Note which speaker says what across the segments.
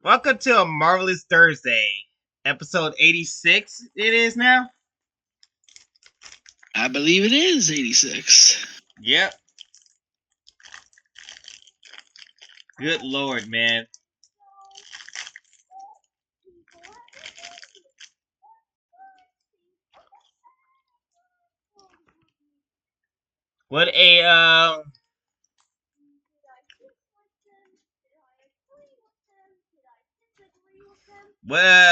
Speaker 1: Welcome to a marvelous Thursday, episode 86. It is now.
Speaker 2: I believe it is 86.
Speaker 1: Yep. Good lord, man. What a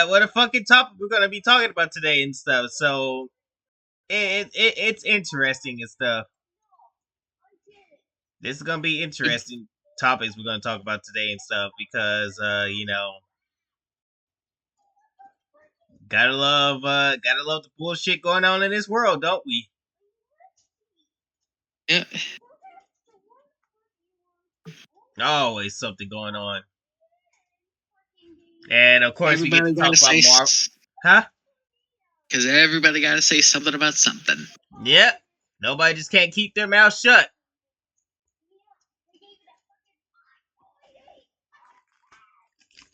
Speaker 1: what a fucking topic we're gonna be talking about today and stuff. So it's interesting and stuff. This is gonna be interesting topics we're gonna talk about today and stuff because gotta love the bullshit going on in this world, don't we?
Speaker 2: Yeah.
Speaker 1: Always something going on. And of course
Speaker 2: Everybody
Speaker 1: we get to talk about Marvel. Huh?
Speaker 2: Because everybody got to say something about something.
Speaker 1: Yep. Nobody just can't keep their mouth shut.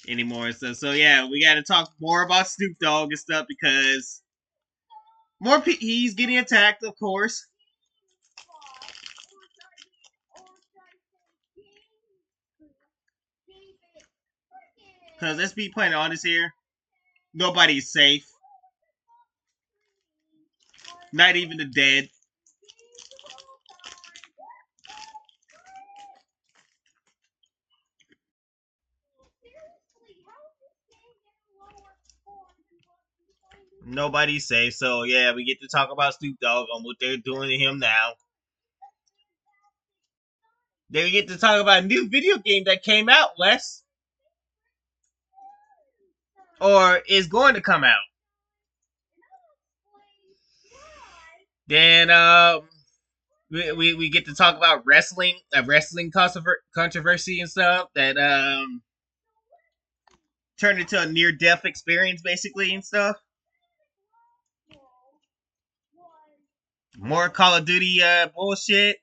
Speaker 1: Anymore. So yeah, we got to talk more about Snoop Dogg and stuff because he's getting attacked, of course. Because let's be plain honest here, nobody's safe. Not even the dead. Nobody's safe. So yeah, we get to talk about Snoop Dogg on what they're doing to him now. Then we get to talk about a new video game that came out, Wes. Or is going to come out. Then we get to talk about wrestling, wrestling controversy and stuff that turned into a near death experience basically and stuff. More Call of Duty bullshit,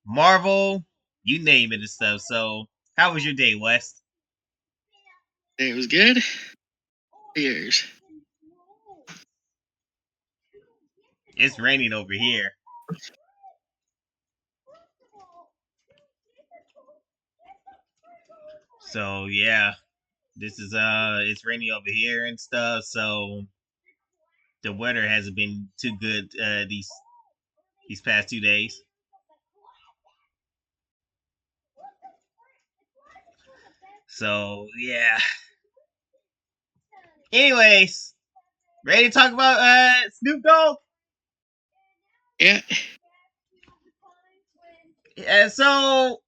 Speaker 1: Marvel, you name it and stuff. So, how was your day, West?
Speaker 2: It was good. Yours.
Speaker 1: It's raining over here. So yeah, this is it's raining over here and stuff. So the weather hasn't been too good these past 2 days. So yeah. Anyways, ready to talk about Snoop Dogg?
Speaker 2: Yeah.
Speaker 1: So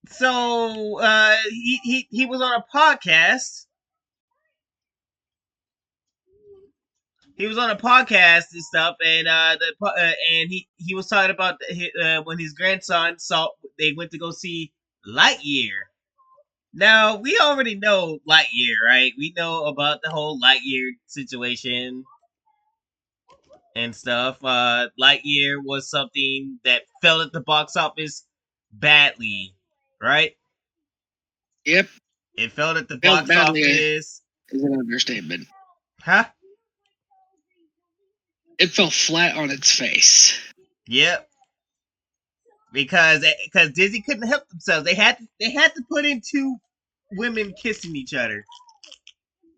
Speaker 1: he was on a podcast. He was on a podcast and stuff, and and he was talking about when his grandson they went to go see Lightyear. Now we already know Lightyear, right? We know about the whole Lightyear situation and stuff. Lightyear was something that fell at the box office badly, right?
Speaker 2: Yep.
Speaker 1: It fell at the
Speaker 2: Failed
Speaker 1: box
Speaker 2: badly
Speaker 1: office.
Speaker 2: Is an understatement.
Speaker 1: Huh?
Speaker 2: It fell flat on its face.
Speaker 1: Yep. Because Disney couldn't help themselves. They had to put in two women kissing each other.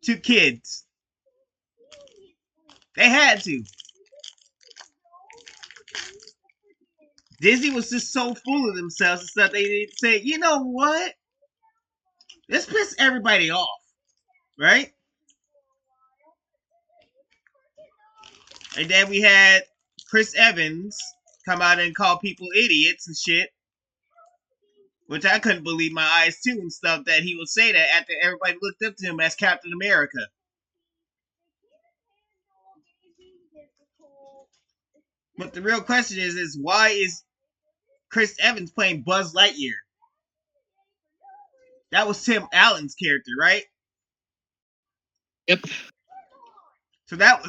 Speaker 1: Two kids. They had to. Disney was just so full of themselves and stuff. They didn't say, you know what? Let's piss everybody off, right? And then we had Chris Evans come out and call people idiots and shit, which I couldn't believe my eyes too and stuff that he would say that after everybody looked up to him as Captain America. But the real question is why is Chris Evans playing Buzz Lightyear? That was Tim Allen's character, right?
Speaker 2: Yep.
Speaker 1: So that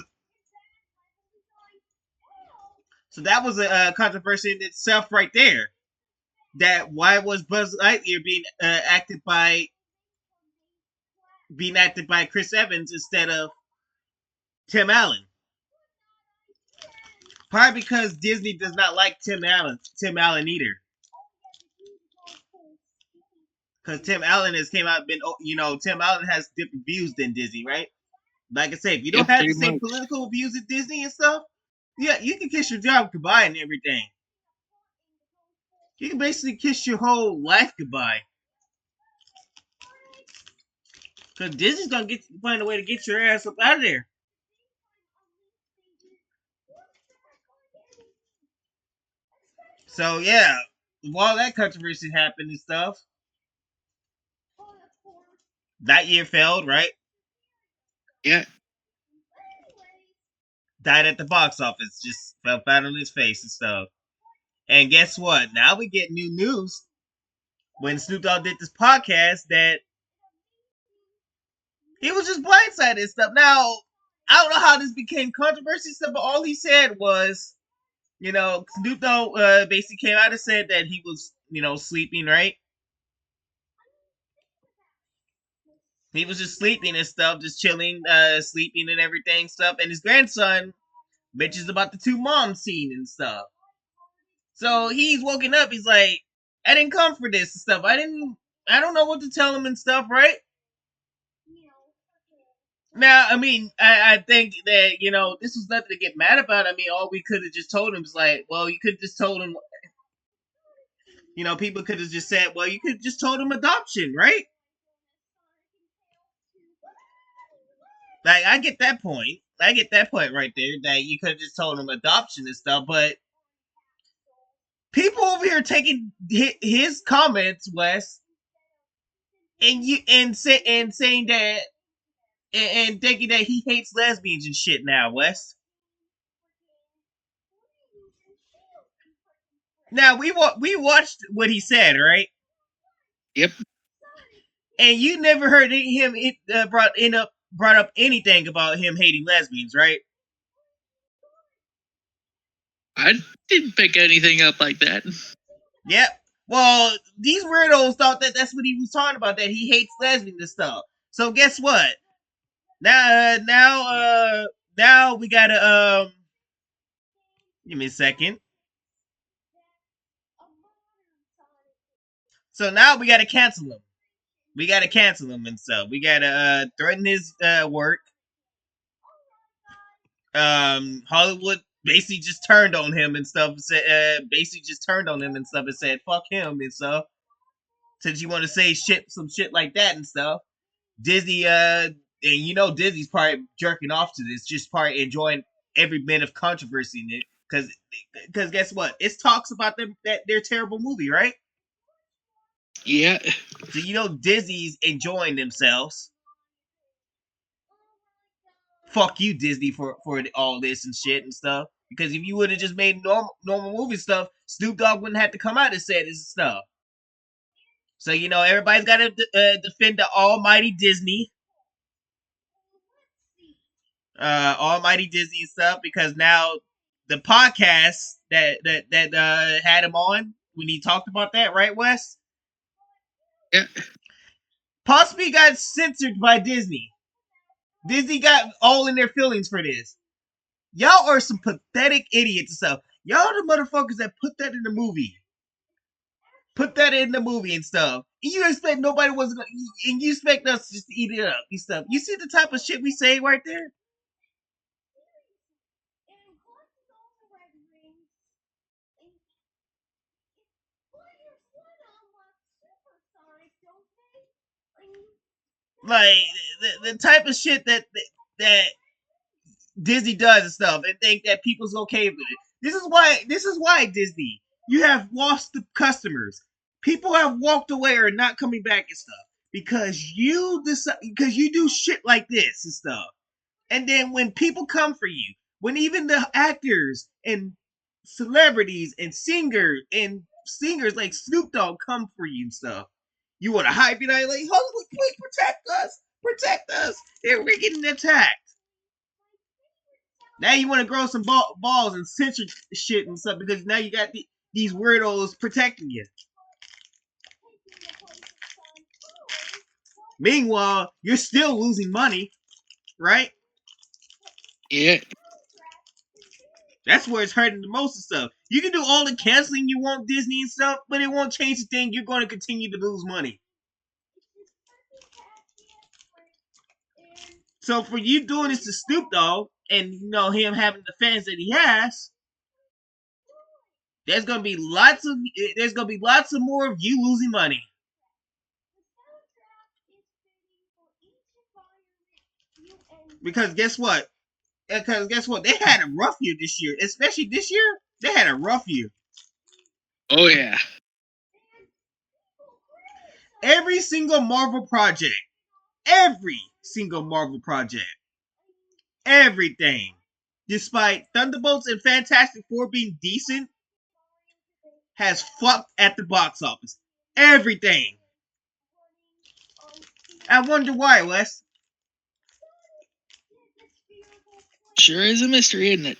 Speaker 1: was a controversy in itself right there. that why was Buzz Lightyear being acted by Chris Evans instead of Tim Allen? Probably because Disney does not like Tim Allen. Tim Allen either. Because Tim Allen has came out Tim Allen has different views than Disney, right? Like I say, if you don't
Speaker 2: Yep,
Speaker 1: have the
Speaker 2: pretty
Speaker 1: same
Speaker 2: much.
Speaker 1: political views as Disney and stuff, yeah, you can kiss your job goodbye and everything. You can basically kiss your whole life goodbye. Because Disney's gonna find a way to get your ass up out of there. So yeah, while that controversy happened and stuff, that year failed, right?
Speaker 2: Yeah,
Speaker 1: Died at the box office, just fell flat on his face and stuff. And guess what? Now we get new news when Snoop Dogg did this podcast that he was just blindsided and stuff. Now, I don't know how this became controversy and stuff, but all he said was, Snoop Dogg basically came out and said that he was, sleeping, right? He was just sleeping and stuff, just chilling, sleeping and everything stuff. And his grandson bitches about the two moms scene and stuff. So he's woken up. He's like, I didn't come for this and stuff. I don't know what to tell him and stuff, right? Now, I mean, I think that, this was nothing to get mad about. I mean, all we could have just told him is like, well, you could have just told him, people could have just said, well, you could have just told him adoption, right? Like, I get that point. I get that point right there, that you could have just told him adoption and stuff, but people over here taking his comments, Wes, and saying that and thinking that he hates lesbians and shit now, Wes. Now we watched what he said, right?
Speaker 2: yep.
Speaker 1: And you never heard him brought up anything about him hating lesbians, right?
Speaker 2: I didn't pick anything up like that.
Speaker 1: Yep. Well, these weirdos thought that that's what he was talking about, that he hates lesbians and stuff. So guess what? Now we gotta give me a second. So now we gotta cancel him. We gotta cancel him and stuff. We gotta threaten his work. Hollywood basically just turned on him and stuff. Basically just turned on him and stuff and said fuck him and stuff. Since you want to say some shit like that and stuff. Disney, and Disney's probably jerking off to this, just probably enjoying every bit of controversy in it. Because guess what? It talks about their terrible movie, right?
Speaker 2: Yeah.
Speaker 1: So Disney's enjoying themselves. Fuck you, Disney, for all this and shit and stuff. Because if you would have just made normal movie stuff, Snoop Dogg wouldn't have to come out and say this stuff. So everybody's got to defend the almighty Disney, almighty Disney and stuff. Because now the podcast that had him on when he talked about that, right, Wes?
Speaker 2: Yeah.
Speaker 1: Possibly got censored by Disney. Disney got all in their feelings for this. Y'all are some pathetic idiots and stuff. Y'all the motherfuckers that put that in the movie. Put that in the movie and stuff. And you expect nobody was gonna, and you expect us just to eat it up and stuff. You see the type of shit we say right there? Like the type of shit that Disney does and stuff, and think that people's okay with it. This is why Disney, you have lost the customers. People have walked away or not coming back and stuff because because you do shit like this and stuff. And then when people come for you, when even the actors and celebrities and singers like Snoop Dogg come for you and stuff, you want to hype it out like Hollywood, please protect us. We're getting attacked. Now you want to grow some balls and censor shit and stuff because now you got these weirdos protecting you. Meanwhile, you're still losing money, right?
Speaker 2: Yeah.
Speaker 1: That's where it's hurting the most and stuff. You can do all the canceling you want, Disney and stuff, but it won't change the thing. You're going to continue to lose money. So for you doing this to Snoop Dogg and him having the fans that he has, there's gonna be lots of more of you losing money. Because guess what? They had a rough year this year, especially this year. They had a rough year.
Speaker 2: Oh yeah.
Speaker 1: Every single Marvel project, everything, despite Thunderbolts and Fantastic Four being decent, has fucked at the box office. Everything. I wonder why, Wes.
Speaker 2: Sure is a mystery, isn't it?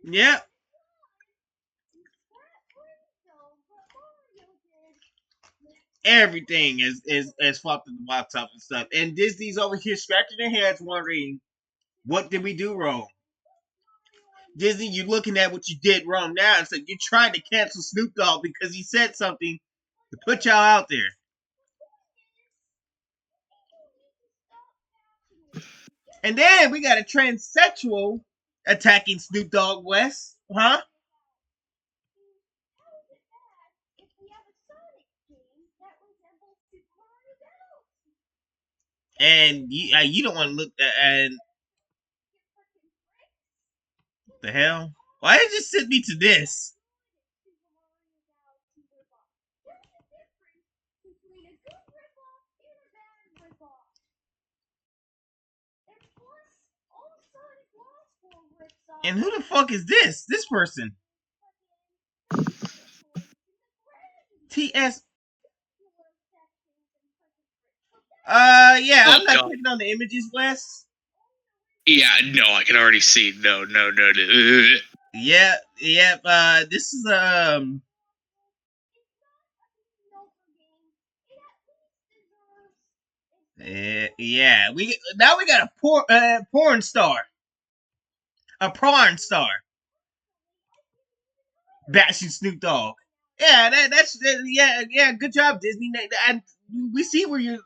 Speaker 1: Yep. Everything is fucked at the box office stuff. And Disney's over here scratching their heads wondering, what did we do wrong? Disney, you're looking at what you did wrong now, and so you're trying to cancel Snoop Dogg because he said something to put y'all out there. And then we got a transsexual attacking Snoop Dogg, West, huh? And you don't want to look at and the hell? Why did you send me to this? And who the fuck is this? This person? TS. Yeah, I'm not clicking on the images, Wes.
Speaker 2: Yeah, no, I can already see. No.
Speaker 1: Yeah. This is yeah. We got a porn star, a prawn star, bashing Snoop Dogg. Yeah, yeah. Good job, Disney. We see where you're.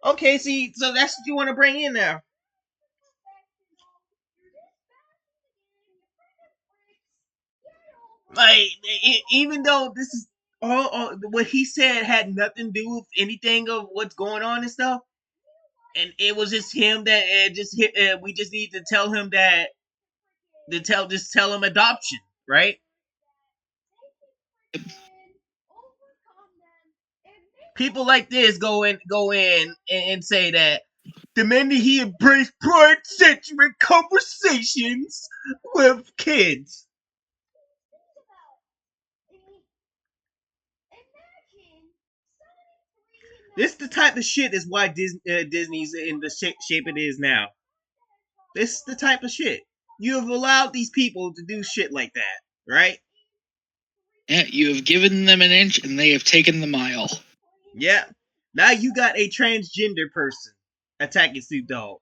Speaker 1: Okay, see, so that's what you want to bring in now. Like, even though this is all what he said had nothing to do with anything of what's going on and stuff, and it was just him that we just need to tell him that just tell him adoption, right? People like this go in and say that demanding he embrace pride-centric conversations with kids. This the type of shit is why Disney's in the shape it is now. This is the type of shit. You have allowed these people to do shit like that, right?
Speaker 2: Yeah, you have given them an inch and they have taken the mile.
Speaker 1: Yeah. Now you got a transgender person attacking Snoop Dogg.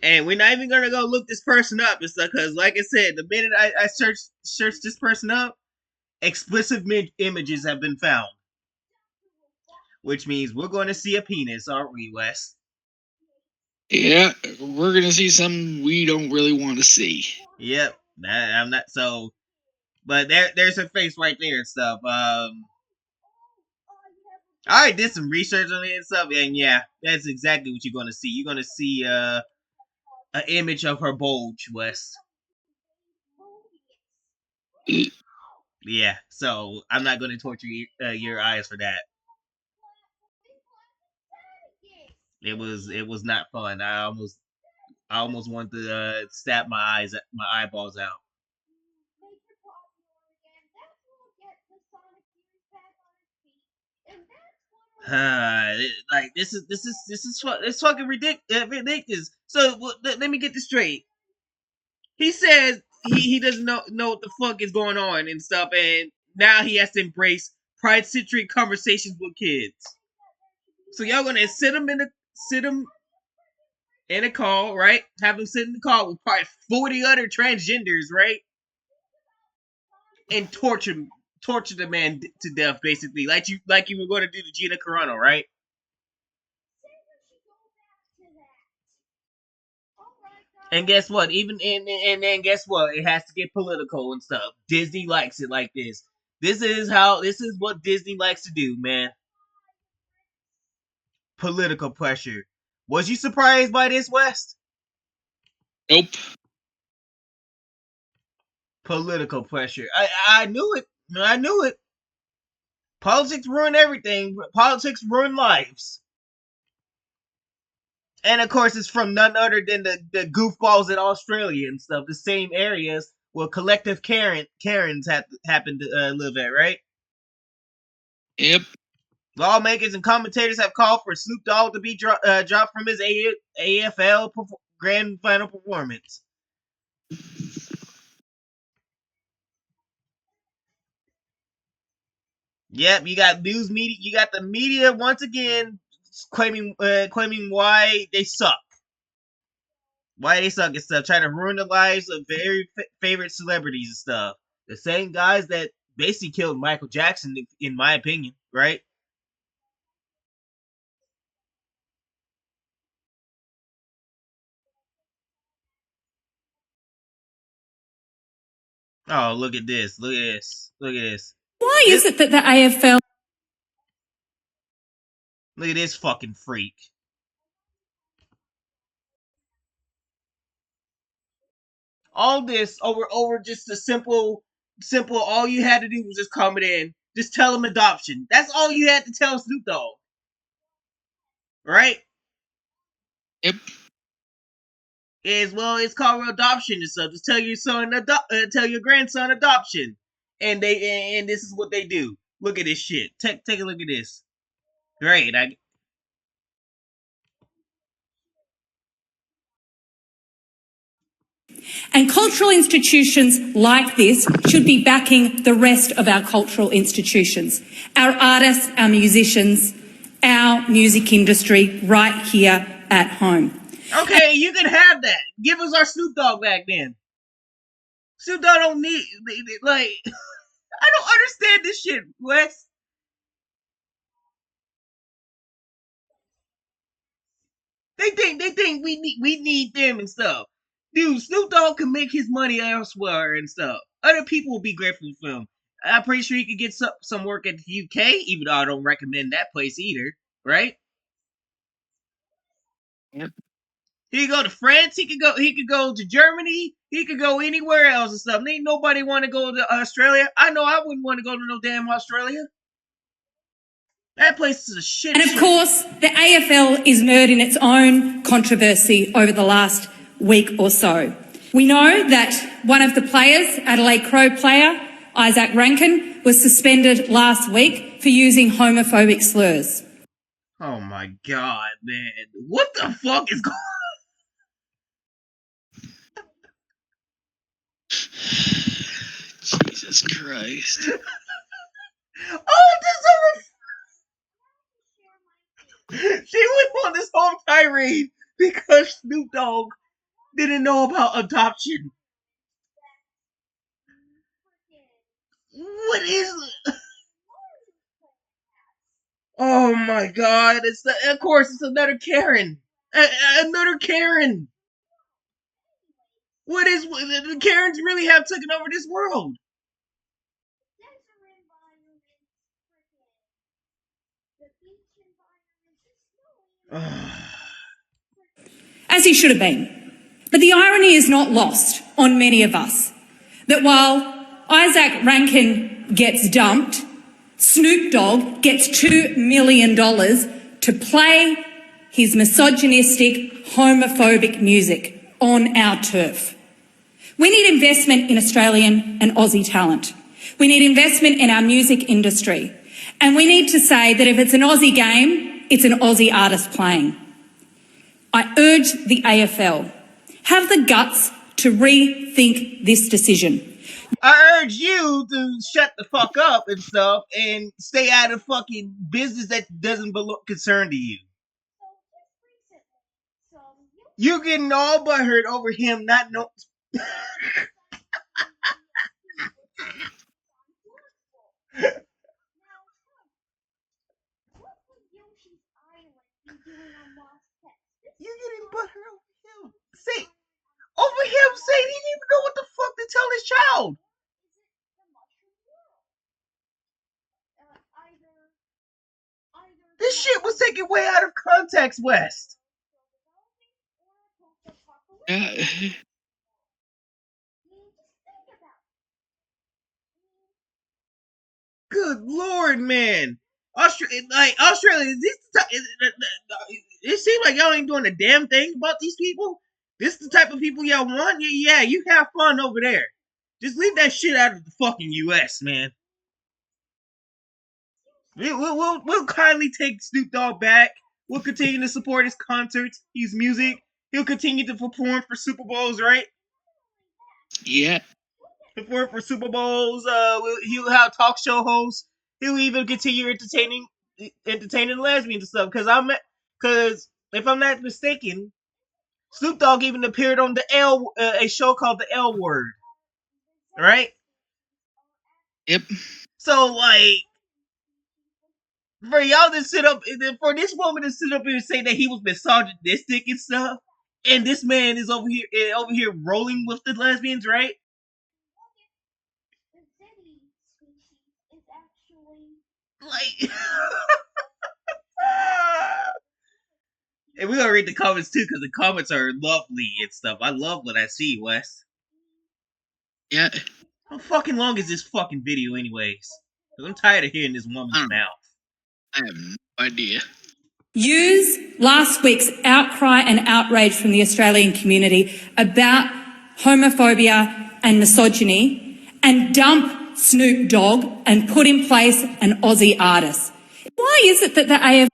Speaker 1: And we're not even gonna go look this person up and stuff, because like I said, the minute I searched this person up, explicit images have been found. Which means we're going to see a penis, aren't we, Wes?
Speaker 2: Yeah, we're gonna see something we don't really want to see.
Speaker 1: Yep. I'm not so, but there's her face right there and stuff. I did some research on it and stuff, and yeah, that's exactly what you're going to see. You're going to see an image of her bulge, Wes. Yeah, so I'm not going to torture your eyes for that. It was not fun. I almost wanted to stab my eyeballs out. Like this is it's fucking ridiculous. So let me get this straight. He says he doesn't know what the fuck is going on and stuff, and now he has to embrace pride-centric conversations with kids. So y'all gonna sit him in a call, right? Have him sit in the call with probably 40 other transgenders, right? And torture the man to death, basically, like you were going to do to Gina Carano, right? And guess what? And then guess what? It has to get political and stuff. Disney likes it like this. This is what Disney likes to do, man. Political pressure. Was you surprised by this, West?
Speaker 2: Nope.
Speaker 1: Political pressure. I knew it. I knew it. Politics ruin everything. Politics ruin lives. And of course, it's from none other than the goofballs in Australia and stuff, the same areas where collective Karens happen to live at, right?
Speaker 2: Yep.
Speaker 1: Lawmakers and commentators have called for Snoop Dogg to be dropped from his AFL grand final performance. Yep, you got news media. You got the media once again claiming why they suck. Why they suck and stuff, trying to ruin the lives of very favorite celebrities and stuff. The same guys that basically killed Michael Jackson, in my opinion, right? Oh, look at this. Look at this. Look at this.
Speaker 3: Why is it that the AFL...
Speaker 1: Look at this fucking freak. All this over just a simple, all you had to do was just come in. Just tell him adoption. That's all you had to tell Snoop Dogg. Right?
Speaker 2: Yep.
Speaker 1: It's called adoption and stuff. Just tell your son tell your grandson adoption. And this is what they do. Look at this shit. Take a look at this. Great.
Speaker 3: And cultural institutions like this should be backing the rest of our cultural institutions, our artists, our musicians, our music industry right here at home.
Speaker 1: Okay, you can have that. Give us our Snoop Dogg back then. Snoop Dogg don't need, like, I don't understand this shit, Wes. They think we need them and stuff. Dude, Snoop Dogg can make his money elsewhere and stuff. Other people will be grateful for him. I'm pretty sure he could get some work at the UK, even though I don't recommend that place either, right?
Speaker 2: Yep.
Speaker 1: He could go to France. He could go to Germany. He could go anywhere else and stuff. Ain't nobody want to go to Australia. I know I wouldn't want to go to no damn Australia. That place is a shit.
Speaker 3: And of course, the AFL is mired in its own controversy over the last week or so. We know that one of the players, Adelaide Crow player, Isaac Rankin, was suspended last week for using homophobic slurs.
Speaker 1: Oh my god, man. What the fuck is going
Speaker 2: on? Jesus Christ.
Speaker 1: Oh, she went on this whole tirade because Snoop Dogg didn't know about adoption. What is it? Oh my god! Of course it's another Karen. Another Karen. What is the Karens really have taken over this world?
Speaker 3: As he should have been. But the irony is not lost on many of us that while Isaac Rankin gets dumped, Snoop Dogg gets $2 million to play his misogynistic, homophobic music on our turf. We need investment in Australian and Aussie talent. We need investment in our music industry. And we need to say that if it's an Aussie game, it's an Aussie artist playing. I urge the AFL, have the guts to rethink this decision.
Speaker 1: I urge you to shut the fuck up and stuff and stay out of fucking business that doesn't concern to you. You're getting all butthurt over him not know. You're getting butthurt over him. Say over him saying he didn't even know what the fuck to tell his child. This shit was taken way out of context, West. Good Lord, man. Australia, it seems like y'all ain't doing a damn thing about these people. This the type of people y'all want? Yeah, you have fun over there. Just leave that shit out of the fucking U.S., man. We'll kindly take Snoop Dogg back. We'll continue to support his concerts, his music. He'll continue to perform for Super Bowls, right?
Speaker 2: Yeah.
Speaker 1: Perform for Super Bowls. He'll have talk show hosts. He'll even continue entertaining lesbians and stuff. Because if I'm not mistaken, Snoop Dogg even appeared on a show called The L Word, right?
Speaker 2: Yep.
Speaker 1: So like, for y'all to sit up, for this woman to sit up here and say that he was misogynistic and stuff, and this man is over here rolling with the lesbians, right? Like, and we're gonna read the comments too, because the comments are lovely and stuff. I love what I see, Wes.
Speaker 2: Yeah.
Speaker 1: How fucking long is this fucking video, anyways? Because I'm tired of hearing this woman's mouth.
Speaker 2: I have no idea.
Speaker 3: Use last week's outcry and outrage from the Australian community about homophobia and misogyny and dump Snoop Dogg and put in place an Aussie artist. Why is it that the AF...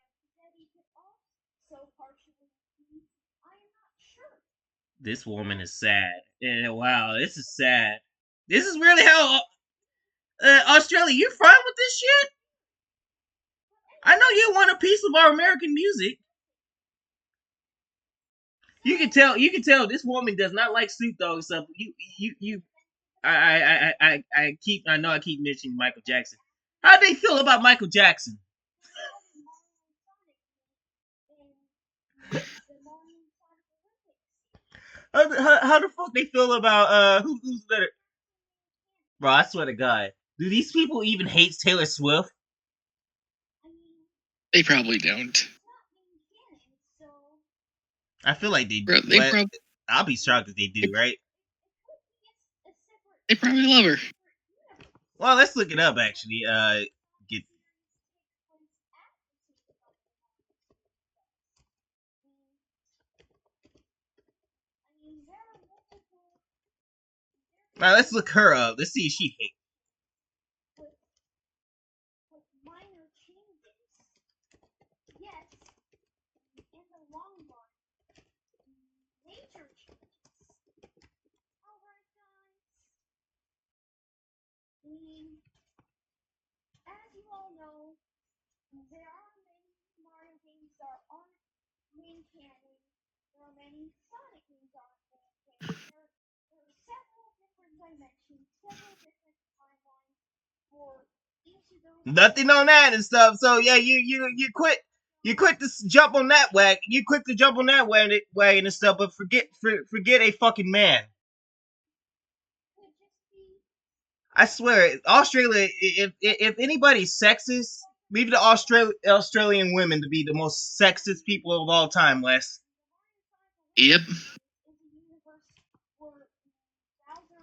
Speaker 1: This woman is sad. Yeah, wow, this is sad. This is really how... Australia, you fine with this shit? I know you want a piece of our American music. You can tell this woman does not like Snoop Dogg stuff. I know I keep mentioning Michael Jackson. How do they feel about Michael Jackson? How the fuck they feel about who's better? Bro, I swear to God, do these people even hate Taylor Swift?
Speaker 2: They probably don't.
Speaker 1: I feel like they do. I'll be shocked if they do, right?
Speaker 2: They probably love her.
Speaker 1: Well, let's look it up. Actually, Alright, let's look her up. Let's see if she hates. Nothing on that and stuff. So yeah, you quit to jump on that wagon. You quit to jump on that wagon and stuff, but forget a fucking man. I swear, Australia. If anybody's sexist, leave the Australian women to be the most sexist people of all time, Wes.
Speaker 2: Yep.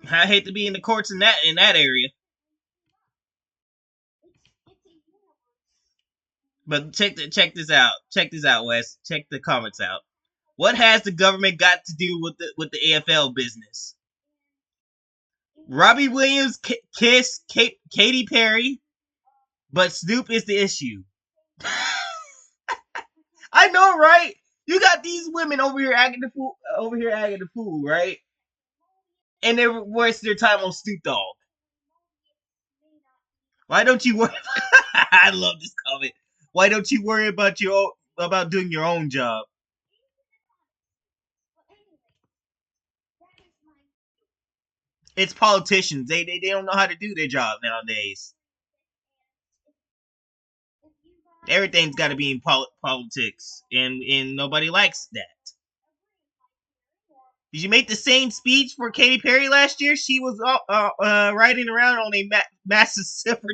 Speaker 1: I hate to be in the courts in that area. But check this out. Check this out, Wes. Check the comments out. What has the government got to do with the AFL business? Robbie Williams kissed Katy Perry, but Snoop is the issue. I know, right? You got these women over here acting the fool, right? And they waste their time on Snoop Dogg. Why don't you worry? I love this comment. Why don't you worry about about doing your own job? It's politicians. They don't know how to do their job nowadays. Everything's got to be in politics, and nobody likes that. Did you make the same speech for Katy Perry last year? She was riding around on a massive silver.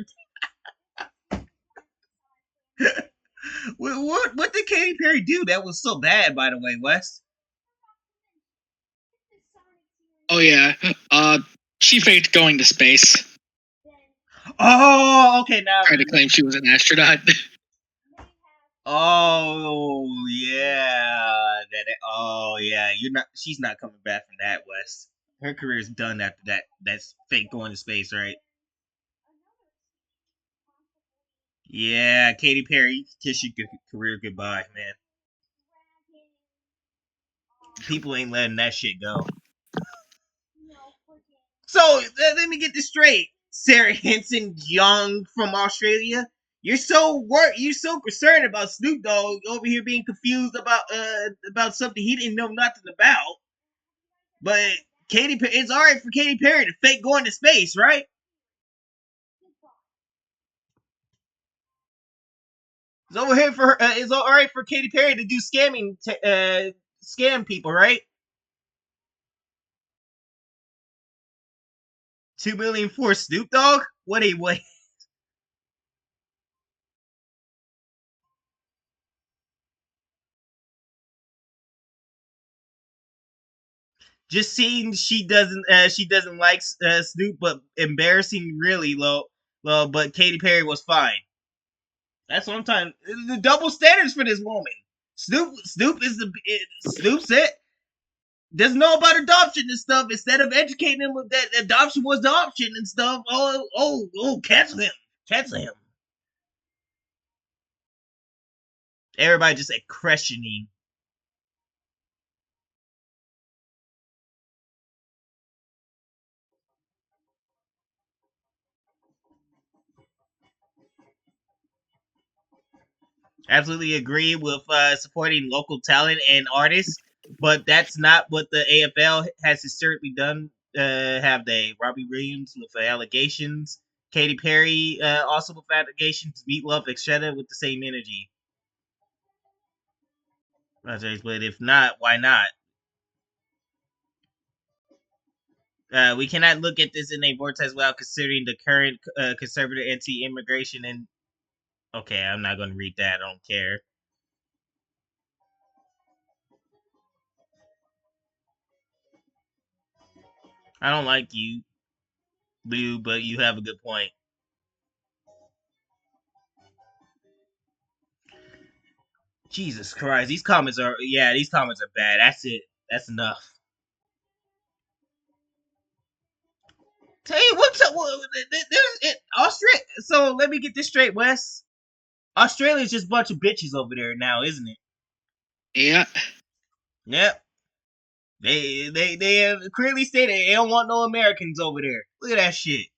Speaker 1: What did Katy Perry do that was so bad? By the way, Wes.
Speaker 2: Oh yeah. She faked going to space.
Speaker 1: Oh, okay. Now
Speaker 2: Tried to claim she was an astronaut.
Speaker 1: Oh yeah. Oh yeah. You're not. She's not coming back from that, Wes. Her career's done after that. That's fake going to space, right? Yeah, Katy Perry, kiss your career goodbye, man. People ain't letting that shit go. So let me get this straight, Sarah Henson Young from Australia. You're so concerned about Snoop Dogg over here being confused about something he didn't know nothing about. But it's alright for Katy Perry to fake going to space, right? It's over here for it's alright for Katy Perry to do scam people, right? 2 million for Snoop Dogg? What a way. Just seeing she doesn't like Snoop, but embarrassing really low. But Katy Perry was fine. That's what I'm talking. The double standards for this woman. Snoop said doesn't know about adoption and stuff. Instead of educating him with that adoption was the option and stuff. Cancel him, cancel him. Everybody just questioning. Absolutely agree with supporting local talent and artists, but that's not what the AFL has historically done. Have they? Robbie Williams with allegations, Katy Perry also with allegations, Meatloaf, etc. with the same energy. But if not, why not? We cannot look at this in a vortex without considering the current conservative anti-immigration and. Okay, I'm not going to read that. I don't care. I don't like you, Blue, but you have a good point. Jesus Christ, these comments are bad. That's it. That's enough. Tell you what's up. Australia. So let me get this straight, Wes. Australia's just a bunch of bitches over there now, isn't it?
Speaker 2: Yeah.
Speaker 1: Yep. They have clearly stated they don't want no Americans over there. Look at that shit.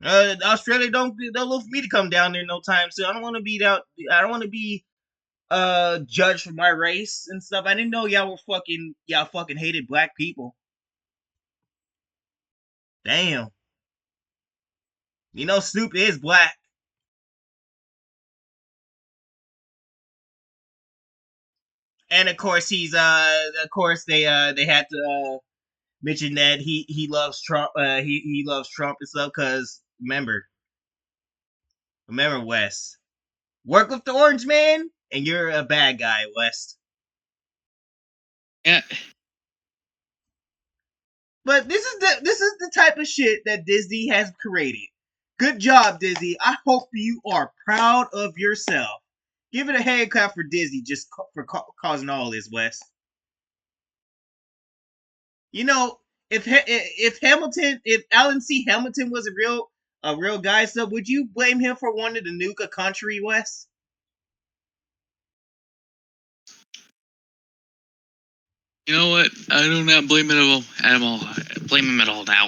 Speaker 1: Australia don't look for me to come down there no time soon. I don't want to be out. I don't want to be judged for my race and stuff. I didn't know y'all fucking hated black people. Damn. You know Snoop is black. And of course they had to mention that he loves Trump. He loves Trump and stuff because remember West, work with the Orange Man and you're a bad guy, West.
Speaker 2: Yeah.
Speaker 1: But this is the type of shit that Disney has created. Good job, Disney. I hope you are proud of yourself. Give it a hand clap for Disney just for causing all this, West. You know, if Alan C. Hamilton was a real guy, so would you blame him for wanting to nuke a country, Wes?
Speaker 2: You know what? I do not blame it at all. Blame him at all now.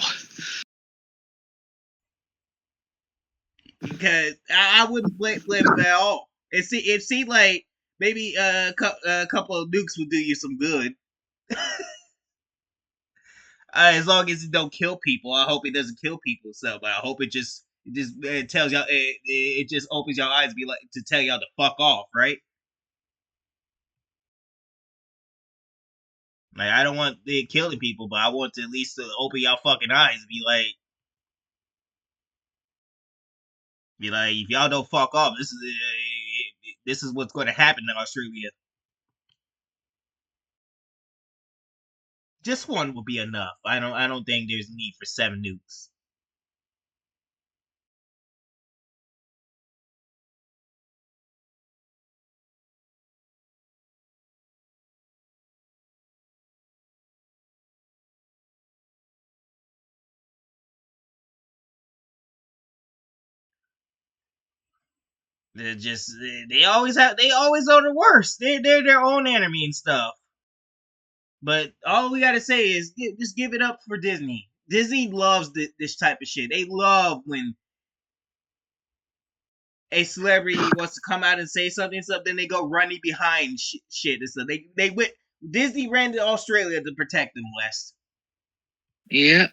Speaker 1: because I wouldn't blame him at all. It seemed like maybe a couple of nukes would do you some good. As long as it don't kill people, I hope it doesn't kill people. So, but I hope it tells y'all it just opens y'all eyes, be like to tell y'all to fuck off, right? Like I don't want it killing people, but I want to at least open y'all fucking eyes and be like, if y'all don't fuck off, this is what's going to happen in Australia. Just one will be enough. I don't think there's need for 7 nukes. They always are the worst. They're their own enemy and stuff. But all we gotta say is just give it up for Disney. Disney loves this type of shit. They love when a celebrity wants to come out and say something, then they go running behind shit and stuff. They went. Disney ran to Australia to protect them, West.
Speaker 2: Yeah.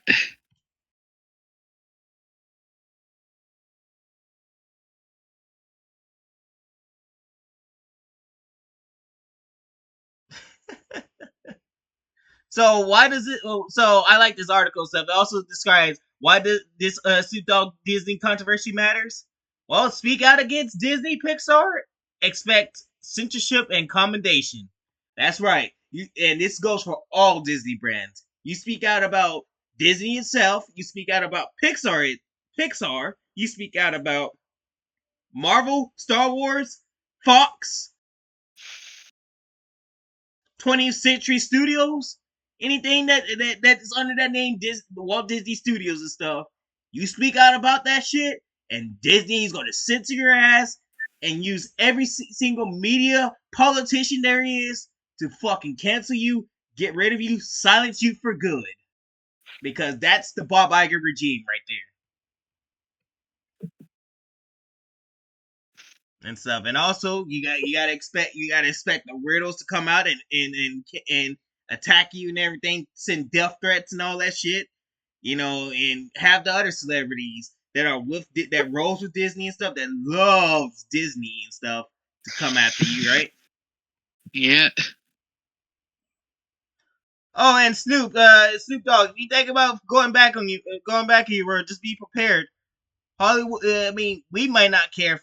Speaker 1: So why does it? So I like this article stuff. It also describes why this Snoop Dogg Disney controversy matters. Well, speak out against Disney Pixar. Expect censorship and commendation. That's right. And this goes for all Disney brands. You speak out about Disney itself. You speak out about Pixar. Pixar. You speak out about Marvel, Star Wars, Fox, 20th Century Studios, anything that's under that name, Walt Disney Studios and stuff. You speak out about that shit, and Disney's gonna censor your ass and use every single media politician there is to fucking cancel you, get rid of you, silence you for good. Because that's the Bob Iger regime right there. And stuff. And also you gotta expect the weirdos to come out and attack you and everything, send death threats and all that shit. And have the other celebrities that are that rolls with Disney and stuff, that loves Disney and stuff, to come after you, right?
Speaker 2: Yeah.
Speaker 1: Oh, and Snoop Dogg, if you think about going back on your word, just be prepared. Hollywood. I mean, we might not care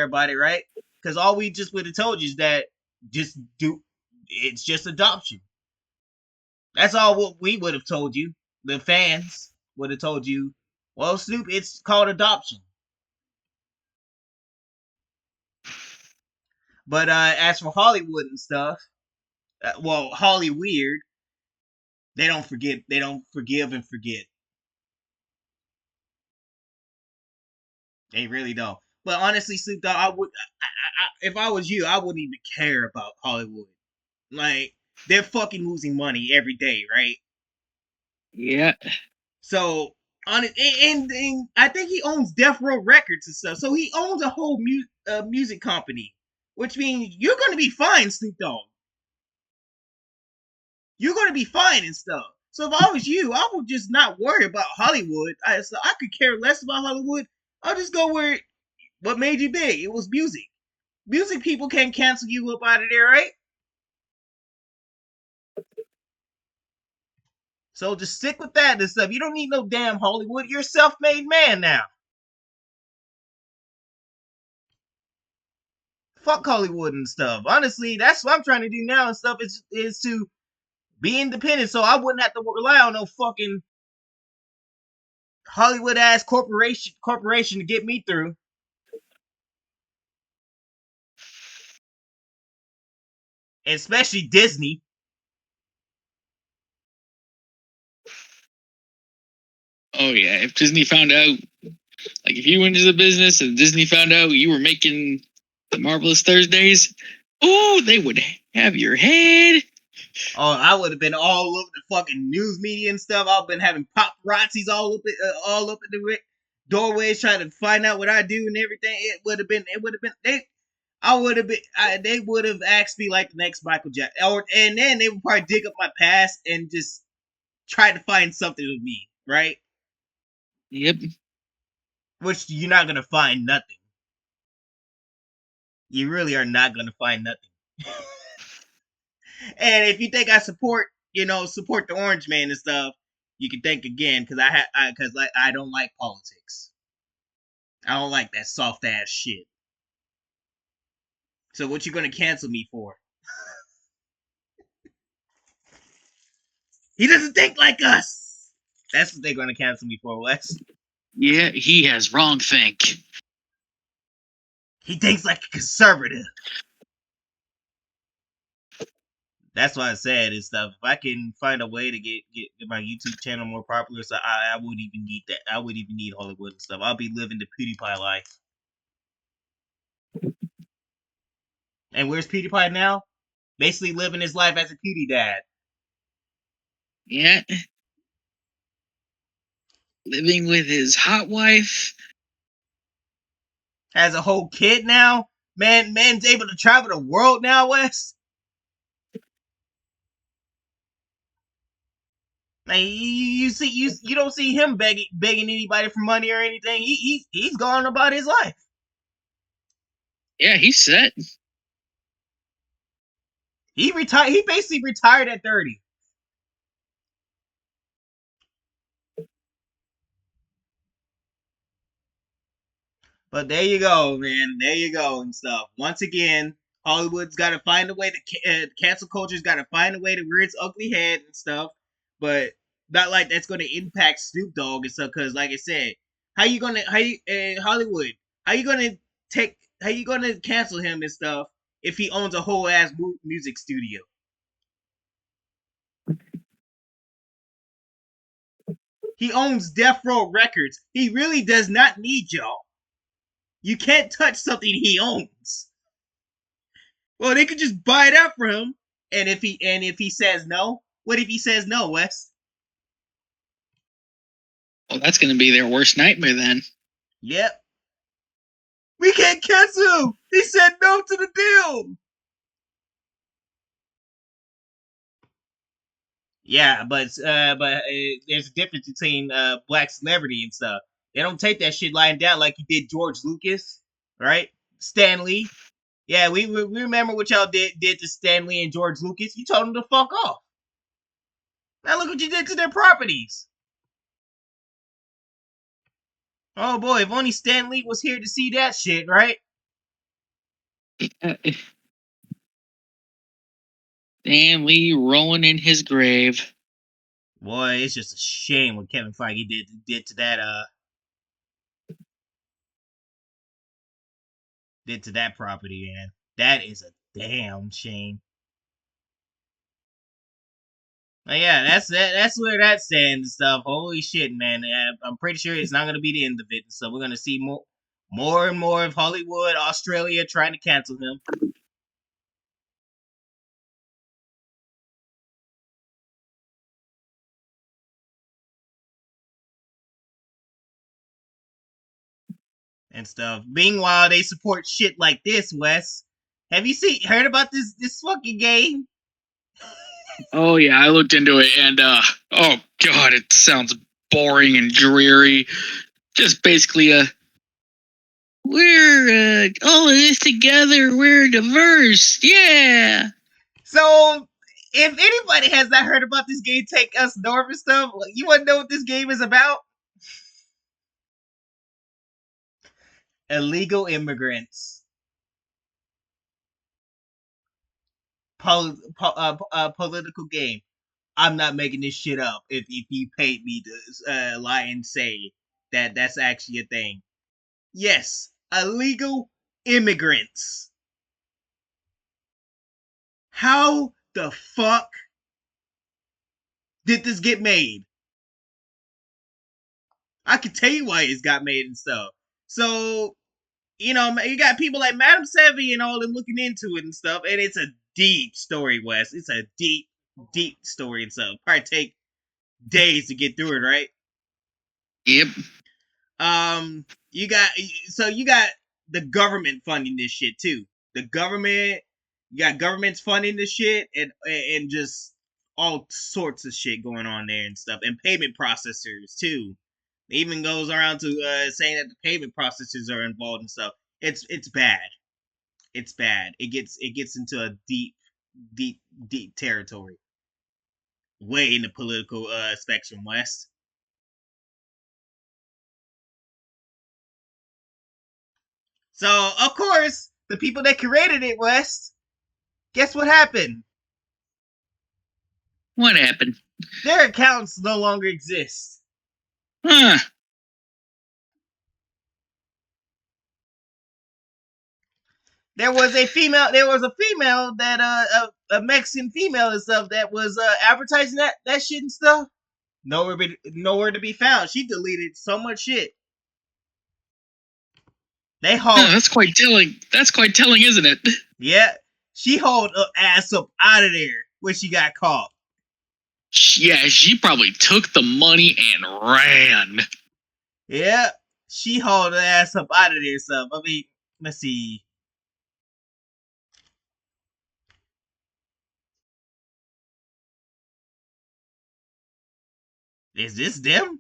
Speaker 1: about it, right? Because all we just would have told you is that just do. It's just adoption. That's all what we would have told you. The fans would have told you. Well, Snoop, it's called adoption. But as for Hollywood and stuff, Holly Weird, they don't forget. They don't forgive and forget. They really don't. But honestly, Snoop Dogg, if I was you, I wouldn't even care about Hollywood. Like, they're fucking losing money every day, right?
Speaker 2: Yeah.
Speaker 1: So on it, and I think he owns Death Row Records and stuff. So he owns a whole music company, which means you're going to be fine, Snoop Dogg. You're going to be fine and stuff. So if I was you, I would just not worry about Hollywood. I could care less about Hollywood. I'll just go where what made you big. It was music. Music people can't cancel you up out of there, right? So just stick with that and stuff. You don't need no damn Hollywood. You're a self-made man now. Fuck Hollywood and stuff. Honestly, that's what I'm trying to do now and stuff is to be independent, so I wouldn't have to rely on no fucking Hollywood ass corporation to get me through. Especially Disney.
Speaker 2: Oh yeah. If Disney found out, like if you went into the business and Disney found out you were making the Marvelous Thursdays, oh, they would have your head.
Speaker 1: Oh, I would have been all over the fucking news media and stuff. I've been having paparazzis all up in the doorways trying to find out what I do and everything. It would have been. They would have asked me like the next Michael Jackson, and then they would probably dig up my past and just try to find something with me, right?
Speaker 2: Yep.
Speaker 1: Which you're not gonna find nothing. You really are not gonna find nothing. And if you think I support the Orange Man and stuff, you can think again because I don't like politics. I don't like that soft ass shit. So what you gonna cancel me for? He doesn't think like us. That's what they're gonna cancel me for, Wes.
Speaker 2: Yeah, he has wrong think.
Speaker 1: He thinks like a conservative. That's why I said and stuff. If I can find a way to get my YouTube channel more popular, so I wouldn't even need that. I wouldn't even need Hollywood and stuff. I'll be living the PewDiePie life. And where's PewDiePie now? Basically living his life as a Pewdie dad.
Speaker 2: Yeah. Living with his hot wife.
Speaker 1: Has a whole kid now. Man's able to travel the world now, Wes. Like, you don't see him begging anybody for money or anything. He's gone about his life.
Speaker 2: Yeah, he's set.
Speaker 1: He retired. He basically retired at 30. But there you go, man. There you go and stuff. Once again, Hollywood's got to find a way to cancel culture's got to find a way to rear its ugly head and stuff. But not like that's going to impact Snoop Dogg and stuff. Because, like I said, Hollywood? How you gonna cancel him and stuff if he owns a whole ass music studio? He owns Death Row Records. He really does not need y'all. You can't touch something he owns. Well, they could just buy it out for him. And if he says no, what if he says no, Wes?
Speaker 2: Well, that's going to be their worst nightmare then.
Speaker 1: Yep. We can't cancel him. He said no to the deal. Yeah, but there's a difference between black celebrity and stuff. They don't take that shit lying down like you did George Lucas, right? Stan Lee. Yeah, we remember what y'all did to Stan Lee and George Lucas. You told them to fuck off. Now look what you did to their properties. Oh boy, if only Stan Lee was here to see that shit, right?
Speaker 2: Stan Lee rolling in his grave.
Speaker 1: Boy, it's just a shame what Kevin Feige did to that property, man. That is a damn shame. But yeah, that's where that stands and stuff. Holy shit, man. I'm pretty sure it's not gonna be the end of it. So we're gonna see more and more of Hollywood, Australia trying to cancel him. And stuff. Meanwhile, they support shit like this, Wes. Have you heard about this fucking game?
Speaker 2: Oh yeah, I looked into it and oh god, it sounds boring and dreary. Just basically we're all of this together, we're diverse. Yeah.
Speaker 1: So if anybody has not heard about this game, Take Us North and stuff, you wanna know what this game is about? Illegal immigrants. Political game. I'm not making this shit up. If you paid me to lie and say that that's actually a thing. Yes, illegal immigrants. How the fuck did this get made? I can tell you why it's got made and stuff. So, you got people like Madam Savvy and all them looking into it and stuff, and it's a deep story, Wes. It's a deep, deep story and stuff. Probably take days to get through it, right?
Speaker 2: Yep.
Speaker 1: You got the government funding this shit too. The government, you got governments funding this shit, and just all sorts of shit going on there and stuff, and payment processors too. It even goes around to saying that the payment processors are involved and stuff. It's bad. It's bad. It gets into a deep territory, way in the political spectrum, West. So of course, the people that created it, West, guess what happened?
Speaker 2: What happened?
Speaker 1: Their accounts no longer exist.
Speaker 2: Huh.
Speaker 1: There was a female. There was a female that a Mexican female and stuff that was advertising that shit and stuff. Nowhere to be found. She deleted so much shit. They hauled.
Speaker 2: That's quite telling. That's quite telling, isn't it?
Speaker 1: Yeah, she hauled her ass up out of there when she got caught.
Speaker 2: Yeah, she probably took the money and ran.
Speaker 1: Yeah, she hauled her ass up out of there. So I mean, let's see. Is this them?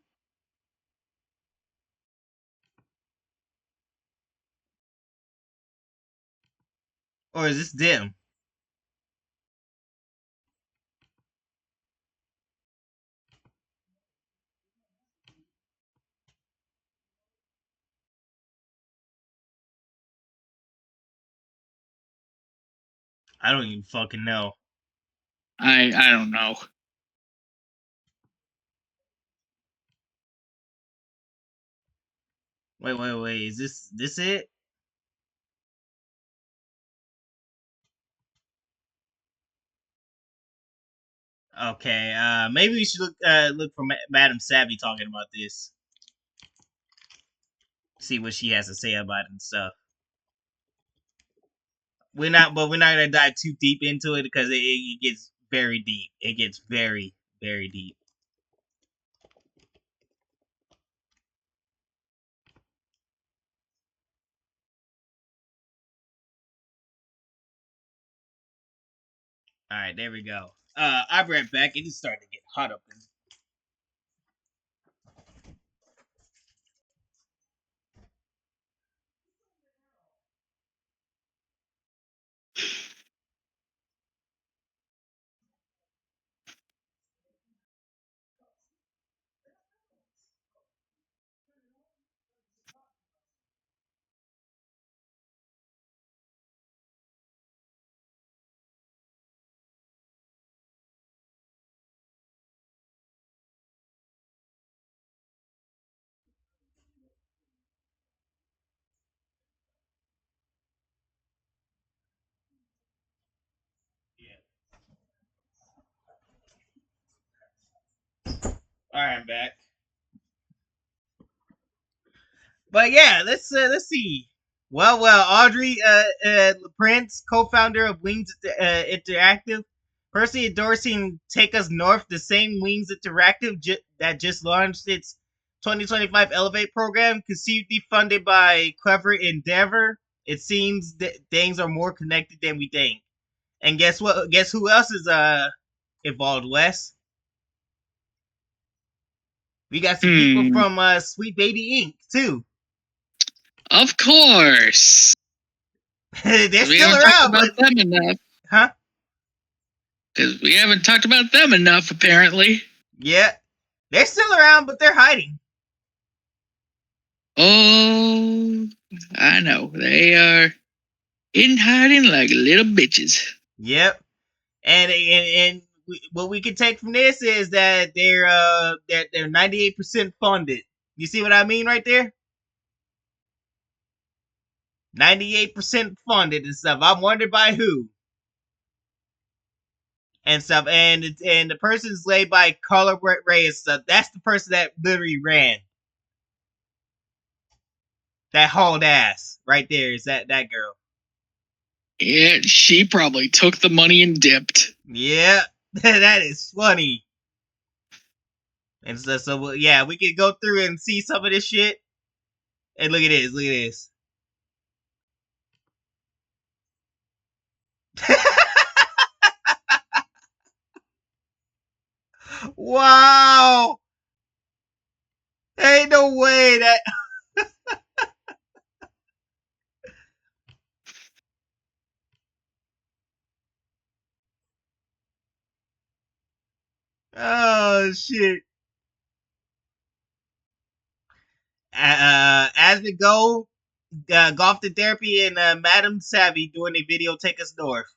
Speaker 1: Or is this them? I don't even fucking know.
Speaker 2: I don't know.
Speaker 1: Wait. Is this it? Okay, maybe we should look for Madam Savvy talking about this. See what she has to say about it and stuff. We're not gonna dive too deep into it because it gets very deep. It gets very deep. All right, there we go. I'll be right back. It is starting to get hot up in. All right, I'm back. But yeah, let's see. Well, Audrey Prince, co-founder of Wings Interactive, personally endorsing Take Us North, the same Wings Interactive that just launched its 2025 Elevate program, conceived funded by Clever Endeavor. It seems that things are more connected than we think. And guess what? Guess who else is involved, Wes? We got some people from Sweet Baby Inc. too.
Speaker 2: Of course.
Speaker 1: They're
Speaker 2: we
Speaker 1: still
Speaker 2: haven't
Speaker 1: around,
Speaker 2: talked about
Speaker 1: but
Speaker 2: them enough.
Speaker 1: huh?
Speaker 2: Because we haven't talked about them enough, apparently.
Speaker 1: Yeah, they're still around, but they're hiding.
Speaker 2: Oh, I know. They are in hiding like little bitches.
Speaker 1: Yep, and what we can take from this is that they're 98% funded. You see what I mean right there? 98% funded and stuff. I'm wondering by who and stuff. And the person's laid by Carla Ray and stuff. That's the person that literally ran. That hauled ass right there is that girl.
Speaker 2: Yeah, she probably took the money and dipped.
Speaker 1: Yeah, that is funny. And so yeah, we can go through and see some of this shit. Hey, look at this. Look at this. Wow. Ain't no way that. Oh shit. Asmund Go, Golf to Therapy, and Madam Savvy doing a video Take Us North.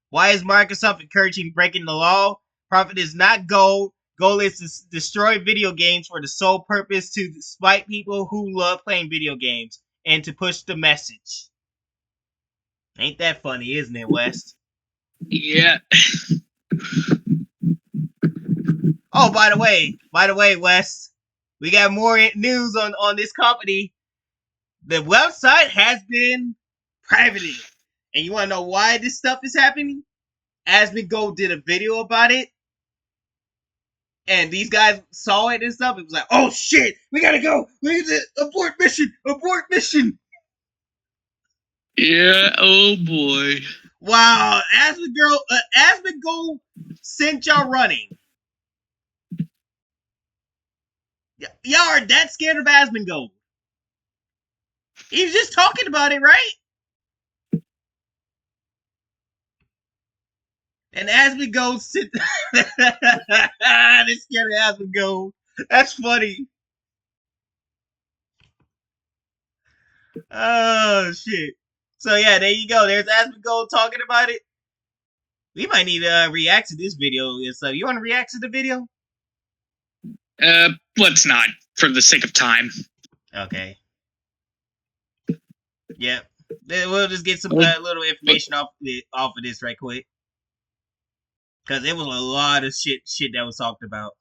Speaker 1: Why is Microsoft encouraging breaking the law? Profit is not goal. Goal is to destroy video games for the sole purpose to spite people who love playing video games and to push the message. Ain't that funny, isn't it, West?
Speaker 2: Yeah.
Speaker 1: Oh, by the way, West, we got more news on this company. The website has been privated. And you want to know why this stuff is happening? Asmund Go did a video about it. And these guys saw it and stuff. It was like, oh shit, we gotta go. We need to abort mission. Abort mission.
Speaker 2: Yeah. Oh boy.
Speaker 1: Wow. Asmund Go sent y'all running. Y'all are that scared of Asmund Go. He was just talking about it, right? And Asmund Go sent. They're scared of Asmund Go. That's funny. Oh shit. So yeah, there you go. There's Asmund Go talking about it. We might need to react to this video and stuff. You want to react to the video?
Speaker 2: Let's not, for the sake of time.
Speaker 1: Okay. Yep. Then we'll just get some little information off of this right quick. Because it was a lot of shit that was talked about.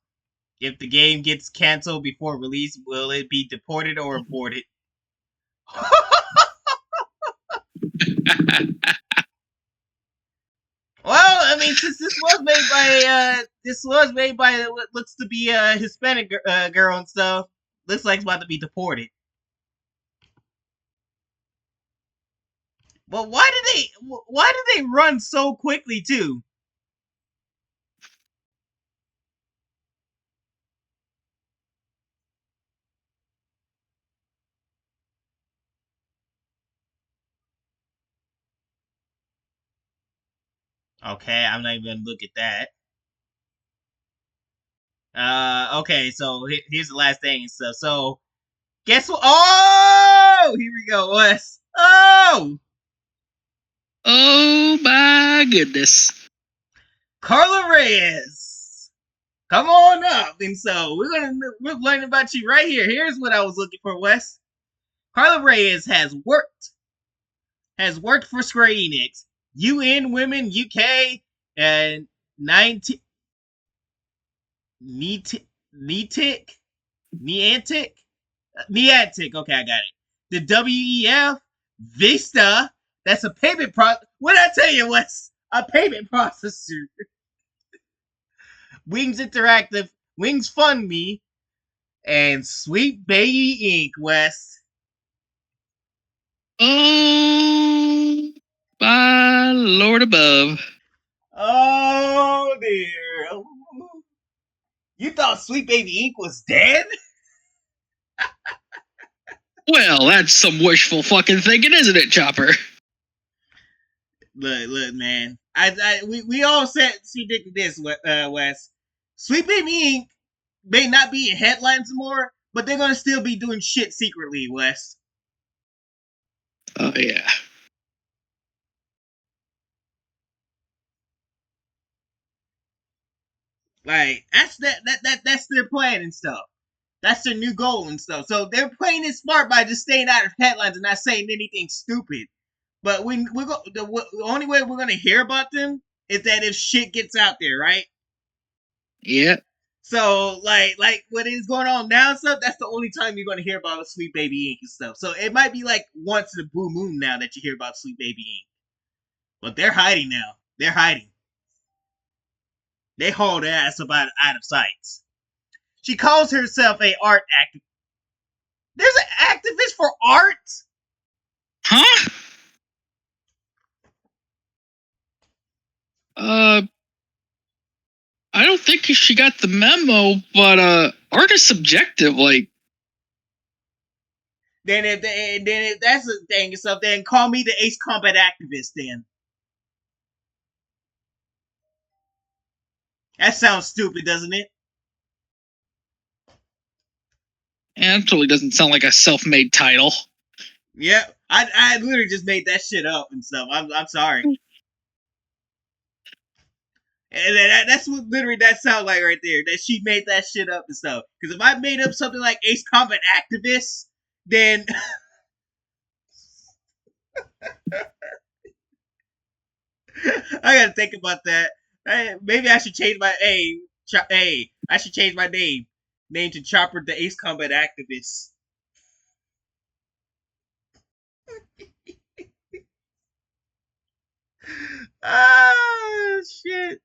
Speaker 1: If the game gets canceled before release, will it be deported or aborted? Well, I mean, since this was made by what looks to be a Hispanic girl and stuff, looks like it's about to be deported. But why did they run so quickly too? Okay, I'm not even gonna look at that. Okay, so here's the last thing and stuff. So, guess what? Oh, here we go, Wes. Oh,
Speaker 2: Oh my goodness.
Speaker 1: Carla Reyes, come on up. And so we're learn about you right here. Here's what I was looking for, Wes. Carla Reyes has worked for Square Enix, UN Women UK, and 19 Niantic. Niantic. Okay, I got it. The WEF, Vista. That's a payment what did I tell you, Wes? A payment processor. Wings Interactive, Wings Fund Me, and Sweet Baby Inc. Wes.
Speaker 2: Oh my Lord above.
Speaker 1: Oh dear. You thought Sweet Baby Inc. was dead?
Speaker 2: Well, that's some wishful fucking thinking, isn't it, Chopper?
Speaker 1: Look, man. We all said predicted this, Wes. Sweet Baby Inc. may not be in headlines more, but they're gonna still be doing shit secretly, Wes.
Speaker 2: Oh yeah.
Speaker 1: Like that's that's their plan and stuff. That's their new goal and stuff. So they're playing it smart by just staying out of headlines and not saying anything stupid. But the only way we're gonna hear about them is that if shit gets out there, right?
Speaker 2: Yeah.
Speaker 1: So like what is going on now and stuff, that's the only time you're gonna hear about Sweet Baby Inc. and stuff. So it might be like once in a blue moon now that you hear about Sweet Baby Inc. But they're hiding now. They're hiding. They hauled their ass out of sight. She calls herself a art activist. There's an activist for art?
Speaker 2: Huh? I don't think she got the memo, but art is subjective. Like,
Speaker 1: Then if that's the thing and stuff, then call me the Ace Combat activist. Then that sounds stupid, doesn't it?
Speaker 2: that totally doesn't sound like a self-made title.
Speaker 1: Yeah, I literally just made that shit up and stuff. I'm sorry. And that's what literally that sounds like right there. That she made that shit up and stuff. Because if I made up something like Ace Combat activist, then I gotta think about that. Maybe I should change my I should change my name to Chopper the Ace Combat activist. Oh shit!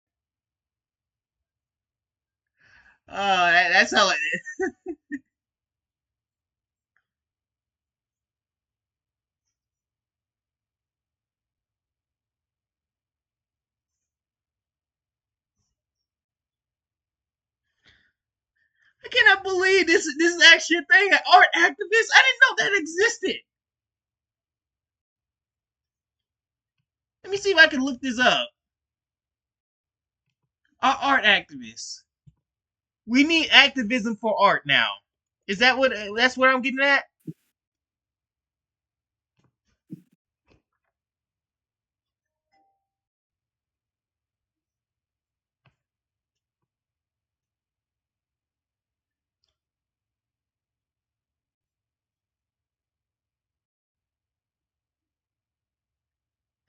Speaker 1: Oh, that's how it. I cannot believe this is actually a thing. An art activist. I didn't know that existed. Let me see if I can look this up. Art activists. We need activism for art now. Is that what? That's what I'm getting at.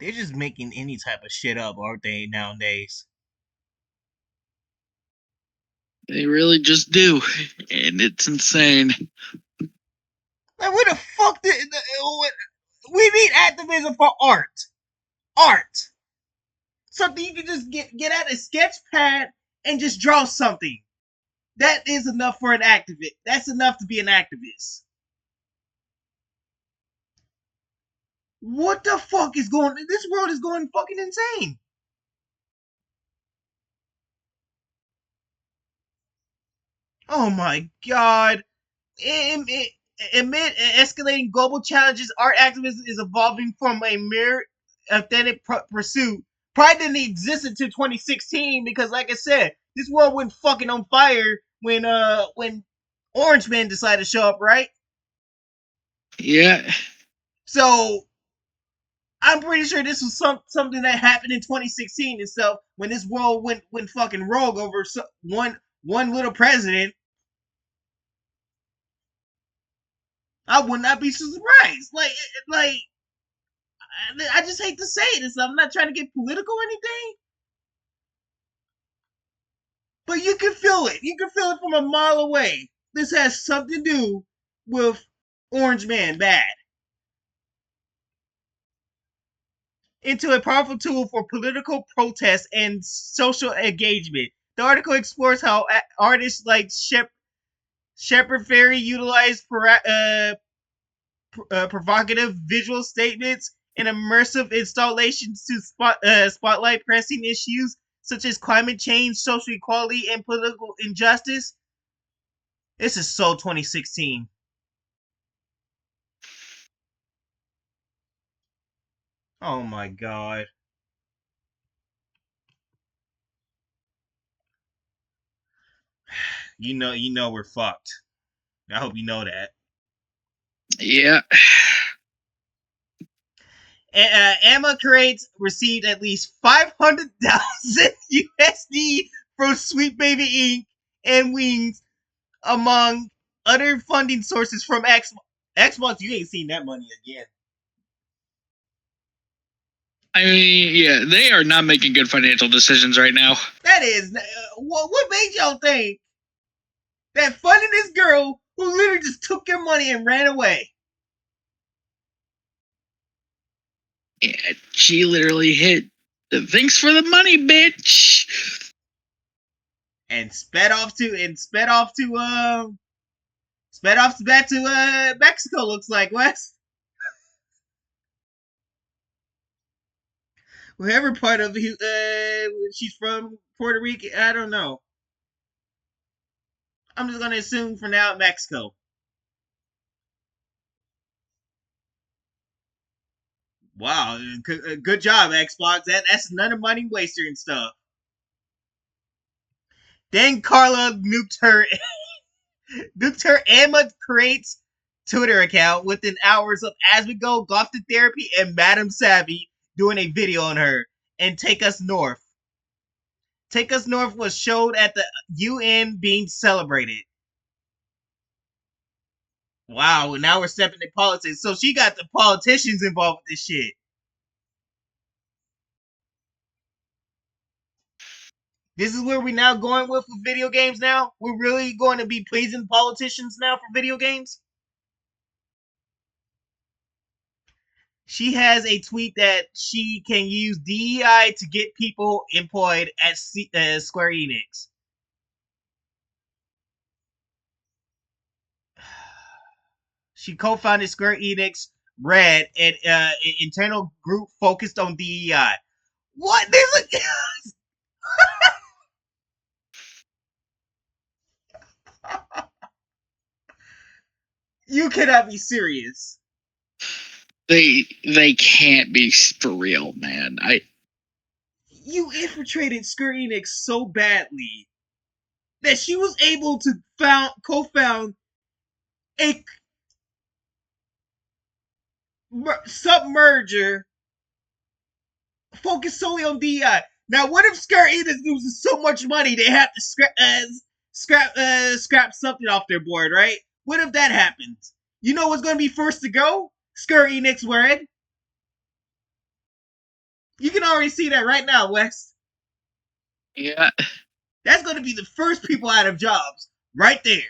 Speaker 1: They're just making any type of shit up, aren't they, nowadays?
Speaker 2: They really just do, and it's insane.
Speaker 1: Like, where the fuck did we need activism for art? Art. Something you can just get out a sketch pad and just draw something. That is enough for an activist. That's enough to be an activist. What the fuck is going? This world is going fucking insane. Oh my god. Amid escalating global challenges, art activism is evolving from a mere authentic pursuit. Probably didn't exist until 2016 because, like I said, this world went fucking on fire when Orange Man decided to show up, right?
Speaker 2: Yeah.
Speaker 1: So I'm pretty sure this was something that happened in 2016 and stuff when this world went fucking rogue over one little president. I would not be surprised. Like I just hate to say this. I'm not trying to get political or anything, but you can feel it. You can feel it from a mile away. This has something to do with Orange Man bad. Into a powerful tool for political protest and social engagement. The article explores how artists like Shepard Fairey utilize provocative visual statements and immersive installations to spotlight pressing issues such as climate change, social equality, and political injustice. This is so 2016. Oh my god. You know we're fucked. I hope you know that.
Speaker 2: Yeah.
Speaker 1: Emma Crates received at least 500,000 USD from Sweet Baby Inc. and Wings, among other funding sources from Xbox. You ain't seen that money again.
Speaker 2: I mean, yeah, they are not making good financial decisions right now.
Speaker 1: That is, what made y'all think that funding this girl who literally just took your money and ran away?
Speaker 2: Yeah, she literally hit the thanks for the money, bitch.
Speaker 1: And sped off to Spinoff's back to Mexico, looks like, Wes. Whatever part of she's from, Puerto Rico, I don't know. I'm just gonna assume for now Mexico. Wow, good job, Xbox. That's another money waster and stuff. Then Carla nuked her Emma creates Twitter account within hours of As We Go, Golf to Therapy, and Madam Savvy doing a video on her. And Take Us North. Take Us North was showed at the UN being celebrated. Wow, now we're stepping in politics. So she got the politicians involved with this shit. This is where we're now going with video games now? We're really going to be pleasing politicians now for video games? She has a tweet that she can use DEI to get people employed at Square Enix. She co-founded Square Enix Red, an internal group focused on DEI. What? You cannot be serious.
Speaker 2: They can't be for real, man.
Speaker 1: You infiltrated Square Enix so badly that she was able to co-found a submerger focused solely on DEI. Now, what if Square Enix loses so much money they have to scrap something off their board, right? What if that happens? You know what's going to be first to go? Square Enix Red. You can already see that right now, Wes.
Speaker 2: Yeah.
Speaker 1: That's going to be the first people out of jobs right there.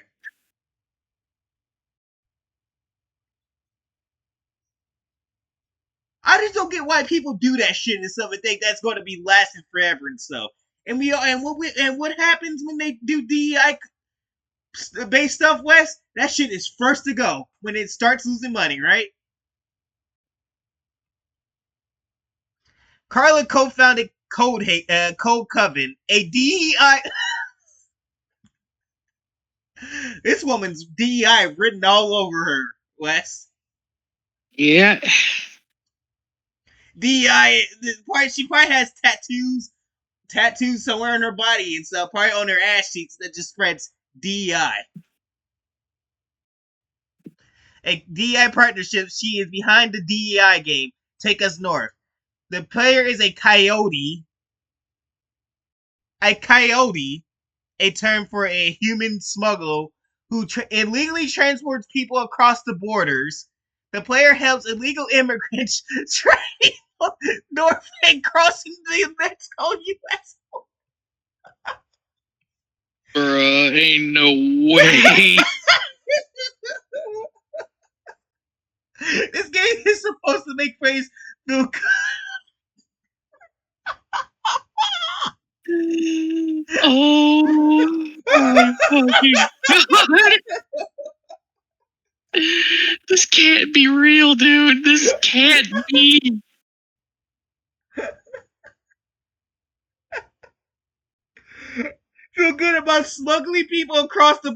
Speaker 1: I just don't get why people do that shit and stuff and think that's going to be lasting forever and stuff. And what happens when they do DEI based stuff, Wes? That shit is first to go when it starts losing money, right? Carla co-founded Code Coven, a DEI. This woman's DEI written all over her, Wes.
Speaker 2: Yeah.
Speaker 1: DEI. She probably has tattoos somewhere on her body and stuff, probably on her ass cheeks that just spreads DEI. A DEI partnership. She is behind the DEI game. Take Us North. The player is a coyote. A coyote, a term for a human smuggler who illegally transports people across the borders. The player helps illegal immigrants travel north and crossing the Mexico-U.S.
Speaker 2: Bruh, ain't no way.
Speaker 1: This game is supposed to make players feel good.
Speaker 2: Oh my fucking god. This can't be real, dude. This can't be.
Speaker 1: Feel good about smuggling people across the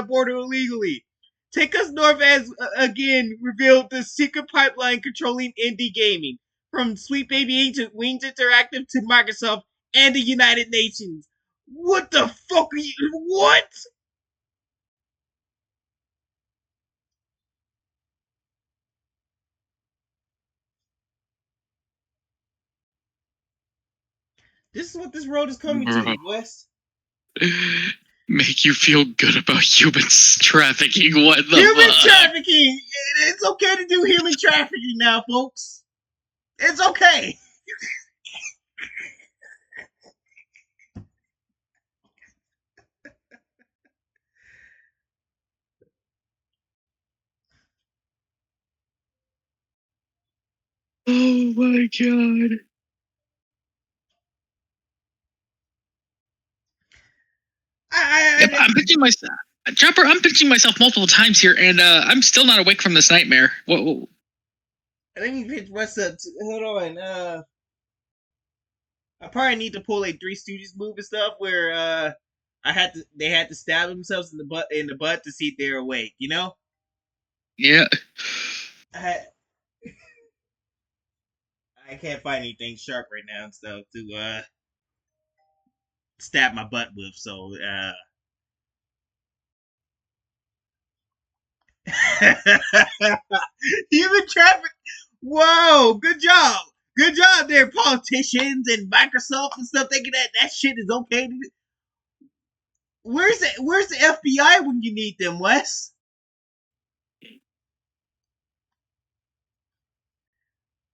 Speaker 1: border illegally. Take Us North has again revealed the secret pipeline controlling indie gaming, from Sweet Baby to Wings Interactive to Microsoft and the United Nations. What the fuck are you? What? This is what this road is coming to, Wes.
Speaker 2: Make you feel good about human trafficking. What the
Speaker 1: Human
Speaker 2: fuck?
Speaker 1: trafficking! It's okay to do human trafficking now, folks. It's okay.
Speaker 2: Oh my god.
Speaker 1: I
Speaker 2: I'm picturing myself. Chopper, I'm pinching myself multiple times here, and I'm still not awake from this nightmare. Whoa.
Speaker 1: Let me pitch myself. Hold on. I probably need to pull a Three Stooges move and stuff where they had to stab themselves in the butt to see if they're awake. You know?
Speaker 2: Yeah.
Speaker 1: I can't find anything sharp right now and stuff to stab my butt with. So human traffic. Whoa, good job. Good job there, politicians and Microsoft and stuff thinking that shit is okay. Where's the FBI when you need them, Wes?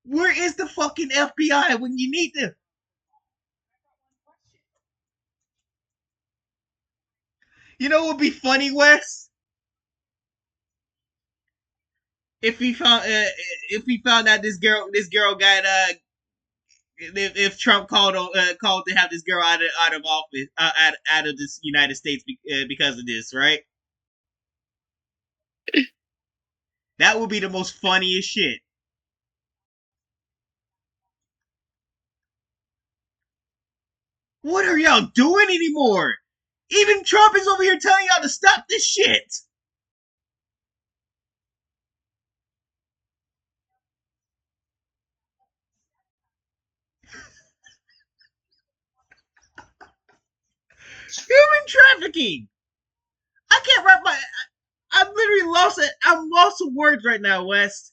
Speaker 1: Where is the fucking FBI when you need them? You know what would be funny, Wes? If he found out this girl got if Trump called to have this girl out of office out of this United States because of this, right? That would be the most funniest shit. What are y'all doing anymore? Even Trump is over here telling y'all to stop this shit. Human trafficking. I can't wrap my. I'm literally lost. I'm lost of words right now, West.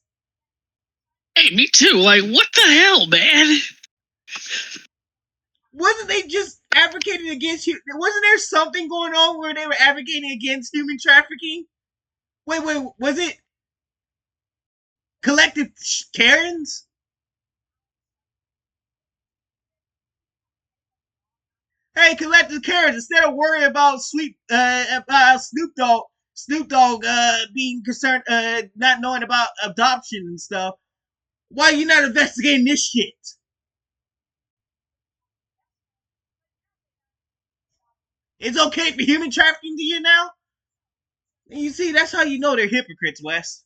Speaker 2: Hey, me too. Like, what the hell, man?
Speaker 1: Wasn't they just advocating against you? Wasn't there something going on where they were advocating against human trafficking? Wait, was it collective Karens? Hey, collective Karens, instead of worrying about Snoop Dogg being concerned, not knowing about adoption and stuff, why are you not investigating this shit? It's okay for human trafficking to you now? And you see, that's how you know they're hypocrites, Wes.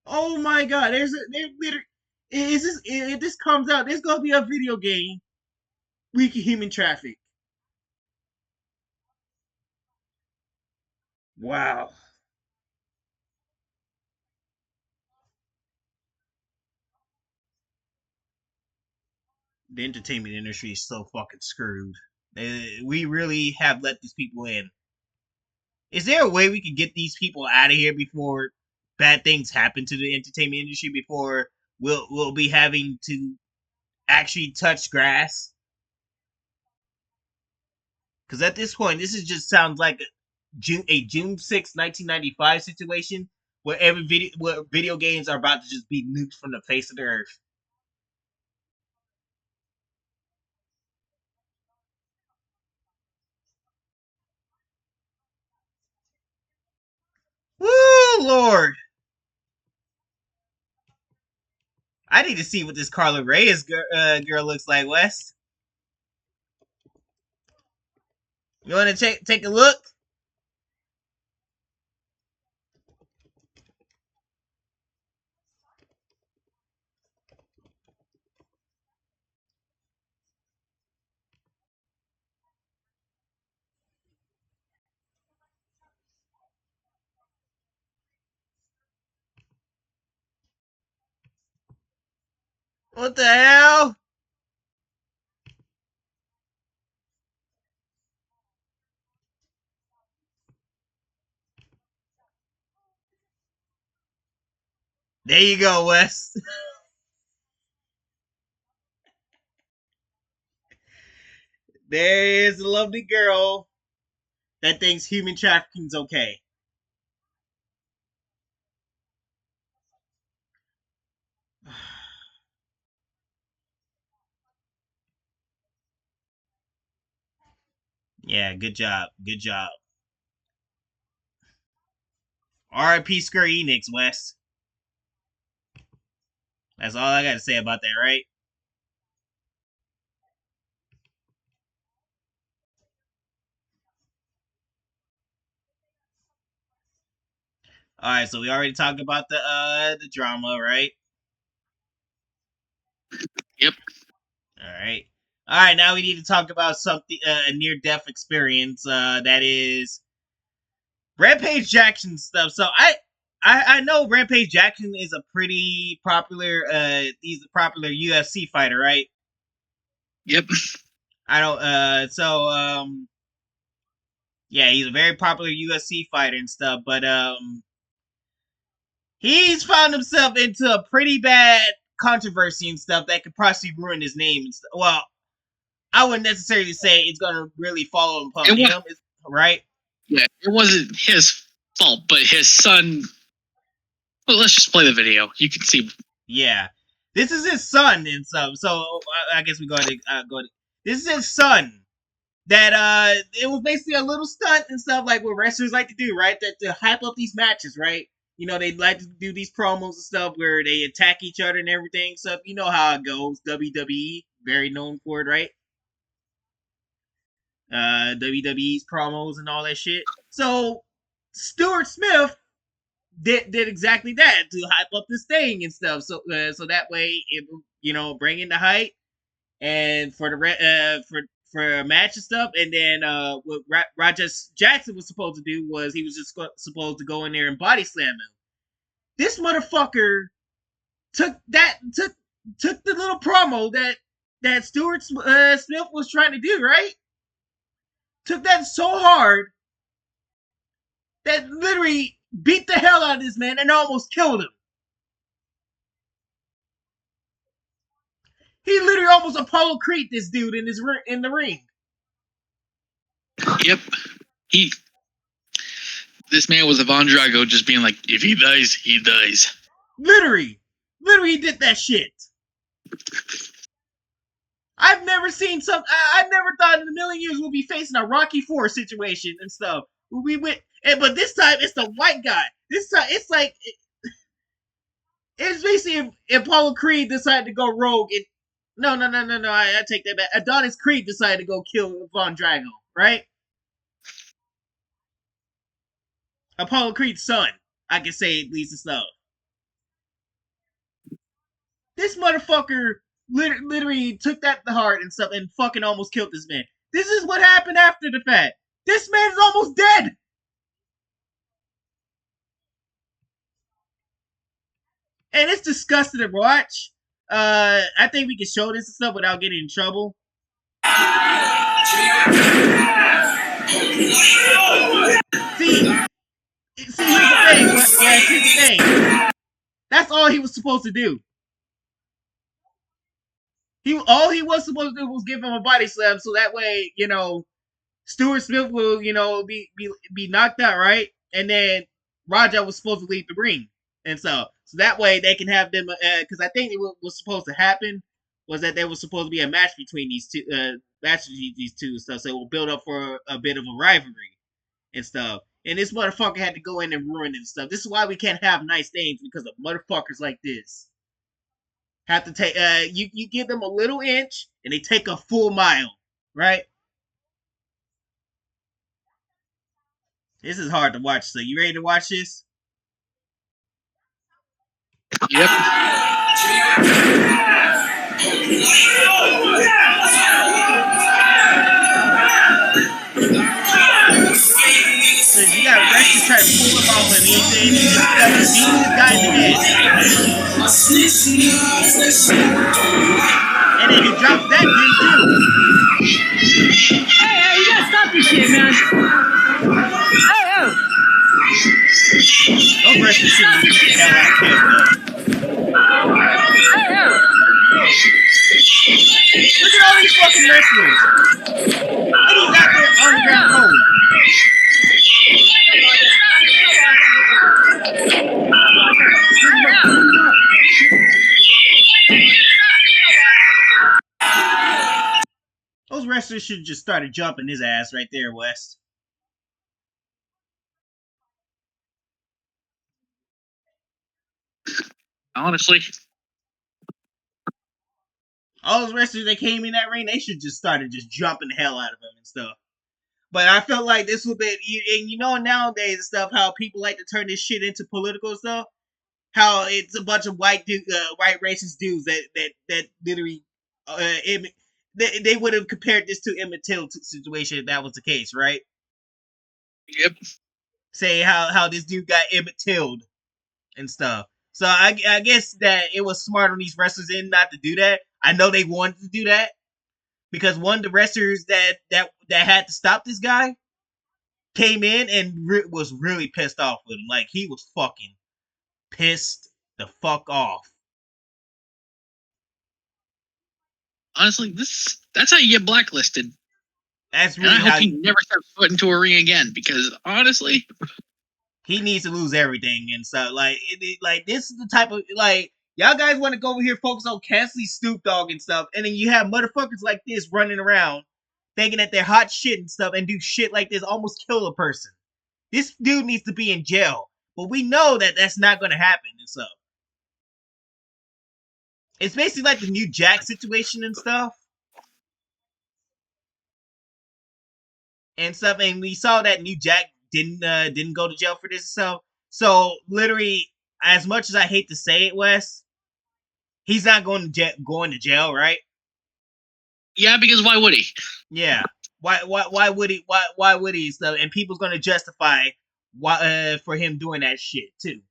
Speaker 1: Oh my god, there's literally is this if this comes out, there's gonna be a video game we can human traffic. Wow. The entertainment industry is so fucking screwed. We really have let these people in. Is there a way we could get these people out of here before bad things happen to the entertainment industry? Before we'll be having to actually touch grass? Because at this point, this is just sounds like June 6th, 1995 situation where where video games are about to just be nuked from the face of the earth. Woo, Lord! I need to see what this Carla Reyes girl looks like, Wes. You want to take a look? What the hell? There you go, Wes. There is a lovely girl that thinks human trafficking's okay. Yeah, good job. Good job. R.I.P. Square Enix, Wes. That's all I got to say about that, right? All right, so we already talked about the drama, right?
Speaker 2: Yep.
Speaker 1: All right. All right, now we need to talk about something a near death experience that is Rampage Jackson stuff. So I know Rampage Jackson is a pretty popular he's a popular UFC fighter, right?
Speaker 2: Yep.
Speaker 1: I don't yeah, he's a very popular UFC fighter and stuff, but he's found himself into a pretty bad controversy and stuff that could possibly ruin his name and stuff. Well, I wouldn't necessarily say it's gonna really follow upon him, right?
Speaker 2: Yeah, it wasn't his fault, but his son. Well, let's just play the video. You can see.
Speaker 1: Yeah, this is his son and stuff. So I guess we go to go. This is his son. That it was basically a little stunt and stuff like what wrestlers like to do, right? That to hype up these matches, right? You know, they like to do these promos and stuff where they attack each other and everything. So you know how it goes. WWE, very known for it, right? WWE's promos and all that shit. So Stuart Smith did exactly that to hype up this thing and stuff. So so that way it bring in the hype and for the for a match and stuff. And then what Roger Jackson was supposed to do was he was just supposed to go in there and body slam him. This motherfucker took the little promo that Stuart Smith was trying to do, right? Took that so hard that literally beat the hell out of this man and almost killed him. He literally almost Apollo Creed this dude in the ring.
Speaker 2: Yep. This man was Ivan Drago just being like, if he dies, he dies.
Speaker 1: Literally he did that shit. I've never seen I never thought in a million years we'll be facing a Rocky IV situation and stuff. We went, but this time it's the white guy. This time it's like it's basically if Apollo Creed decided to go rogue. No. I take that back. Adonis Creed decided to go kill Von Drago, right? Apollo Creed's son. I can say at least it's stuff. This motherfucker literally took that to heart and stuff and fucking almost killed this man. This is what happened after the fact. This man's almost dead. And it's disgusting to watch. I think we can show this and stuff without getting in trouble. See, here's the thing. Here's the thing. That's all he was supposed to do. All he was supposed to do was give him a body slam, so that way, Stuart Smith will, be knocked out, right? And then Raja was supposed to leave the ring, and so that way they can have them. Because I think what was supposed to happen was that there was supposed to be a match between these two, these two stuff. So it will build up for a bit of a rivalry and stuff. And this motherfucker had to go in and ruin it and stuff. This is why we can't have nice things because of motherfuckers like this. Have to take you give them a little inch and they take a full mile, right? This is hard to watch. So you ready to watch this?
Speaker 2: Yep.
Speaker 1: So you got wrestlers try to pull him off and he just beat this guy in the head. And then he drops that dude too.
Speaker 4: Hey, you gotta stop this shit, man.
Speaker 1: Those wrestlers shouldn't beat the hell out of him. Look at all these fucking wrestlers. And he's out there on the ground cold. Those wrestlers should have just started jumping his ass right there, West.
Speaker 2: Honestly,
Speaker 1: all those wrestlers that came in that ring, they should just started just jumping the hell out of him and stuff. But I felt like this would be, and you know nowadays and stuff how people like to turn this shit into political stuff. How it's a bunch of white racist dudes that literally, they would have compared this to Emmett Till situation if that was the case, right?
Speaker 2: Yep.
Speaker 1: Say how this dude got Emmett Tilled and stuff. So I guess that it was smart on these wrestlers in not to do that. I know they wanted to do that because one of the wrestlers that had to stop this guy came in and was really pissed off with him. Like he was fucking pissed the fuck off.
Speaker 2: Honestly, that's how you get blacklisted.
Speaker 1: That's
Speaker 2: And
Speaker 1: really
Speaker 2: I hope
Speaker 1: how
Speaker 2: he never steps foot into a ring again because honestly,
Speaker 1: he needs to lose everything and stuff. Like this is the type of like y'all guys want to go over here focus on canceling Snoop Dogg and stuff, and then you have motherfuckers like this running around thinking that they're hot shit and stuff and do shit like this, almost kill a person. This dude needs to be in jail, but we know that that's not going to happen and stuff. It's basically like the new Jack situation and stuff. And stuff, and we saw that New Jack didn't go to jail for this. So literally, as much as I hate to say it, Wes, he's not going to jail, right?
Speaker 2: yeah, because why would he?
Speaker 1: Yeah. Why would he? Why would he? So, and people's gonna justify why for him doing that shit too.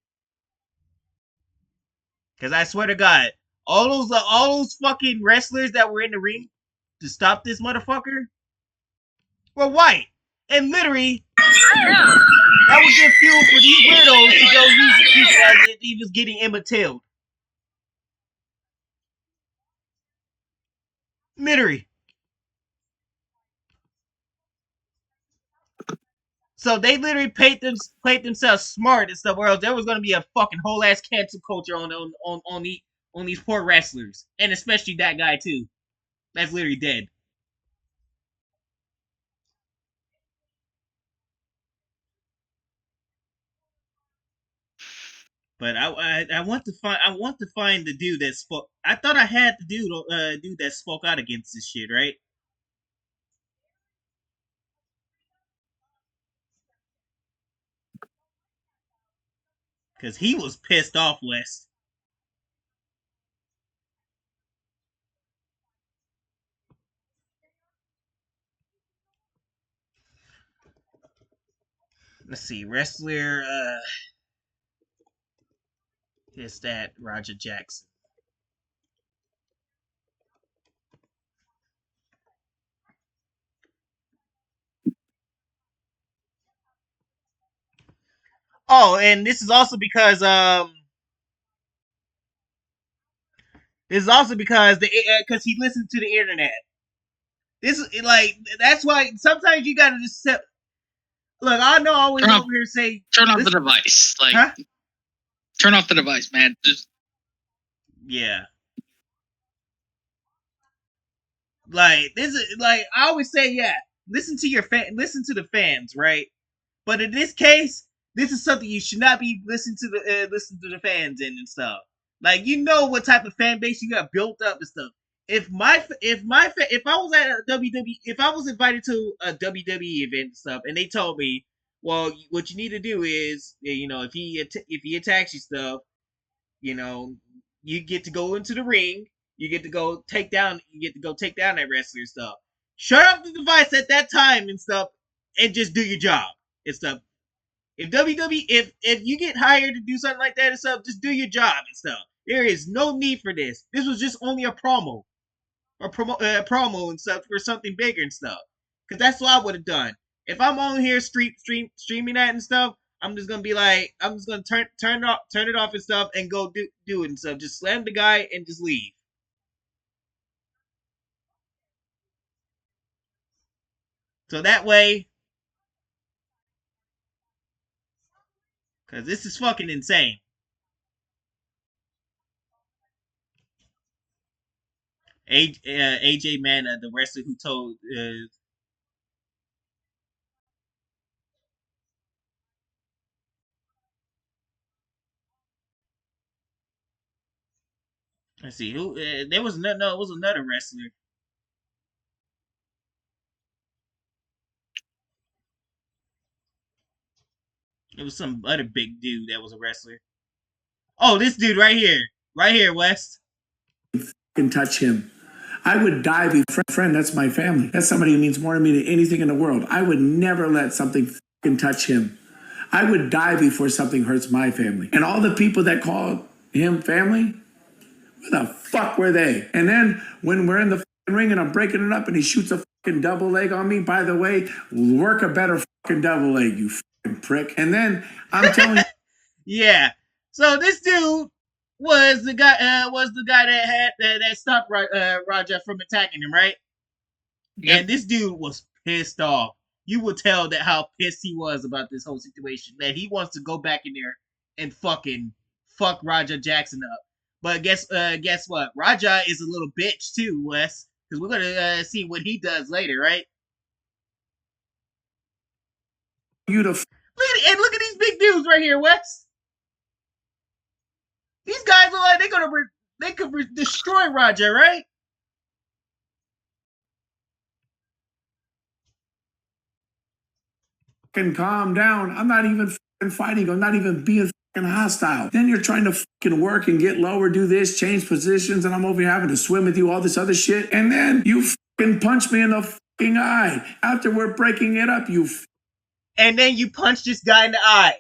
Speaker 1: Because I swear to God, all those fucking wrestlers that were in the ring to stop this motherfucker were white, and literally that would give fuel for these weirdos to go use it as if he was getting Emma Till. Literally. So they literally played themselves smart and stuff, or else there was gonna be a fucking whole ass cancel culture on these poor wrestlers. And especially that guy too. That's literally dead. But I want to find the dude that spoke. I thought I had the dude that spoke out against this shit, right? Because he was pissed off, West. Let's see, wrestler. Is that Roger Jackson? Oh, and this is also because because he listened to the internet. This is like that's why sometimes you gotta just set. Look, I know I always over here say
Speaker 2: turn off the device. Like,
Speaker 1: huh?
Speaker 2: Turn off the device, man. Just
Speaker 1: Yeah. Like this is like I always say, yeah. Listen to listen to the fans, right? But in this case, this is something you should not be listen to the fans in and stuff. Like you know what type of fan base you got built up and stuff. If I was at a WWE, if I was invited to a WWE event and stuff, and they told me, well, what you need to do is, you know, if he attacks you stuff, you know, you get to go into the ring, you get to go take down that wrestler stuff. Shut off the device at that time and stuff, and just do your job and stuff. If WWE, if you get hired to do something like that and stuff, just do your job and stuff. There is no need for this. This was just only a promo promo and stuff for something bigger and stuff. Cause that's what I would have done. If I'm on here streaming that and stuff, I'm just gonna be like, I'm just gonna turn it off and stuff, and go do it and stuff. Just slam the guy and just leave. So that way, cause this is fucking insane. AJ Mana, the wrestler who told let's see who there was no it was another wrestler. It was some other big dude that was a wrestler. Oh, this dude right here, West.
Speaker 5: Can touch him. I would die before friend. That's my family. That's somebody who means more to me than anything in the world. I would never let something touch him. I would die before something hurts my family. And all the people that call him family, where the fuck were they? And then when we're in the ring and I'm breaking it up and he shoots a fucking double leg on me, by the way, work a better fucking double leg, you fucking prick. And then I'm telling you.
Speaker 1: Yeah. So this dude was the guy that had that stopped Raja from attacking him, right?
Speaker 2: Yep.
Speaker 1: And this dude was pissed off. You would tell that how pissed he was about this whole situation. That he wants to go back in there and fucking fuck Raja Jackson up. But guess what? Raja is a little bitch too, Wes. Because we're gonna see what he does later, right?
Speaker 5: You the
Speaker 1: and look at these big dudes right here, Wes. These guys look like they could destroy Raja, right?
Speaker 5: fucking calm down. I'm not even fucking fighting. I'm not even being fucking hostile. Then you're trying to fucking work and get lower, do this, change positions, and I'm over here having to swim with you, all this other shit. And then you fucking punch me in the fucking eye. After we're breaking it up,
Speaker 1: and then you punch this guy in the eye.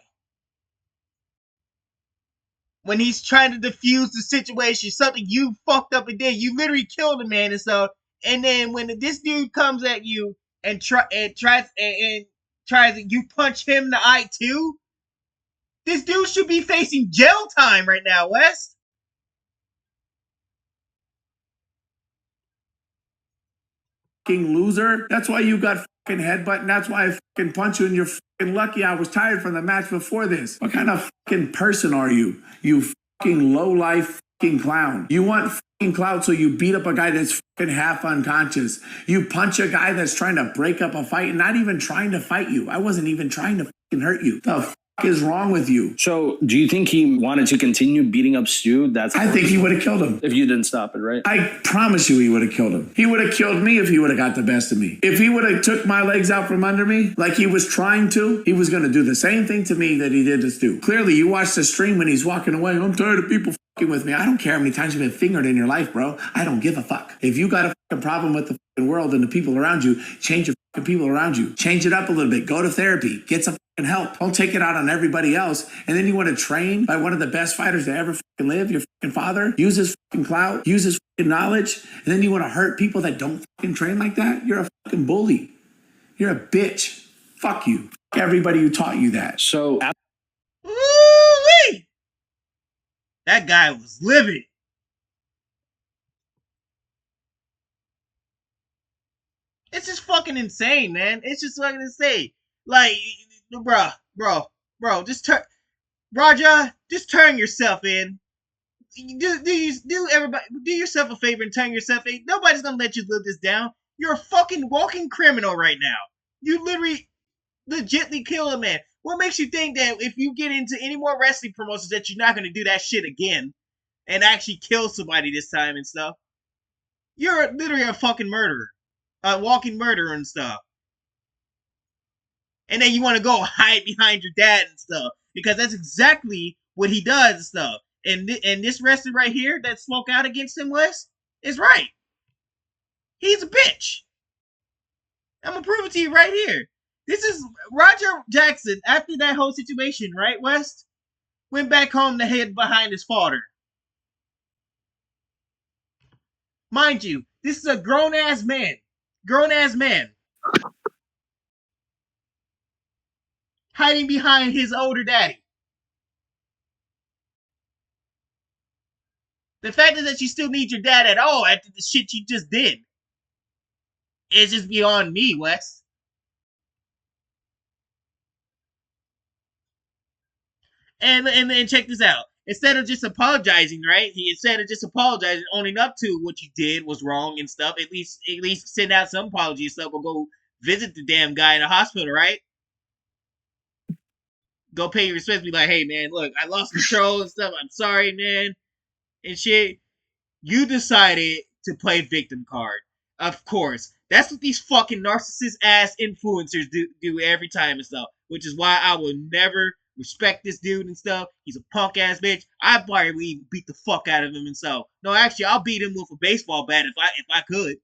Speaker 1: When he's trying to defuse the situation, something you fucked up and did. You literally killed a man and stuff. And then when this dude comes at you and tries, you punch him in the eye too. This dude should be facing jail time right now, Wes.
Speaker 5: Fucking loser. That's why you got fucking headbutt, and that's why I fucking punch you, and you're fucking lucky I was tired from the match before this. What kind of fucking person are you? You fucking low-life fucking clown. You want fucking clout, so you beat up a guy that's fucking half unconscious. You punch a guy that's trying to break up a fight and not even trying to fight you. I wasn't even trying to fucking hurt you. The fuck is wrong with you?
Speaker 6: So, do you think he wanted to continue beating up Stu?
Speaker 5: I think he would have killed him.
Speaker 6: If you didn't stop it, right?
Speaker 5: I promise you he would have killed him. He would have killed me if he would have got the best of me. If he would have took my legs out from under me like he was trying to, he was going to do the same thing to me that he did to Stu. Clearly, you watched the stream when he's walking away. I'm tired of people fucking with me. I don't care how many times you've been fingered in your life, bro. I don't give a fuck. If you got a fucking problem with the fucking world and the people around you, change your fucking people around you. Change it up a little bit. Go to therapy. Get some fucking help. Don't take it out on everybody else. And then you want to train by one of the best fighters to ever fucking live, your fucking father, use his fucking clout, use his fucking knowledge, and then you want to hurt people that don't fucking train like that? You're a fucking bully. You're a bitch. Fuck you. Fuck everybody who taught you that.
Speaker 6: So,
Speaker 1: Woo-wee! That guy was livid. It's just fucking insane, man. It's just fucking insane. Like, bro, just turn, Raja, just turn yourself in. Do yourself a favor and turn yourself in. Nobody's gonna let you live this down. You're a fucking walking criminal right now. You literally, legitly kill a man. What makes you think that if you get into any more wrestling promotions that you're not gonna do that shit again and actually kill somebody this time and stuff? You're literally a fucking murderer, a walking murderer and stuff. And then you want to go hide behind your dad and stuff because that's exactly what he does and stuff. And this wrestler right here that spoke out against him, Wes, is right. He's a bitch. I'm gonna prove it to you right here. This is Roger Jackson after that whole situation, right, West? Went back home to hide behind his father. Mind you, this is a grown-ass man. Grown-ass man. Hiding behind his older daddy. The fact is that you still need your dad at all after the shit you just did. It's just beyond me, Wes. And check this out. Instead of just apologizing, right? Instead of just apologizing, owning up to what you did was wrong and stuff, at least send out some apology and stuff, or go visit the damn guy in the hospital, right? Go pay your respects, be like, hey man, look, I lost control and stuff, I'm sorry, man. And shit. You decided to play victim card. Of course. That's what these fucking narcissist ass influencers do every time and stuff. Which is why I will never respect this dude and stuff. He's a punk ass bitch. I'd probably beat the fuck out of him and so. No, actually, I'll beat him with a baseball bat if I could.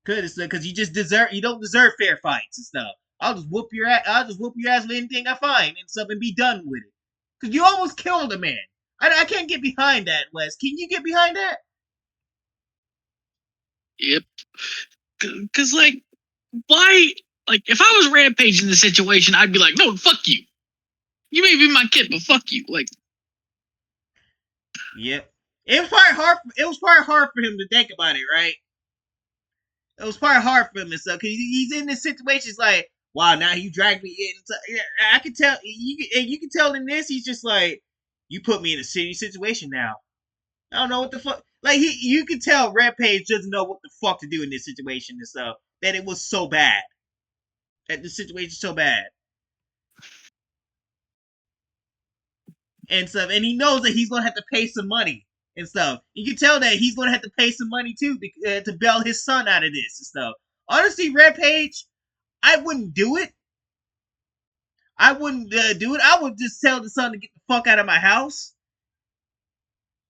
Speaker 1: Because you don't deserve fair fights and stuff. I'll just whoop your ass with anything I find and stuff and be done with it. Because you almost killed a man. I can't get behind that, Wes. Can you get behind that?
Speaker 2: Yep. Because, like, why? Like, if I was Rampage in the situation, I'd be like, no, fuck you. You may be my kid, but fuck you. Like,
Speaker 1: yep. It was probably hard for him to think about it, right? It was probably hard for him and stuff because he's in this situation. It's like, wow, now you dragged me in. I can tell you can tell in this. He's just like, you put me in a serious situation now. I don't know what the fuck. Like you can tell Rampage doesn't know what the fuck to do in this situation and stuff. That it was so bad. That the situation's so bad. And stuff. And he knows that he's gonna have to pay some money and stuff. You can tell that he's gonna have to pay some money too to bail his son out of this and stuff. Honestly, Rampage, I wouldn't do it. I wouldn't do it. I would just tell the son to get the fuck out of my house.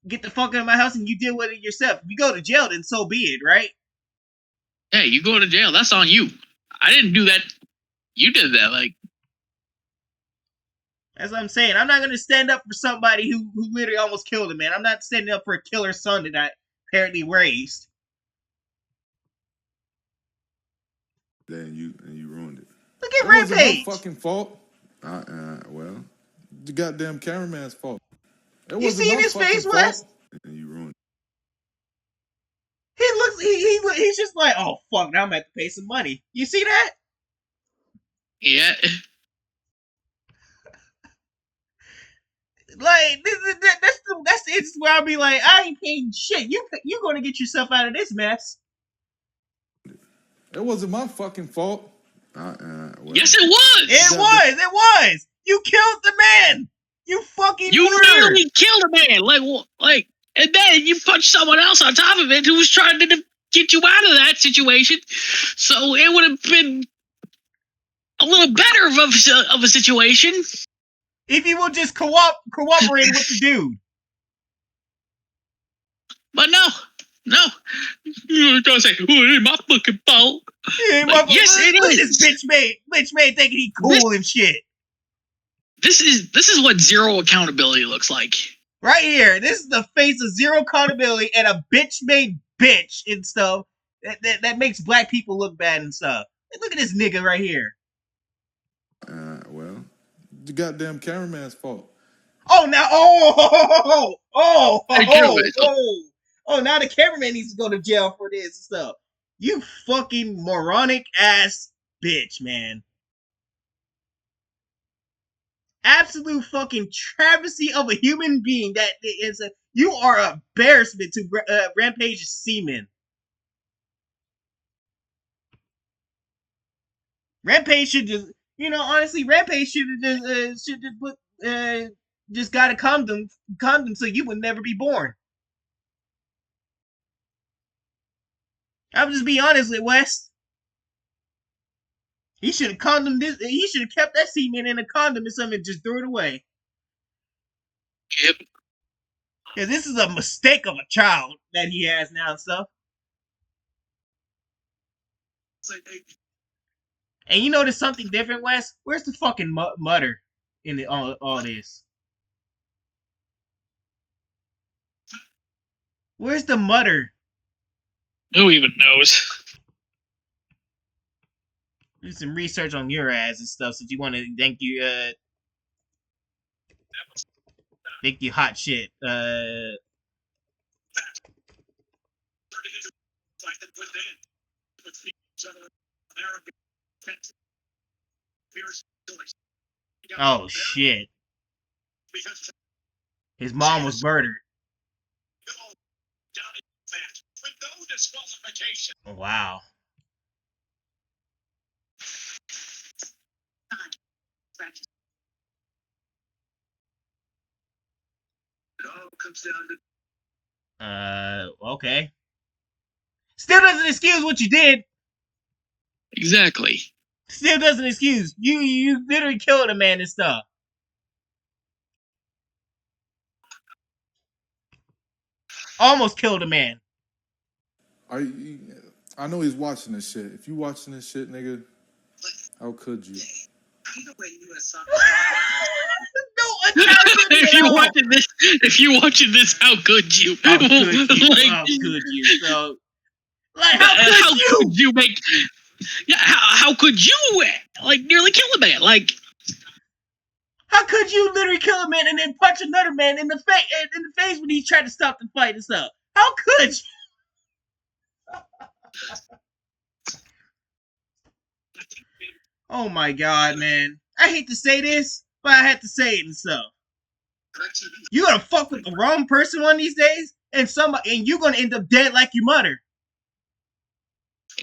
Speaker 1: Get the fuck out of my house and you deal with it yourself. If you go to jail, then so be it, right?
Speaker 2: hey, you go to jail. That's on you. I didn't do that. You did that. Like,
Speaker 1: that's what I'm saying. I'm not gonna stand up for somebody who literally almost killed a man. I'm not standing up for a killer son that I apparently raised.
Speaker 7: And you ruined it.
Speaker 1: Look at
Speaker 7: It wasn't
Speaker 1: Rampage.
Speaker 7: my fucking fault. Well, the goddamn cameraman's fault. It
Speaker 1: You see in his face,
Speaker 7: fault.
Speaker 1: Wes?
Speaker 7: And you ruined
Speaker 1: He's just like, oh fuck, now I'm gonna have to pay some money. You see that?
Speaker 2: yeah.
Speaker 1: Like that's the instance where I'll be like, I ain't paying shit. You gonna get yourself out of this mess.
Speaker 7: it. It wasn't my fucking fault.
Speaker 2: Yes, it was.
Speaker 1: It was. You killed the man. You fucking
Speaker 2: You
Speaker 1: murdered.
Speaker 2: literally killed a man. Like, and then you punched someone else on top of it who was trying to get you out of that situation. So it would have been a little better of a situation.
Speaker 1: If you will just cooperate with the dude.
Speaker 2: But no. You don't say, oh, it ain't my fucking fault. Yes, it
Speaker 1: Look at
Speaker 2: is.
Speaker 1: this bitch made thinking he cool and shit.
Speaker 2: This is what zero accountability looks like.
Speaker 1: Right here. This is the face of zero accountability and a bitch made bitch and stuff that makes black people look bad and stuff. Look at this nigga right here.
Speaker 7: Well, the goddamn cameraman's fault.
Speaker 1: Oh, now, now the cameraman needs to go to jail for this and stuff. You fucking moronic ass bitch, man. Absolute fucking travesty of a human being. That is you are an embarrassment to Rampage's semen. Rampage should just, honestly, Rampage should just put just got a condom so you would never be born. I'll just be honest with West. He should have He should have kept that semen in a condom or something and just threw it away.
Speaker 2: Yep.
Speaker 1: Because this is a mistake of a child that he has now and stuff. And you notice something different, Wes? Where's the fucking mutter in all this? Where's the mutter?
Speaker 2: Who even knows?
Speaker 1: Do some research on your ass and stuff since you want to think you hot shit. Oh shit. His mom was murdered. Oh, wow. Okay. Still doesn't excuse what you did.
Speaker 2: Exactly.
Speaker 1: Still doesn't excuse you literally killed a man and stuff. Almost killed a man.
Speaker 7: I know he's watching this shit. If you watching this shit, nigga, how could you?
Speaker 1: No accountability
Speaker 2: If
Speaker 1: at
Speaker 2: you
Speaker 1: all.
Speaker 2: watching this, how could you?
Speaker 1: How could you?
Speaker 2: Like,
Speaker 1: How could you? So, like, how could you?
Speaker 2: make? Yeah, how could you like nearly kill a man? Like,
Speaker 1: How could you literally kill a man and then punch another man in the face when he tried to stop the fight and stuff? How could you? Oh my god, man! I hate to say this, but I had to say it and stuff. You gonna fuck with the wrong person one of these days, and you're gonna end up dead like your mother.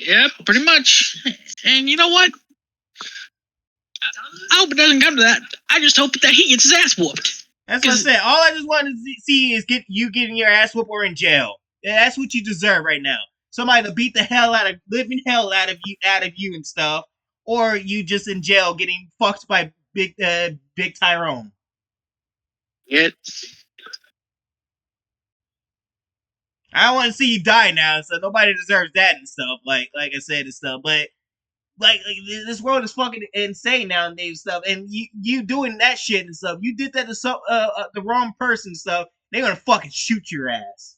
Speaker 2: yeah, pretty much. And you know what? I hope it doesn't come to that. I just hope that he gets his ass whooped.
Speaker 1: That's what I said. All I just wanted to see is getting your ass whooped or in jail. Yeah, that's what you deserve right now. Somebody to beat the living hell out of you and stuff, or you just in jail getting fucked by big Tyrone.
Speaker 2: Yeah.
Speaker 1: I don't want to see you die now, so nobody deserves that and stuff. Like I said and stuff, but like this world is fucking insane nowadays and stuff. And you doing that shit and stuff. You did that to the wrong person and stuff. They're gonna fucking shoot your ass.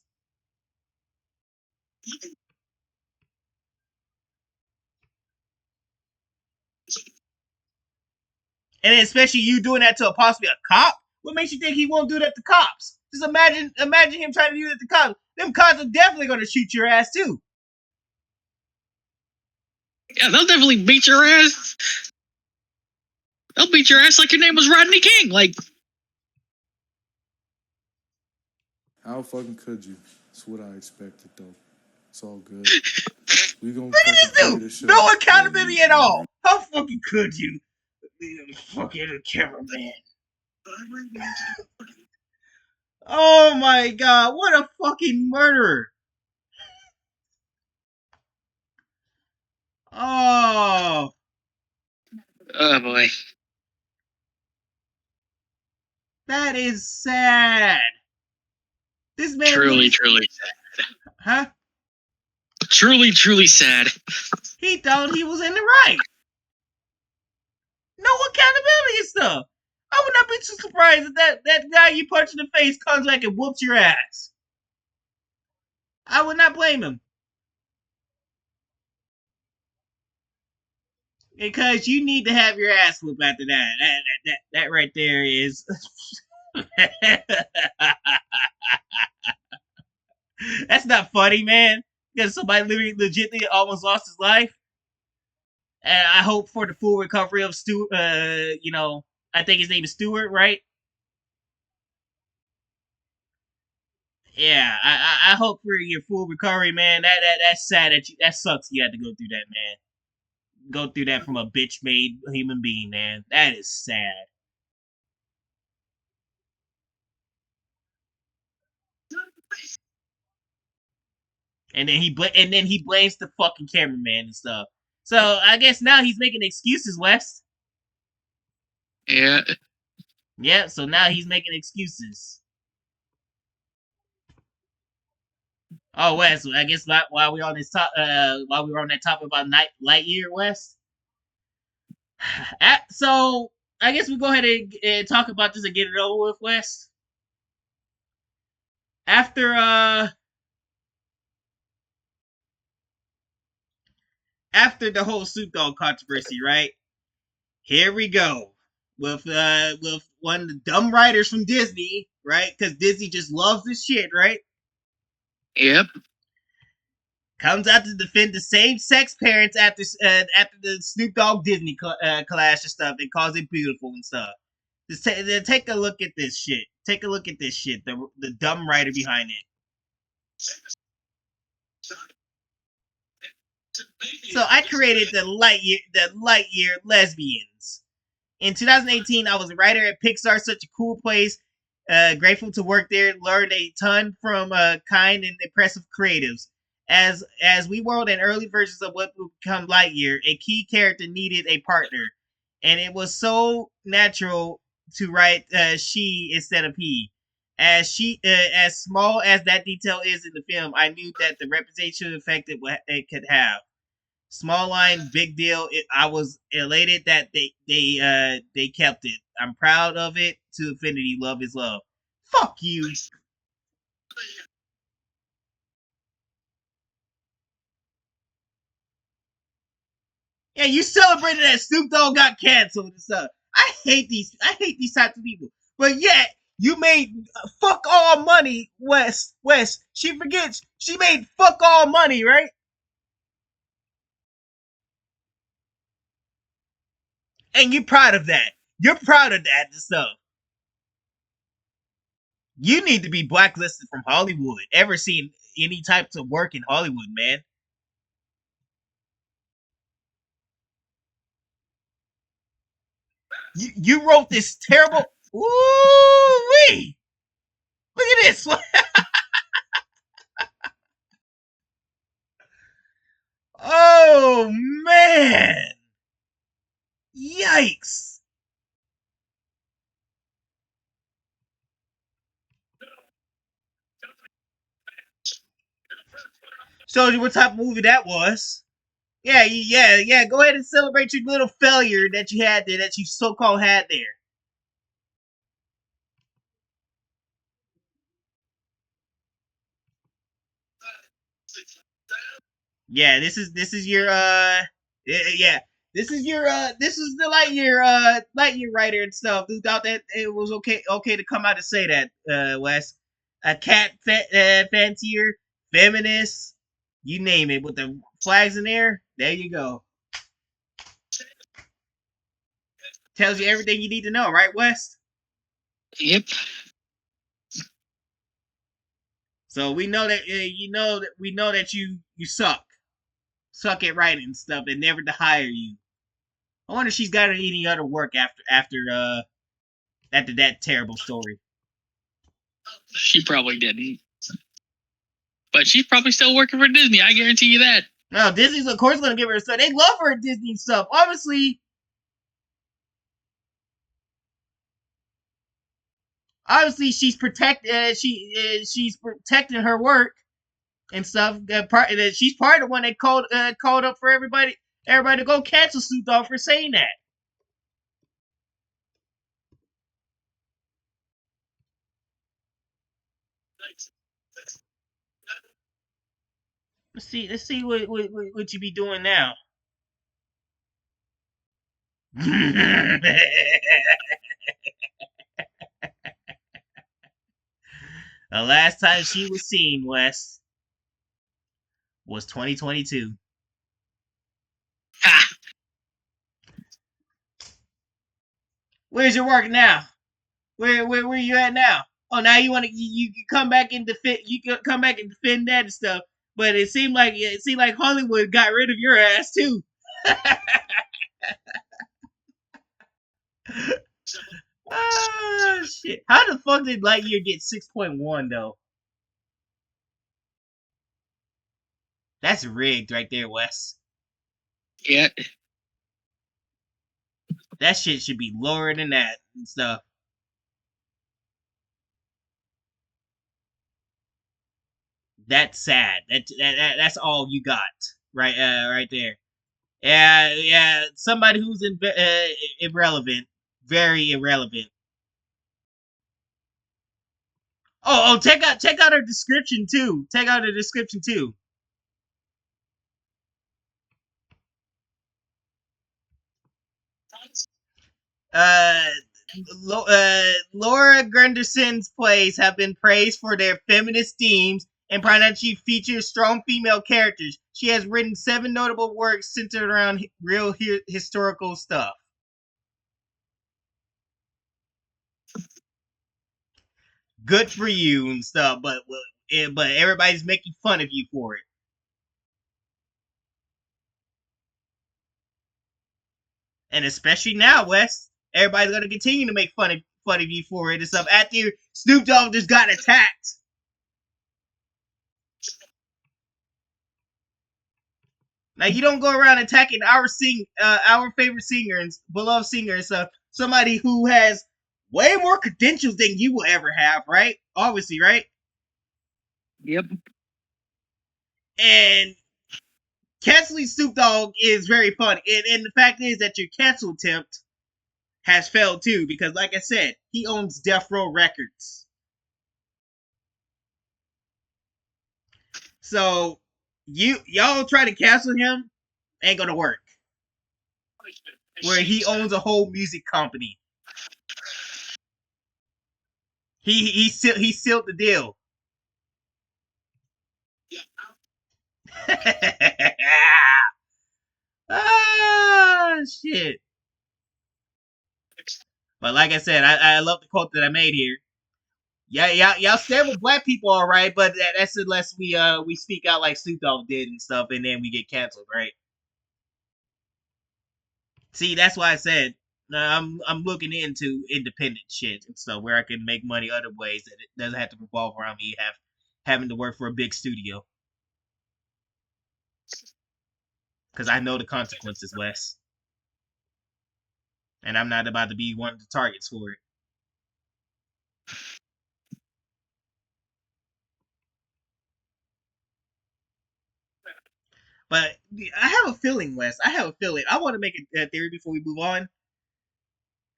Speaker 1: And then especially you doing that to possibly a cop. What makes you think he won't do that to cops? Just imagine him trying to do that to cops. Them cops are definitely gonna shoot your ass too.
Speaker 2: Yeah, they'll definitely beat your ass. They'll beat your ass like your name was Rodney King. Like,
Speaker 7: How fucking could you? That's what I expected, though. It's all good. We gonna
Speaker 1: Look at this
Speaker 7: fucking play
Speaker 1: dude.
Speaker 7: this shit
Speaker 1: No
Speaker 7: out.
Speaker 1: accountability at all. How fucking could you? Fucking cameraman. Oh my god, what a fucking murderer. Oh,
Speaker 2: oh boy.
Speaker 1: that is sad. This man
Speaker 2: Truly sad.
Speaker 1: Huh?
Speaker 2: Truly sad.
Speaker 1: He thought he was in the right. No accountability and stuff. I would not be too surprised if that guy you punch in the face comes back and whoops your ass. I would not blame him. Because you need to have your ass whooped after that. That right there is. That's not funny, man. Because somebody literally legitimately almost lost his life. And I hope for the full recovery of Stuart. I think his name is Stuart, right? Yeah, I hope for your full recovery, man. That's sad that sucks. You had to go through that, man. Go through that from a bitch-made human being, man. That is sad. And then he blames the fucking cameraman and stuff. So I guess now he's making excuses, Wes.
Speaker 2: Yeah.
Speaker 1: Yeah, so now he's making excuses. Oh, Wes, I guess while we're on this while we were on that topic about Lightyear, Wes. So I guess we go ahead and talk about this and get it over with, Wes. After the whole Snoop Dogg controversy, right? Here we go with one of the dumb writers from Disney, right? Because Disney just loves this shit, right?
Speaker 2: Yep.
Speaker 1: Comes out to defend the same-sex parents after the Snoop Dogg Disney clash and stuff, and calls it beautiful and stuff. Just take a look at this shit. Take a look at this shit. The dumb writer behind it. So I created the Lightyear Lesbians. In 2018, I was a writer at Pixar, such a cool place. Grateful to work there, learned a ton from kind and impressive creatives. As we world in early versions of what would become Lightyear, a key character needed a partner, and it was so natural to write she instead of he. As small as that detail is in the film, I knew that the reputation effect it could have. Small line, big deal. I was elated that they kept it. I'm proud of it. To infinity, love is love. Fuck you. Yeah, you celebrated that Snoop Dogg got canceled and stuff. I hate these types of people. But yet you made fuck all money, West. She forgets she made fuck all money, right? And you're proud of that. You're proud of that and stuff. You need to be blacklisted from Hollywood. Ever seen any types of work in Hollywood, man? You wrote this terrible. Ooh wee! Look at this. Oh man! Yikes! Shows you what type of movie that was. Yeah. Go ahead and celebrate your little failure that you had there, that you so-called had there. Yeah, this is your yeah. This is the Lightyear writer and stuff who thought that it was okay to come out and say that, Wes. A fancier, feminist, you name it, with the flags in there. There you go. Tells you everything you need to know, right, Wes?
Speaker 2: Yep.
Speaker 1: So we know that we know that you suck at writing and stuff, and never to hire you. I wonder if she's got any other work after that terrible story.
Speaker 2: She probably didn't. But she's probably still working for Disney. I guarantee you that.
Speaker 1: No, Disney's of course going to give her a stuff. They love her at Disney and stuff. Obviously, she's she's protecting her work and stuff. She's part of the one that called up for everybody to go cancel Snoop Dogg for saying that. Let's see what you be doing now. The last time she was seen, Wes, was 2022.
Speaker 2: Ha!
Speaker 1: Where's your work now? Where you at now? Oh, now you want to you come back and defend come back and defend that and stuff. But it seemed like Hollywood got rid of your ass too. Ah, shit. How the fuck did Lightyear get 6.1 though? That's rigged right there, Wes.
Speaker 2: Yeah.
Speaker 1: That shit should be lower than that and stuff. That's sad. That's all you got, right? Right there. Yeah. Somebody who's irrelevant, very irrelevant. Oh, check out her description too. Check out her description too. Uh, Laura Granderson's plays have been praised for their feminist themes and primarily features strong female characters. She has written 7 notable works centered around real historical stuff. Good for you and stuff, but everybody's making fun of you for it. And especially now, Wes, everybody's gonna continue to make fun of you for it and stuff after Snoop Dogg just got attacked. Like you don't go around attacking our favorite singer and beloved singer and stuff. Somebody who has way more credentials than you will ever have, right? Obviously, right?
Speaker 2: Yep.
Speaker 1: And canceling Snoop Dogg is very funny. And the fact is that your cancel attempt has failed too, because like I said, he owns Death Row Records. So y'all try to cancel him, ain't gonna work. Where he owns a whole music company. He sealed the deal. Ah, shit. But like I said, I love the quote that I made here. Yeah, y'all stand with black people, all right, but that's unless we speak out like Snoop Dogg did and stuff, and then we get canceled, right? See, that's why I said I'm looking into independent shit and stuff where I can make money other ways that it doesn't have to revolve around me having to work for a big studio. Because I know the consequences, Wes, and I'm not about to be one of the targets for it. But I have a feeling, Wes. I have a feeling. I want to make a theory before we move on.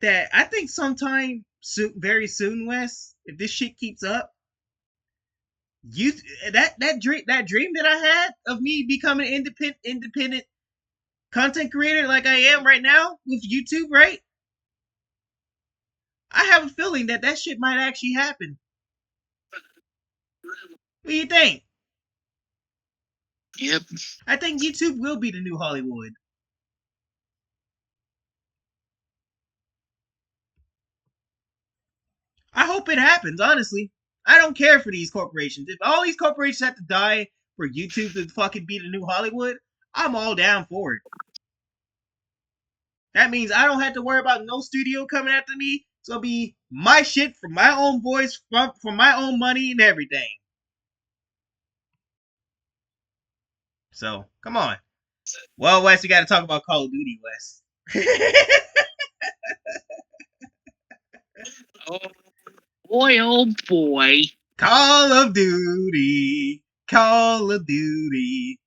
Speaker 1: That I think sometime soon, very soon, Wes, if this shit keeps up, you that dream that I had of me becoming an independent content creator like I am right now with YouTube, right? I have a feeling that shit might actually happen. What do you think?
Speaker 2: Yep.
Speaker 1: I think YouTube will be the new Hollywood. I hope it happens, honestly. I don't care for these corporations. If all these corporations have to die for YouTube to fucking be the new Hollywood, I'm all down for it. That means I don't have to worry about no studio coming after me. It's gonna be my shit from my own voice, from my own money and everything. So, come on. Well, Wes, we gotta talk about Call of Duty, Wes.
Speaker 2: Oh boy, oh boy.
Speaker 1: Call of Duty. Call of Duty.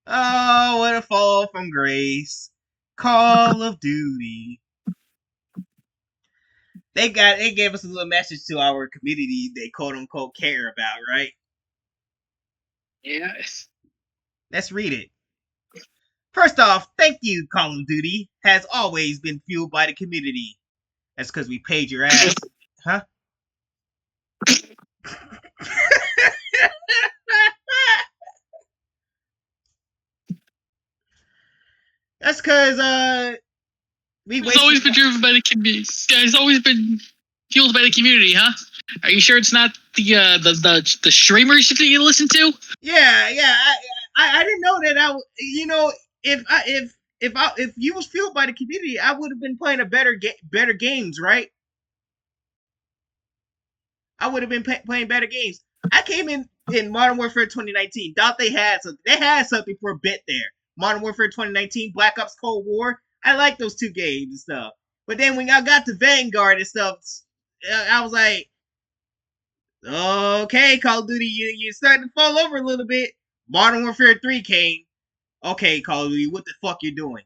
Speaker 1: Oh, what a fall from grace. Call of Duty. They gave us a little message to our community they quote unquote care about, right?
Speaker 2: Yes.
Speaker 1: Let's read it. First off, thank you, Call of Duty. Has always been fueled by the community. That's because we paid your ass. Huh? That's because we
Speaker 2: It's always
Speaker 1: wasted.
Speaker 2: been driven by the community. It's always been fueled by the community, huh? Are you sure it's not the streamers that you listen to?
Speaker 1: Yeah. I didn't know that. If you was fueled by the community, I would have been playing better games, right? I would have been playing better games. I came in Modern Warfare 2019. Thought they had something. They had something for a bit there. Modern Warfare 2019, Black Ops Cold War. I like those two games and stuff. But then when I got to Vanguard and stuff, I was like, okay, Call of Duty, you're starting to fall over a little bit. Modern Warfare 3 came. Okay, Call of Duty, what the fuck you doing?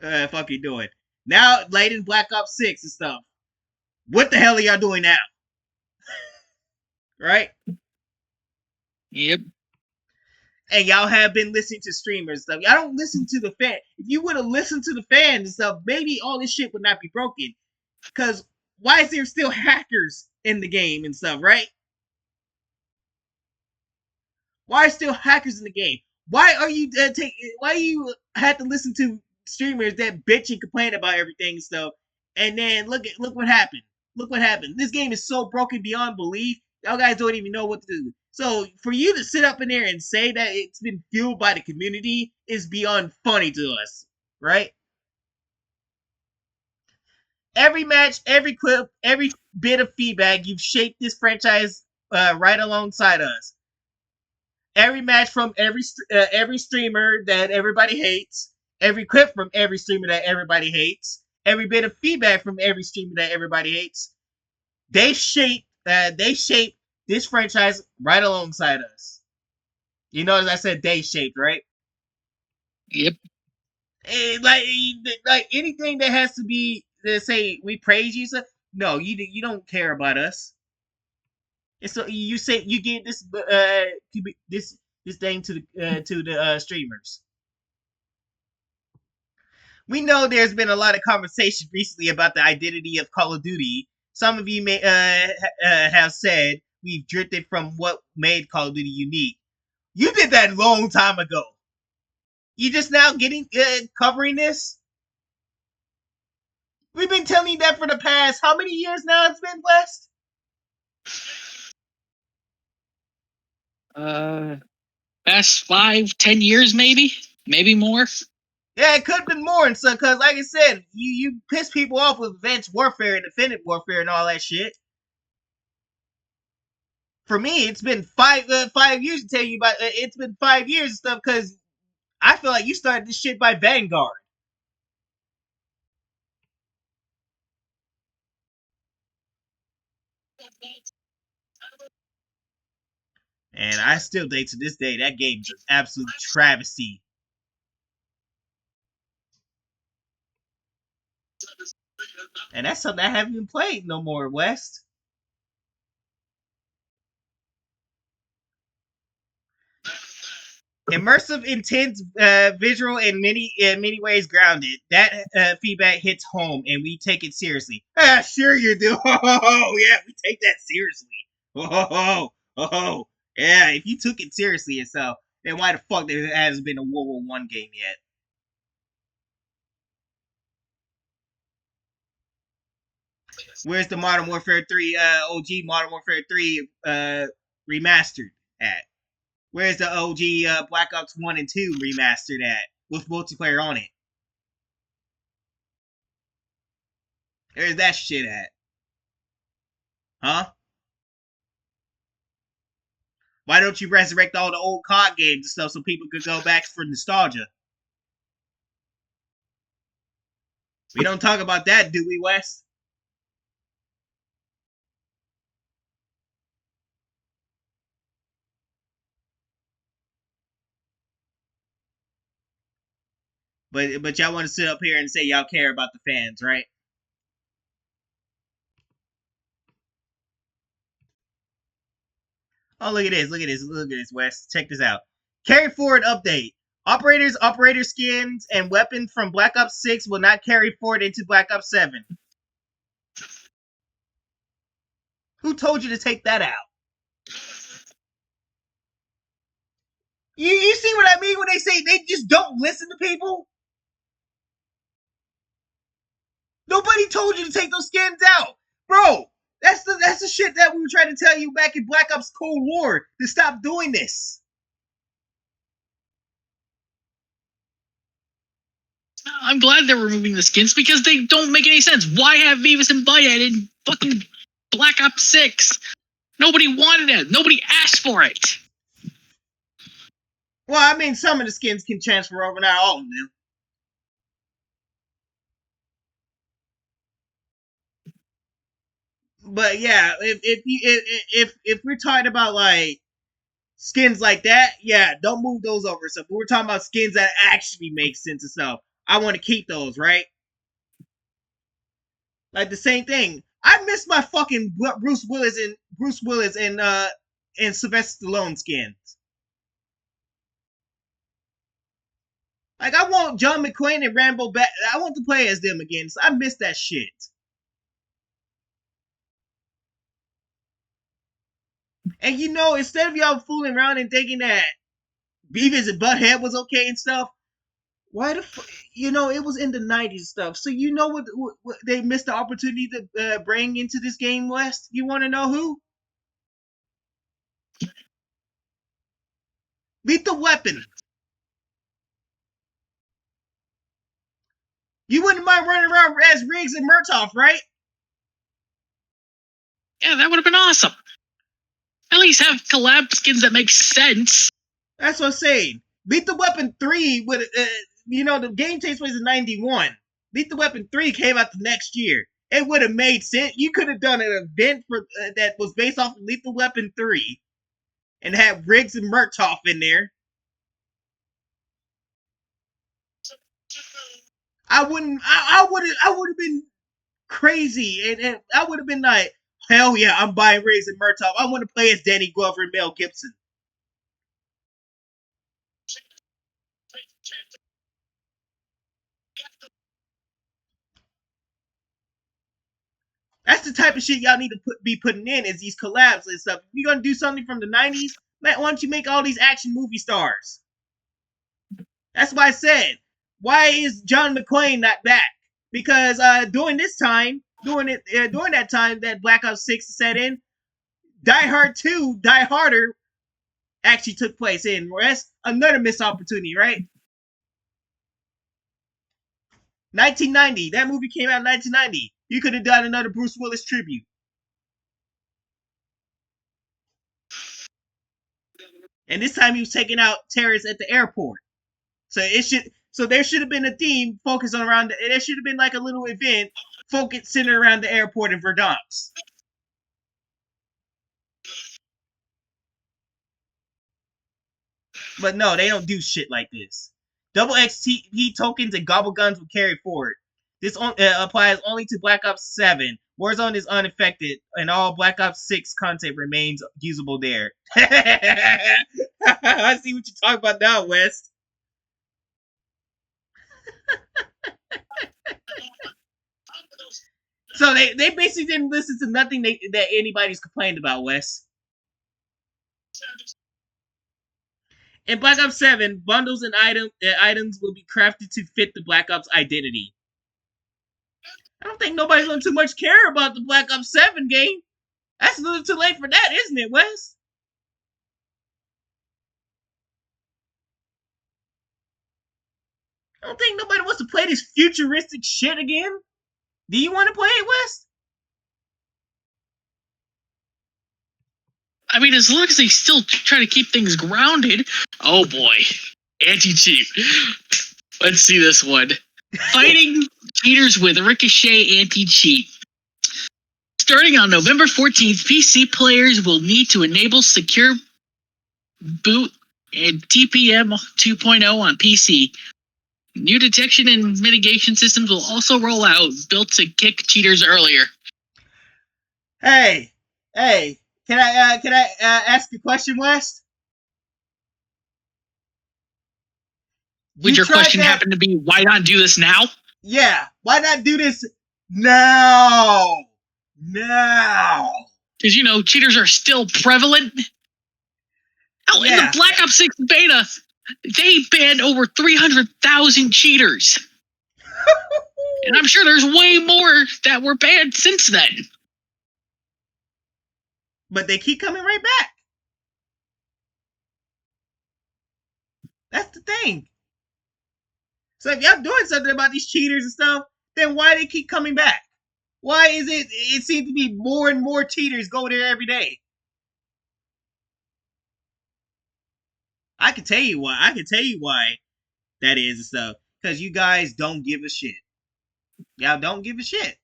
Speaker 1: Fuck you doing? Now, late in Black Ops 6 and stuff. What the hell are y'all doing now? Right?
Speaker 2: Yep.
Speaker 1: And y'all have been listening to streamers and stuff. Y'all don't listen to the fan. If you would have listened to the fans and stuff, maybe all this shit would not be broken. Because why is there still hackers in the game and stuff, right? Why are still hackers in the game? Why are you Why you had to listen to streamers that bitch and complain about everything and stuff? And then look what happened. Look what happened. This game is so broken beyond belief. Y'all guys don't even know what to do. So for you to sit up in there and say that it's been fueled by the community is beyond funny to us, right? Every match, every clip, every bit of feedback, you've shaped this franchise right alongside us. every match from every streamer that everybody hates, every clip from every streamer that everybody hates, every bit of feedback from every streamer that everybody hates. They shape this franchise right alongside us. You notice I said they shaped, right?
Speaker 2: Yep.
Speaker 1: Like anything that has to be to say we praise you, so no, you don't care about us. And so you say you give this thing to the streamers. We know there's been a lot of conversation recently about the identity of Call of Duty. Some of you may have said we've drifted from what made Call of Duty unique. You did that a long time ago. You just now getting covering this? We've been telling you that for the past how many years now it's been, West?
Speaker 2: Past 5-10 years, maybe more.
Speaker 1: Yeah, it could have been more and stuff, because like I said, you piss people off with advanced warfare and defended warfare and all that shit. For me, it's been 5 years to tell you about. It's been 5 years and stuff because I feel like you started this shit by Vanguard. And I still think to this day that game's an absolute travesty. And that's something I haven't even played no more, West. Immersive, intense, visual, in many ways grounded. That feedback hits home, and we take it seriously. Sure you do. Oh, yeah, we take that seriously. Oh, yeah. If you took it seriously yourself, then why the fuck there hasn't been a World War One game yet? Where's the Modern Warfare 3 OG Modern Warfare 3 remastered at? Where's the OG Black Ops 1 and 2 remastered at with multiplayer on it? Where's that shit at? Huh? Why don't you resurrect all the old COD games and stuff so people could go back for nostalgia? We don't talk about that, do we, Wes? But y'all want to sit up here and say y'all care about the fans, right? Oh, look at this, Wes. Check this out. Carry forward update. Operator skins, and weapons from Black Ops 6 will not carry forward into Black Ops 7. Who told you to take that out? You see what I mean when they say they just don't listen to people? Nobody told you to take those skins out. Bro, that's the shit that we were trying to tell you back in Black Ops Cold War to stop doing this.
Speaker 2: I'm glad they're removing the skins because they don't make any sense. Why have Beavis and Butthead in fucking Black Ops 6? Nobody wanted it. Nobody asked for it.
Speaker 1: Well, I mean, some of the skins can transfer over, not all of them. But yeah, if we're talking about like skins like that, yeah, don't move those over. So we're talking about skins that actually make sense and stuff. I want to keep those, right? Like the same thing. I miss my fucking Bruce Willis and Sylvester Stallone skins. Like I want John McClane and Rambo back. I want to play as them again. So I miss that shit. And you know, instead of y'all fooling around and thinking that Beavis and Butthead was okay and stuff, why the fuck? You know, it was in the 90s stuff. So you know what they missed the opportunity to bring into this game, West? You want to know who? Lethal Weapon. You wouldn't mind running around as Riggs and Murtaugh, right?
Speaker 2: Yeah, that would have been awesome. At least have collab skins that make sense.
Speaker 1: That's what I'm saying. Lethal Weapon 3 would, the game takes place in 91. Lethal Weapon 3 came out the next year. It would have made sense. You could have done an event for that was based off of Lethal Weapon 3 and had Riggs and Murtaugh in there. I would have been crazy, and I would have been like, hell yeah, I'm buying Riggs and Murtaugh. I want to play as Danny Glover and Mel Gibson. That's the type of shit y'all need to be putting in, is these collabs and stuff. If you're gonna do something from the 90s, why don't you make all these action movie stars? That's why I said, why is John McClane not back? Because during that time that Black Ops 6 set in, Die Hard 2, Die Harder actually took place in. That's another missed opportunity, right? 1990. That movie came out in 1990. You could have done another Bruce Willis tribute. And this time he was taking out terrorists at the airport. So there should have been a theme focused on around. There should have been like a little event focused centered around the airport in Verdance. But no, they don't do shit like this. Double XP tokens and gobble guns will carry forward. This applies only to Black Ops 7. Warzone is unaffected, and all Black Ops 6 content remains usable there. I see what you're talking about now, West. So they basically didn't listen to nothing that anybody's complained about, Wes. In Black Ops 7, bundles and items will be crafted to fit the Black Ops identity. I don't think nobody's going to too much care about the Black Ops 7 game. That's a little too late for that, isn't it, Wes? I don't think nobody wants to play this futuristic shit again. Do you want to play it, Wes?
Speaker 2: I mean, as long as they still try to keep things grounded. Oh boy, anti-cheat. Let's see this one. Fighting cheaters with Ricochet anti-cheat. Starting on November 14th, PC players will need to enable secure boot and TPM 2.0 on PC. New detection and mitigation systems will also roll out, built to kick cheaters earlier.
Speaker 1: Hey, can I ask a question, West?
Speaker 2: Would your question happen to be, why not do this now?
Speaker 1: Yeah, why not do this now?
Speaker 2: Because, cheaters are still prevalent. Oh, in the Black Ops 6 beta, they banned over 300,000 cheaters. And I'm sure there's way more that were banned since then.
Speaker 1: But they keep coming right back. That's the thing. So if y'all doing something about these cheaters and stuff, then why they keep coming back? Why is it seems to be more and more cheaters go there every day? I can tell you why that is and stuff. Because you guys don't give a shit. Y'all don't give a shit.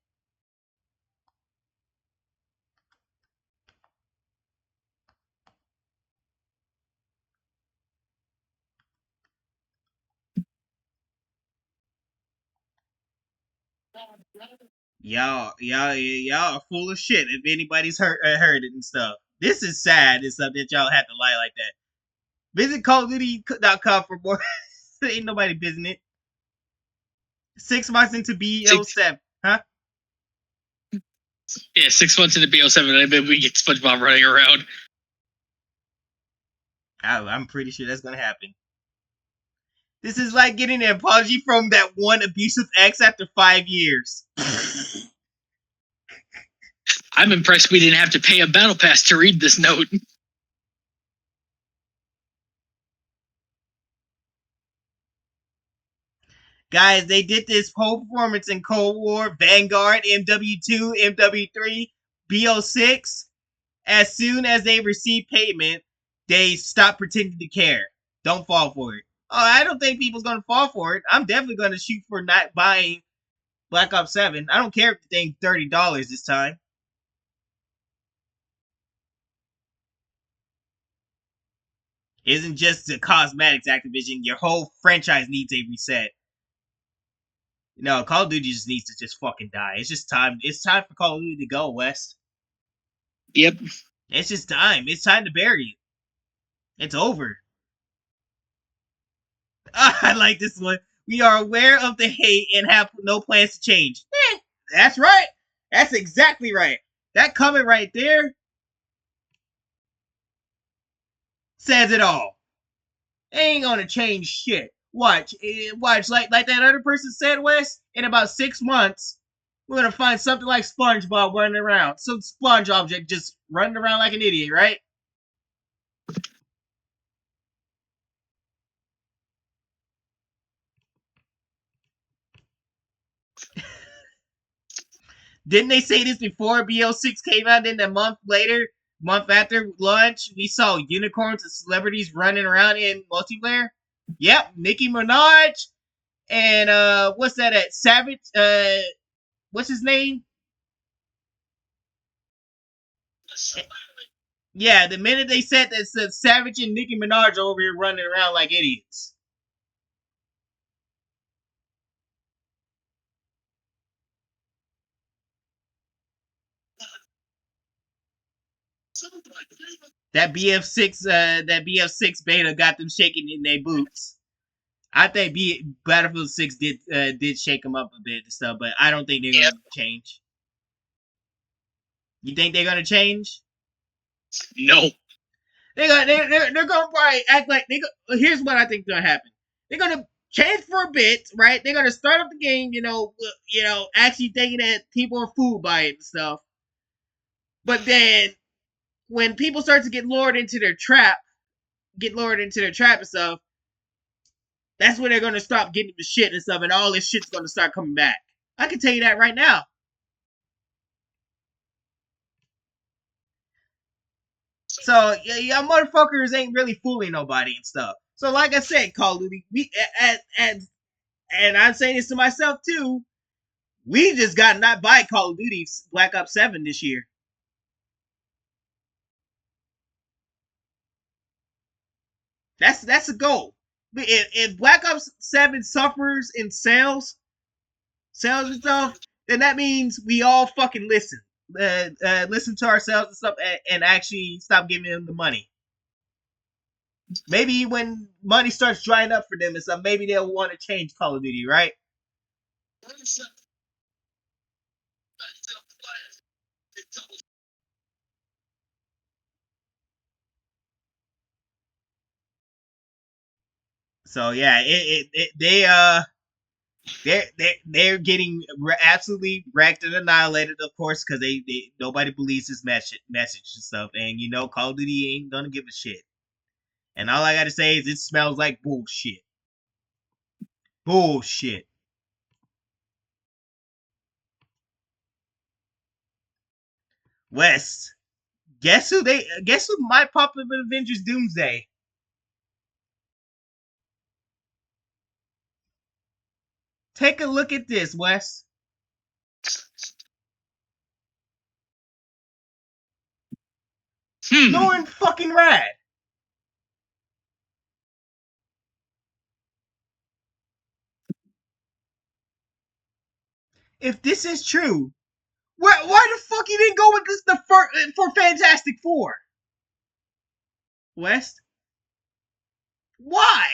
Speaker 1: Y'all are full of shit if anybody's heard it and stuff. This is sad and stuff that y'all have to lie like that. Visit CallOfDuty.com for more. Ain't nobody visiting it. 6 months into BO7. Huh?
Speaker 2: Yeah, 6 months into BO7, I bet we get SpongeBob running around.
Speaker 1: I'm pretty sure that's gonna happen. This is like getting an apology from that one abusive ex after 5 years.
Speaker 2: I'm impressed we didn't have to pay a battle pass to read this note.
Speaker 1: Guys, they did this whole performance in Cold War, Vanguard, MW2, MW3, BO6. As soon as they received payment, they stopped pretending to care. Don't fall for it. Oh, I don't think people's gonna fall for it. I'm definitely gonna shoot for not buying Black Ops 7. I don't care if the thing's $30 this time. Isn't just the cosmetics, Activision. Your whole franchise needs a reset. No, Call of Duty just needs to just fucking die. It's just time. It's time for Call of Duty to go, West.
Speaker 2: Yep.
Speaker 1: It's just time. It's time to bury it. It's over. I like this one. We are aware of the hate and have no plans to change. That's right. That's exactly right. That comment right there says it all. They ain't gonna change shit. Watch, watch. Like that other person said, Wes. In about 6 months, we're gonna find something like SpongeBob running around, some sponge object just running around like an idiot, right? Didn't they say this before BO6 came out? Then a month after launch, we saw unicorns and celebrities running around in multiplayer. Yep, Nicki Minaj and what's that at Savage? What's his name? Yeah, the minute they said that, said Savage and Nicki Minaj over here running around like idiots. That BF6 beta got them shaking in their boots. I think Battlefield 6 did shake them up a bit and stuff, but I don't think they're gonna change. You think they're gonna change?
Speaker 2: No.
Speaker 1: They're gonna probably act like here's what I think gonna happen. They're gonna change for a bit, right? They're gonna start up the game, actually thinking that people are fooled by it and stuff. But then when people start to get lured into their trap and stuff, that's when they're gonna stop getting the shit and stuff, and all this shit's gonna start coming back. I can tell you that right now. So yeah, motherfuckers ain't really fooling nobody and stuff. So like I said, Call of Duty, and I'm saying this to myself too. We just got not buy Call of Duty Black Ops 7 this year. That's a goal. If Black Ops 7 suffers in sales and stuff, then that means we all fucking listen. Listen to ourselves and stuff, and actually stop giving them the money. Maybe when money starts drying up for them and stuff, maybe they'll want to change Call of Duty, right? So yeah, they're getting absolutely wrecked and annihilated, of course, because they nobody believes this message and stuff, and Call of Duty ain't gonna give a shit. And all I gotta say is it smells like bullshit. Bullshit. West. Guess who might pop up in Avengers Doomsday? Take a look at this, Wes. Norrin fucking Rad. If this is true, why the fuck you didn't go with this for Fantastic Four? West? Why?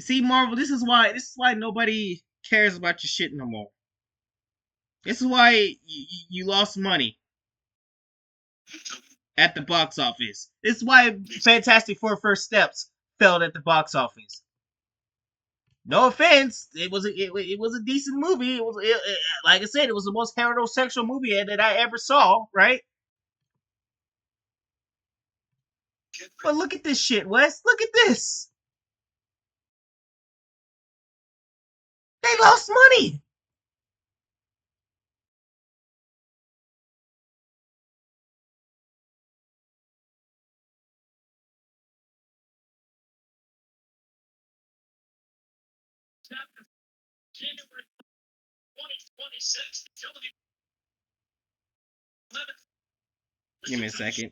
Speaker 1: See, Marvel, this is why nobody cares about your shit no more. This is why you lost money at the box office. This is why Fantastic Four First Steps failed at the box office. No offense, it was a decent movie. Like I said, it was the most heterosexual movie that I ever saw, right? But look at this shit, Wes. Look at this. They lost money. Give me a second.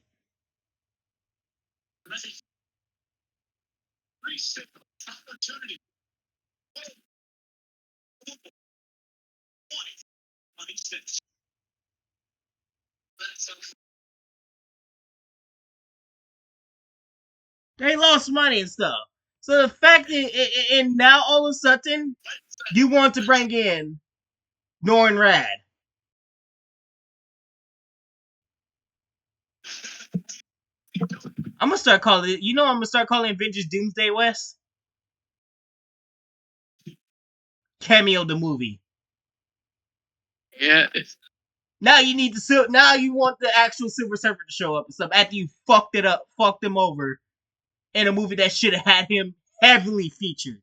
Speaker 1: They lost money and stuff. So the fact that, and now all of a sudden, you want to bring in Norrin Rad. I'm gonna start calling it. You know, I'm gonna start calling Avengers Doomsday West. Cameo the movie.
Speaker 2: Yeah.
Speaker 1: Now you need the now you want the actual Silver Surfer to show up and stuff after you fucked it up, fucked him over in a movie that should have had him heavily featured.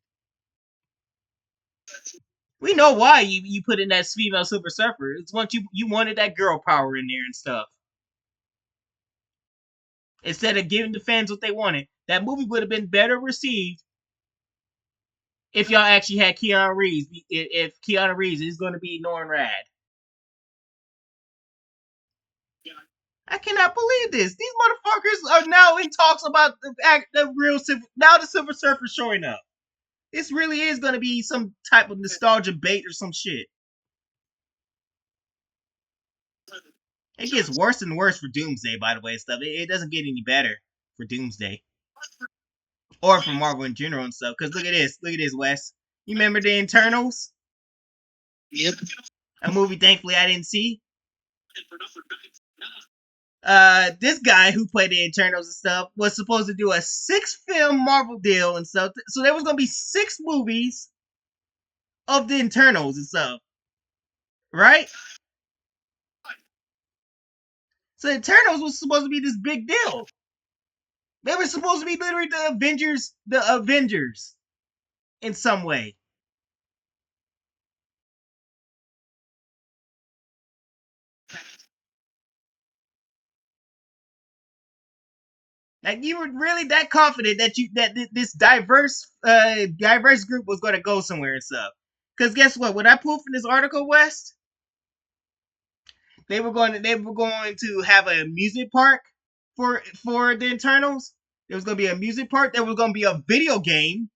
Speaker 1: We know why you put in that female Silver Surfer. It's once you wanted that girl power in there and stuff. Instead of giving the fans what they wanted, that movie would have been better received if y'all actually had Keanu Reeves. If Keanu Reeves is going to be Norrin Rad. I cannot believe this. These motherfuckers are now in talks about the real now the Silver Surfer showing up. This really is going to be some type of nostalgia bait or some shit. It gets worse and worse for Doomsday, by the way, and stuff. It doesn't get any better for Doomsday. Or for Marvel in general and stuff. Because look at this, Wes. You remember the Internals?
Speaker 2: Yep.
Speaker 1: A movie, thankfully, I didn't see. This guy who played the Internals and stuff was supposed to do a 6-film Marvel deal and stuff. So there was going to be 6 movies of the Internals and stuff. Right? So the Eternals was supposed to be this big deal. They were supposed to be literally the Avengers in some way. Like you were really that confident that this diverse group was going to go somewhere and stuff. Because guess what? When I pulled from this article, West, they were going to have an amusement park for the Eternals. There was going to be a amusement park. There was going to be a video game.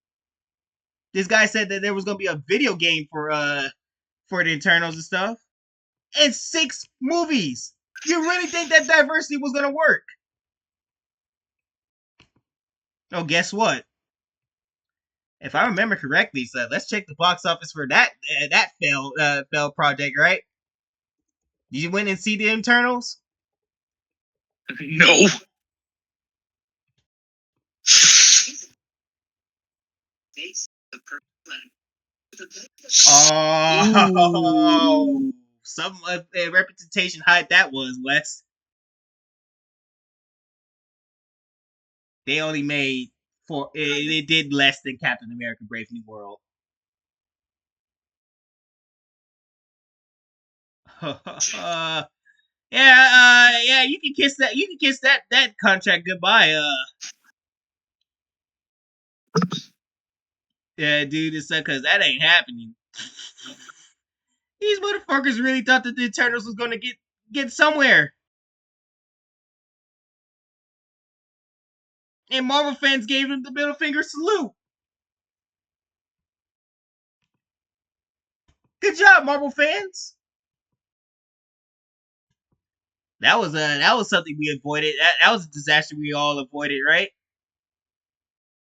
Speaker 1: This guy said that there was going to be a video game for the Eternals and stuff. And 6 movies. You really think that diversity was going to work? Oh, guess what? If I remember correctly, so let's check the box office for that failed project, right? Did you went and see the Eternals?
Speaker 2: No.
Speaker 1: Oh, some representation height that was, Wes. They only made it did less than Captain America: Brave New World. Yeah, you can kiss that. You can kiss that contract goodbye. Yeah, dude, it's because that ain't happening. These motherfuckers really thought that the Eternals was gonna get somewhere, and Marvel fans gave them the middle finger salute. Good job, Marvel fans. That was something we avoided. That was a disaster we all avoided, right?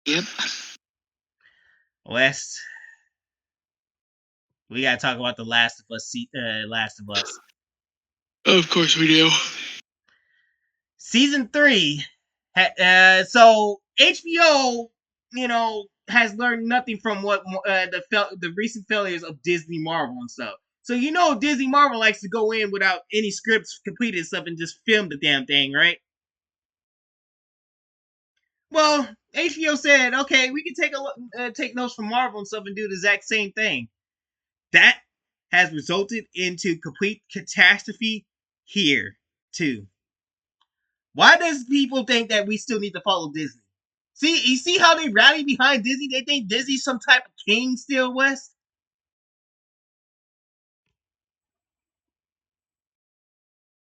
Speaker 2: Yep.
Speaker 1: West. We gotta talk about the Last of Us. Last of Us.
Speaker 2: Of course we do.
Speaker 1: Season 3. So HBO, has learned nothing from what the recent failures of Disney Marvel and stuff. So Disney Marvel likes to go in without any scripts completed and stuff and just film the damn thing, right? Well, HBO said, okay, we can take notes from Marvel and stuff and do the exact same thing. That has resulted into complete catastrophe here too. Why does people think that we still need to follow Disney? You see how they rally behind Disney? They think Disney's some type of king still, West.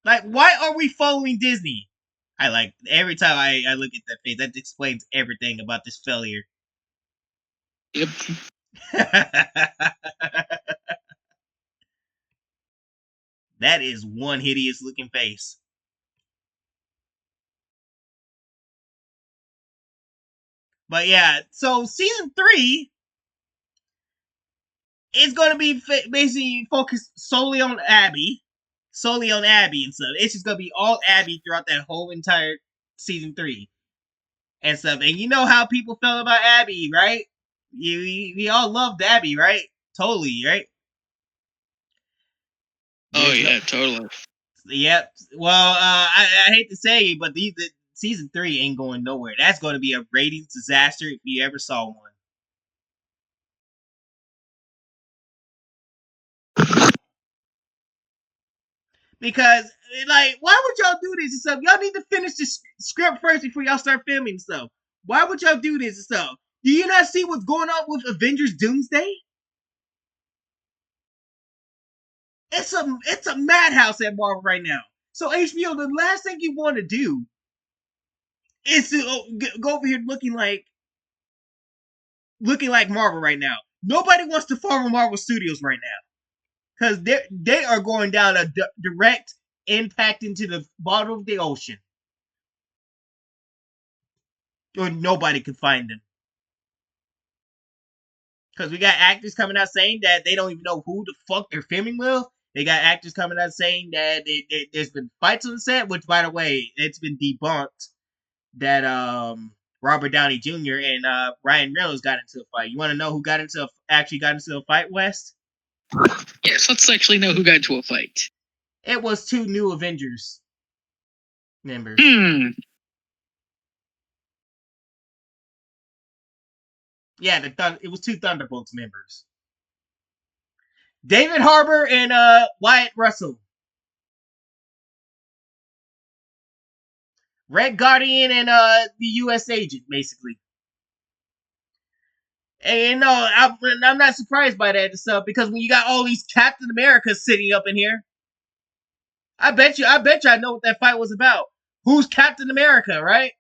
Speaker 1: Like, why are we following Disney? I like every time I look at that face, that explains everything about this failure.
Speaker 2: Yep.
Speaker 1: That is one hideous looking face. But yeah, so season 3 is going to be basically focused solely on Abby and stuff. It's just going to be all Abby throughout that whole entire season 3 and stuff. And you know how people felt about Abby, right? We all loved Abby, right? Totally, right?
Speaker 2: Oh yeah, totally.
Speaker 1: Yep. Well, I hate to say it, but the season 3 ain't going nowhere. That's going to be a ratings disaster if you ever saw one. Because, like, why would y'all do this and stuff? Y'all need to finish the script first before y'all start filming stuff. Why would y'all do this and stuff? Do you not see what's going on with Avengers Doomsday? It's a madhouse at Marvel right now. So HBO, the last thing you want to do is to go over here looking like Marvel right now. Nobody wants to follow Marvel Studios right now because they are going down a direct impact into the bottom of the ocean, or nobody can find them. Because we got actors coming out saying that they don't even know who the fuck they're filming with. They got actors coming out saying that there's been fights on the set, which, by the way, it's been debunked that Robert Downey Jr. and Ryan Reynolds got into a fight. You want to know who actually got into a fight, West?
Speaker 2: Yes, let's actually know who got into a fight.
Speaker 1: It was 2 new Avengers members. Yeah, it was 2 Thunderbolts members. David Harbour and Wyatt Russell. Red Guardian and the U.S. Agent, basically. And no, I'm not surprised by that and stuff, because when you got all these Captain Americas sitting up in here, I bet you I know what that fight was about. Who's Captain America, right?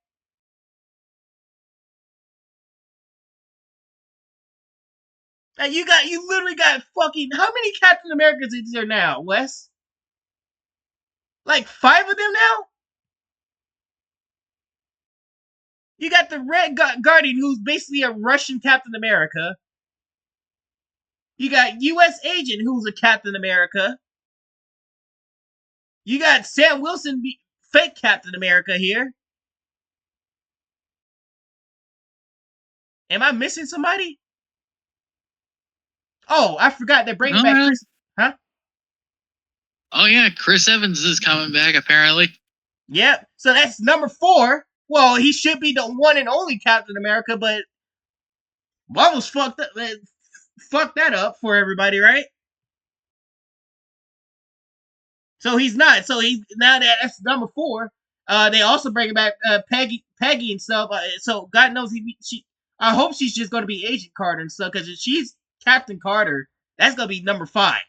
Speaker 1: And you literally got fucking, how many Captain Americas is there now, Wes? Like 5 of them now? You got the Red Guardian, who's basically a Russian Captain America. You got U.S. Agent, who's a Captain America. You got Sam Wilson, fake Captain America here. Am I missing somebody? Oh, I forgot they're bringing back Chris. Huh?
Speaker 2: Oh yeah, Chris Evans is coming back apparently.
Speaker 1: Yep. So that's number 4. Well, he should be the one and only Captain America, but Marvel's fucked that up for everybody, right? So he's not. So that's number 4. They also bringing back Peggy and stuff. So God knows she. I hope she's just going to be Agent Carter and stuff, because if she's Captain Carter, that's going to be number 5.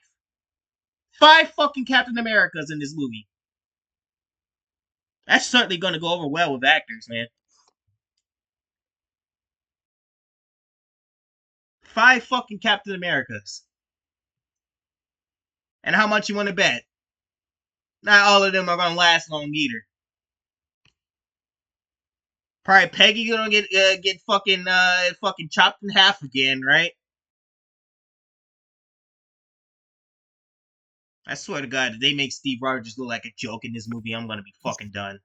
Speaker 1: 5 fucking Captain Americas in this movie. That's certainly going to go over well with actors, man. 5 fucking Captain Americas. And how much you want to bet? Not all of them are going to last long either. Probably Peggy gonna get fucking chopped in half again, right? I swear to God, if they make Steve Rogers look like a joke in this movie, I'm gonna be fucking done.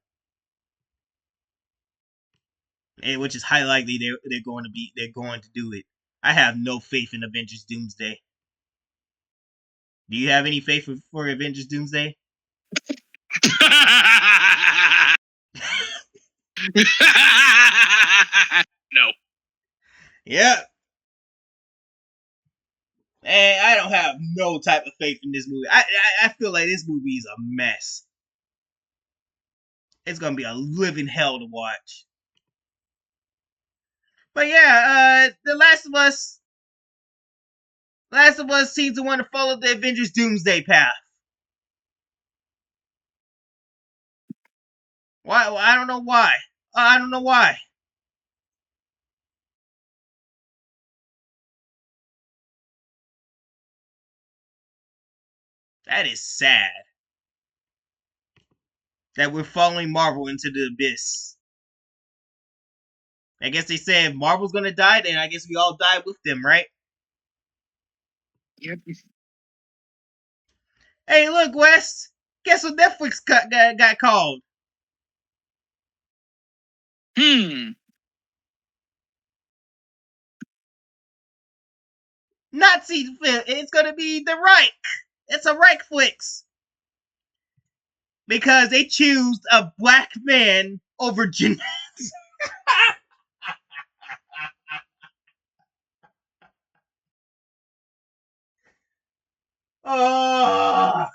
Speaker 1: Which is highly likely they're going to do it. I have no faith in Avengers Doomsday. Do you have any faith for Avengers Doomsday?
Speaker 2: No.
Speaker 1: Yeah. And I don't have no type of faith in this movie. I feel like this movie is a mess. It's gonna be a living hell to watch. But yeah, The Last of Us. Last of Us seems to want to follow the Avengers Doomsday path. Why? I don't know why. I don't know why. That is sad. That we're following Marvel into the abyss. I guess they said if Marvel's gonna die, then I guess we all die with them, right?
Speaker 2: Yep.
Speaker 1: Hey, look, Wes. Guess what Netflix got called? Nazi film. It's gonna be the Reich. It's a Reich flicks. Because they choose a black man over genetics. Oh.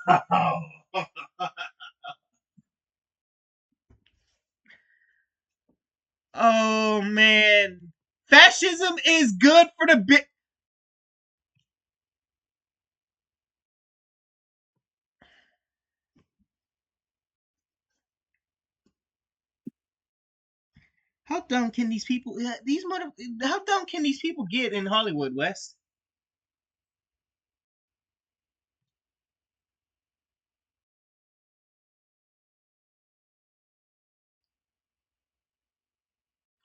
Speaker 1: Oh man. Fascism is good for the bit. How dumb can these people how dumb can these people get in Hollywood, Wes?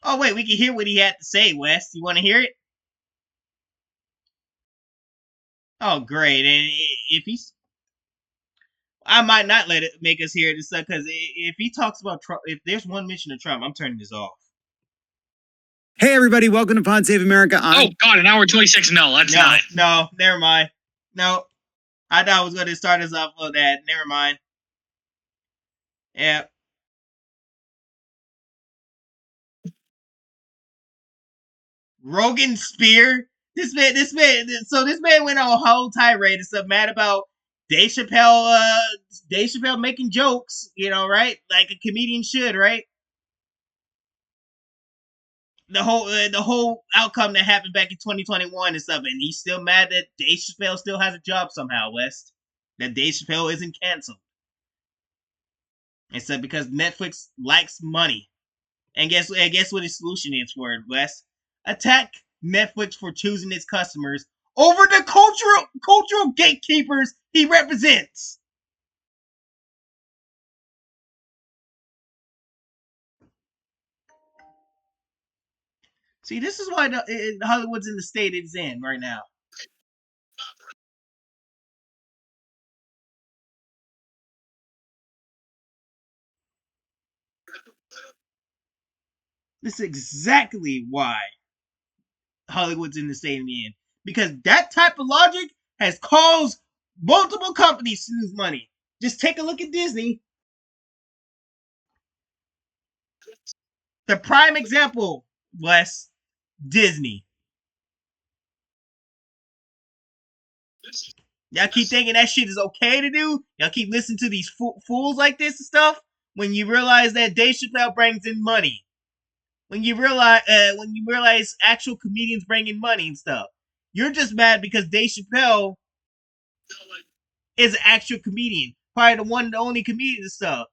Speaker 1: Oh wait, we can hear what he had to say, Wes. You want to hear it? Oh great. And if he's I might not let it make us hear this stuff because if he talks about Trump, if there's one mention of Trump, I'm turning this off.
Speaker 8: Hey everybody, welcome to Pod Save America.
Speaker 2: Oh God, an hour 26. No, that's not.
Speaker 1: No, never mind. No, I thought I was going to start us off with that. Never mind. Yeah. Rogan Spear. This man. So this man went on a whole tirade and stuff, mad about Dave Chappelle making jokes. You know, right? Like a comedian should, right? The whole outcome that happened back in 2021 and stuff, and he's still mad that Dave Chappelle still has a job somehow, West. That Dave Chappelle isn't canceled. And said because Netflix likes money. And guess what his solution is for it, Wes? Attack Netflix for choosing its customers over the cultural gatekeepers he represents. See, this is why Hollywood's in the state it's in right now. This is exactly why Hollywood's in the state it's in. Because that type of logic has caused multiple companies to lose money. Just take a look at Disney. The prime example, Wes, Disney. Y'all keep thinking that shit is okay to do. Y'all keep listening to these fools like this and stuff. When you realize that Dave Chappelle brings in money, when you realize actual comedians bring in money and stuff, you're just mad because Dave Chappelle is an actual comedian, probably the one and only comedian and stuff.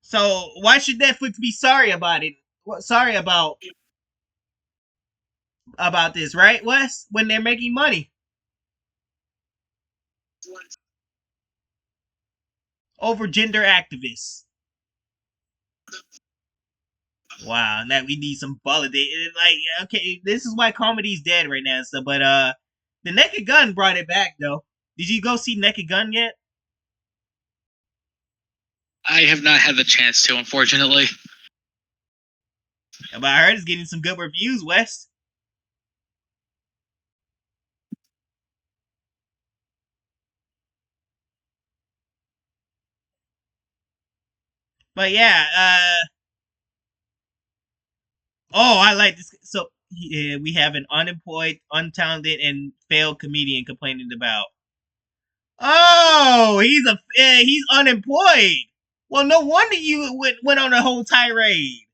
Speaker 1: So why should Netflix be sorry about it? Sorry about this, right, Wes? When they're making money over gender activists. Wow, now we need some validate. Like, okay, this is why comedy's dead right now and stuff. But the Naked Gun brought it back though. Did you go see Naked Gun yet?
Speaker 2: I have not had the chance to, unfortunately.
Speaker 1: But I heard it's getting some good reviews, Wes. But yeah, oh, I like this. So we have an unemployed, untalented, and failed comedian complaining about. Oh, he's unemployed. Well, no wonder you went on a whole tirade.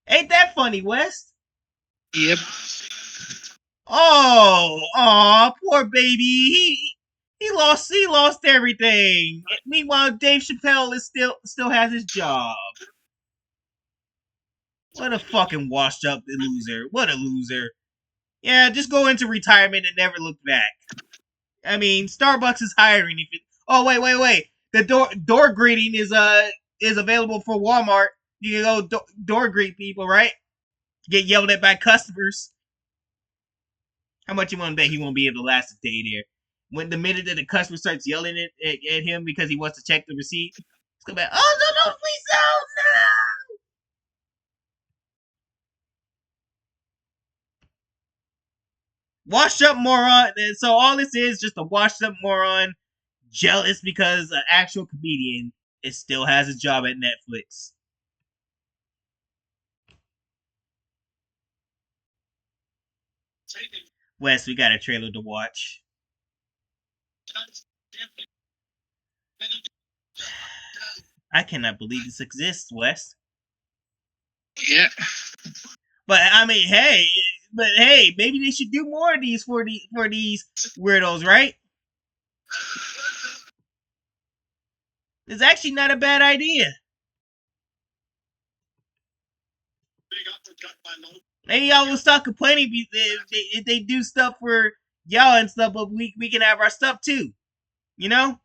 Speaker 1: Ain't that funny, West?
Speaker 2: Yep.
Speaker 1: Oh, poor baby. He lost everything. Meanwhile, Dave Chappelle is still has his job. What a fucking washed up loser. What a loser. Yeah, just go into retirement and never look back. I mean, Starbucks is hiring. Wait. The door greeting is available for Walmart. You can go door greet people, right? Get yelled at by customers. How much you want to bet he won't be able to last a day there? When the minute that the customer starts yelling at him because he wants to check the receipt, it's gonna be, oh no, please no. Washed up moron. And so all this is just a washed up moron jealous because an actual comedian still has a job at Netflix. Wes, we got a trailer to watch. I cannot believe this exists, Wes.
Speaker 2: Yeah.
Speaker 1: But I mean, hey, maybe they should do more of these for these weirdos, right? It's actually not a bad idea. Maybe y'all will stop complaining if they do stuff for y'all and stuff, but we can have our stuff too. You know?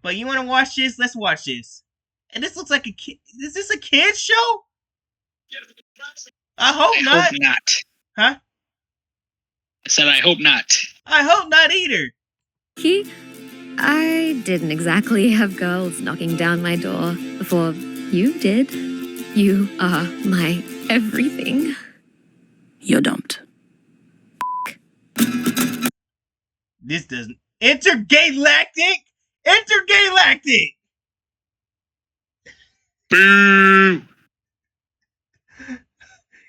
Speaker 1: But you want to watch this? Let's watch this. And this looks like a kid. Is this a kid's show? I hope not.
Speaker 2: Hope not.
Speaker 1: Huh?
Speaker 2: I said I hope not.
Speaker 1: I hope not either.
Speaker 9: I didn't exactly have girls knocking down my door before you did. You are my everything.
Speaker 10: You're dumped.
Speaker 1: This doesn't. Intergalactic! Intergalactic!
Speaker 2: Boo!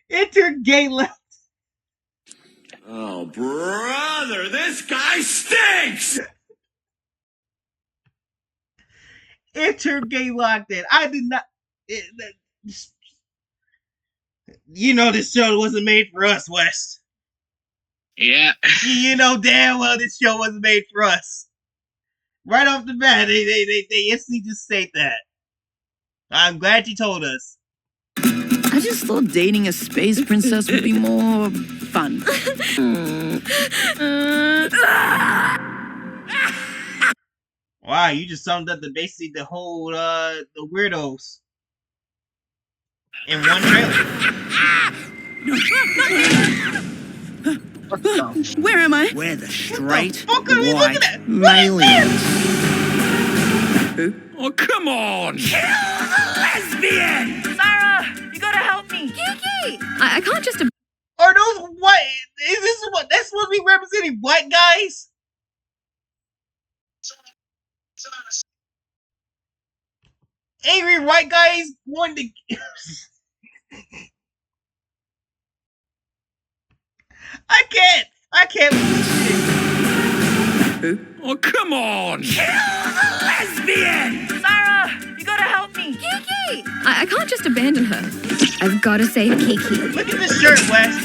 Speaker 1: Intergalactic.
Speaker 5: Oh, brother, this guy stinks!
Speaker 1: Intergalactic. I did not. You know this show wasn't made for us, West.
Speaker 2: Yeah.
Speaker 1: You know damn well this show wasn't made for us. Right off the bat, they instantly just state that. I'm glad you told us.
Speaker 10: I just thought dating a space princess would be more fun.
Speaker 1: Wow, you just summed up basically the whole the Weirdos in one trailer.
Speaker 10: Where am I?
Speaker 8: We're the straight
Speaker 1: What the fuck are we looking at?
Speaker 8: aliens.
Speaker 6: Oh, come on!
Speaker 10: Lesbian!
Speaker 9: Sarah, you gotta help me. Kiki! I can't just...
Speaker 1: Are those white? Is this what that's supposed to be representing? White guys? Angry white guys wanting to. I can't with this shit.
Speaker 6: Oh, come on!
Speaker 10: Lesbian!
Speaker 9: Sarah, you gotta help me. Kiki! I can't just abandon her. I've gotta save Kiki.
Speaker 1: Look at this shirt, Wes.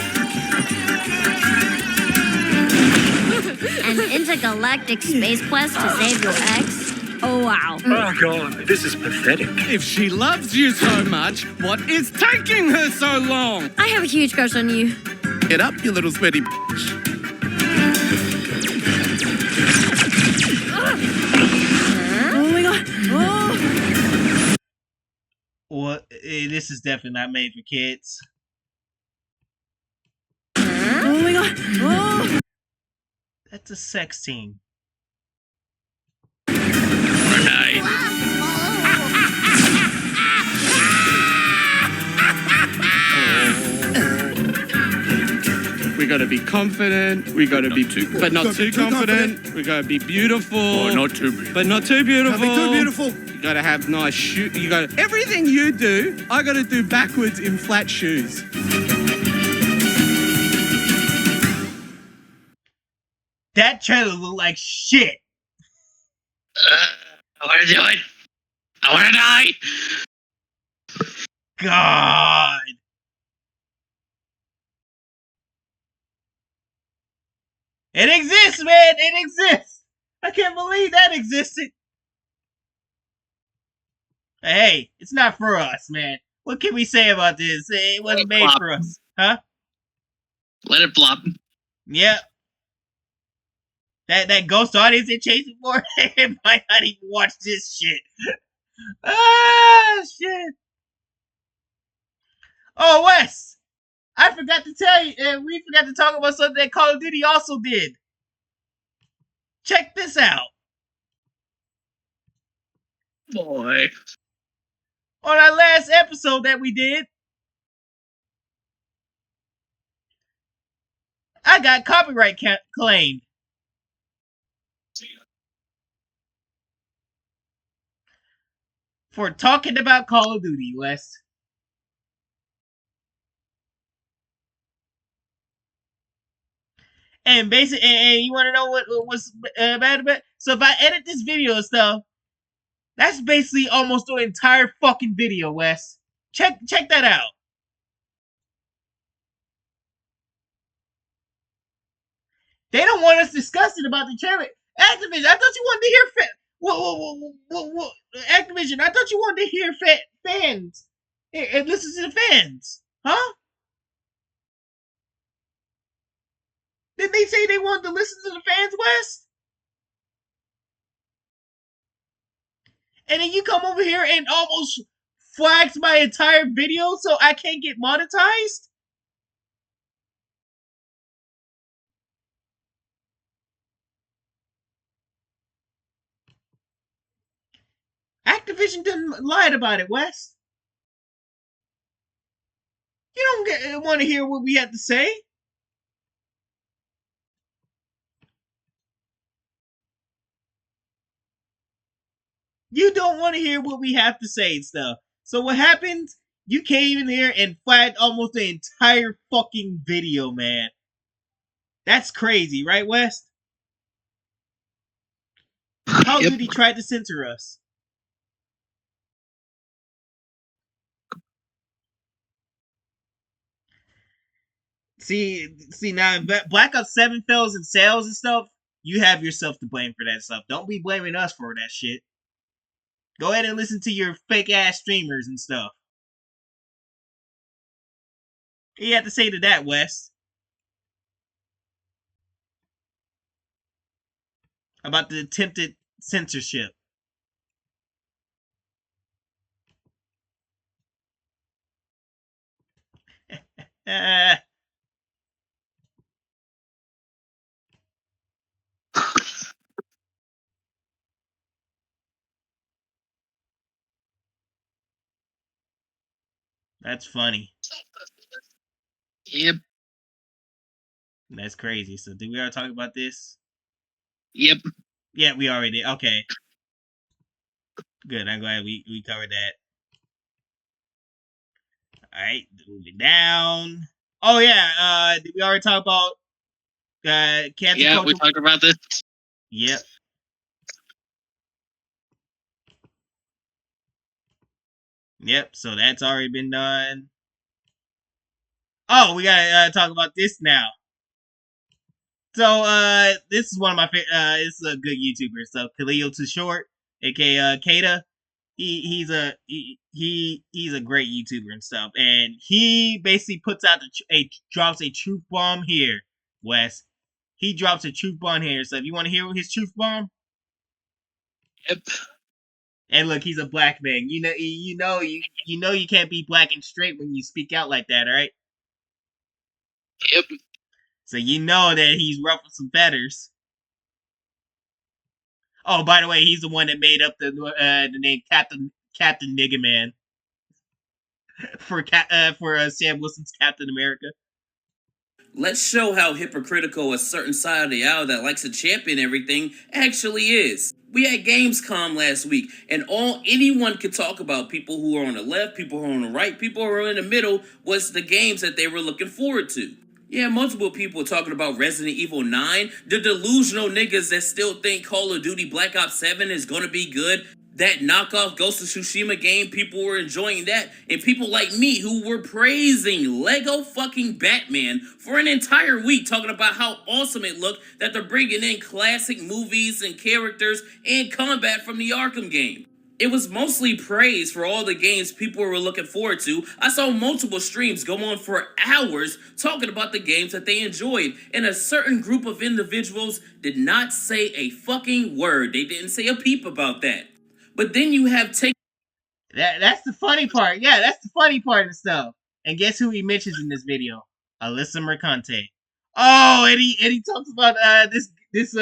Speaker 11: An intergalactic space quest to save your ex? Oh, wow.
Speaker 6: Oh, God, this is pathetic.
Speaker 12: If she loves you so much, what is taking her so long?
Speaker 11: I have a huge crush on you.
Speaker 12: Get up, you little sweaty bitch.
Speaker 10: Oh my god. Oh.
Speaker 1: Well, this is definitely not made for kids.
Speaker 10: Oh my god. Oh.
Speaker 1: That's a sex scene.
Speaker 12: We gotta be confident. We gotta be but not too confident. We gotta be beautiful.
Speaker 6: Oh, not too beautiful.
Speaker 12: But not too beautiful.
Speaker 8: Can't be too beautiful.
Speaker 12: You gotta have nice shoes. You gotta everything you do. I gotta do backwards in flat shoes.
Speaker 1: That trailer looked like shit.
Speaker 2: I want to do it. I want to die.
Speaker 1: God. It exists, man. It exists. I can't believe that existed. Hey, it's not for us, man. What can we say about this? It wasn't made for us, huh?
Speaker 2: Let it flop.
Speaker 1: Yep. That ghost audience they're chasing for, they might not even watch this shit. Ah, shit. Oh, Wes, I forgot to tell you, we forgot to talk about something that Call of Duty also did. Check this out.
Speaker 2: Boy.
Speaker 1: On our last episode that we did, I got copyright claimed. For talking about Call of Duty, Wes. And basically, and you want to know what was bad about it? So if I edit this video and stuff, that's basically almost the entire fucking video, Wes. Check that out. They don't want us discussing about the trailer. Activision, I thought you wanted to hear what? Activision, I thought you wanted to hear fans and listen to the fans, huh? Didn't they say they wanted to listen to the fans, Wes? And then you come over here and almost flags my entire video so I can't get monetized? Activision didn't lie about it, Wes. You don't want to hear what we have to say. You don't want to hear what we have to say and stuff. So what happens? You came in here and flagged almost the entire fucking video, man. That's crazy, right, Wes? Call of Duty tried to censor us. See now, if Black Ops 7 fails in sales and stuff, you have yourself to blame for that stuff. Don't be blaming us for that shit. Go ahead and listen to your fake ass streamers and stuff. What do you have to say to that, Wes? About the attempted censorship. That's funny.
Speaker 2: Yep.
Speaker 1: That's crazy. So did we already talk about this?
Speaker 2: Yep.
Speaker 1: Yeah, we already did. Okay. Good. I'm glad we covered that. Alright, moving down. Oh yeah, did we already talk about cancel
Speaker 2: Yeah,
Speaker 1: culture?
Speaker 2: we talked about this.
Speaker 1: Yep. Yep, so that's already been done. Oh, we gotta talk about this now. So, this is one of my favorite, this is a good YouTuber, so Khalil Too Short, aka Kata. He's a great YouTuber and stuff, and he basically puts out drops a truth bomb here, Wes. He drops a truth bomb here, so if you want to hear his truth bomb,
Speaker 2: yep.
Speaker 1: And look, he's a black man. You know you can't be black and straight when you speak out like that, right?
Speaker 2: Yep.
Speaker 1: So you know that he's ruffled some feathers. Oh, by the way, he's the one that made up the name Captain Nigga Man for Sam Wilson's Captain America.
Speaker 13: Let's show how hypocritical a certain side of the aisle that likes to champion everything actually is. We had Gamescom last week, and all anyone could talk about, people who are on the left, people who are on the right, people who are in the middle, was the games that they were looking forward to. Yeah, multiple people talking about Resident Evil 9. The delusional niggas that still think Call of Duty Black Ops 7 is gonna be good. That knockoff Ghost of Tsushima game, people were enjoying that. And people like me who were praising Lego fucking Batman for an entire week, talking about how awesome it looked, that they're bringing in classic movies and characters and combat from the Arkham game. It was mostly praise for all the games people were looking forward to. I saw multiple streams go on for hours talking about the games that they enjoyed, and a certain group of individuals did not say a fucking word. They didn't say a peep about that. But then you have
Speaker 1: That's the funny part. Yeah, that's the funny part of stuff. And guess who he mentions in this video? Alyssa Mercante. Oh, and he talks about this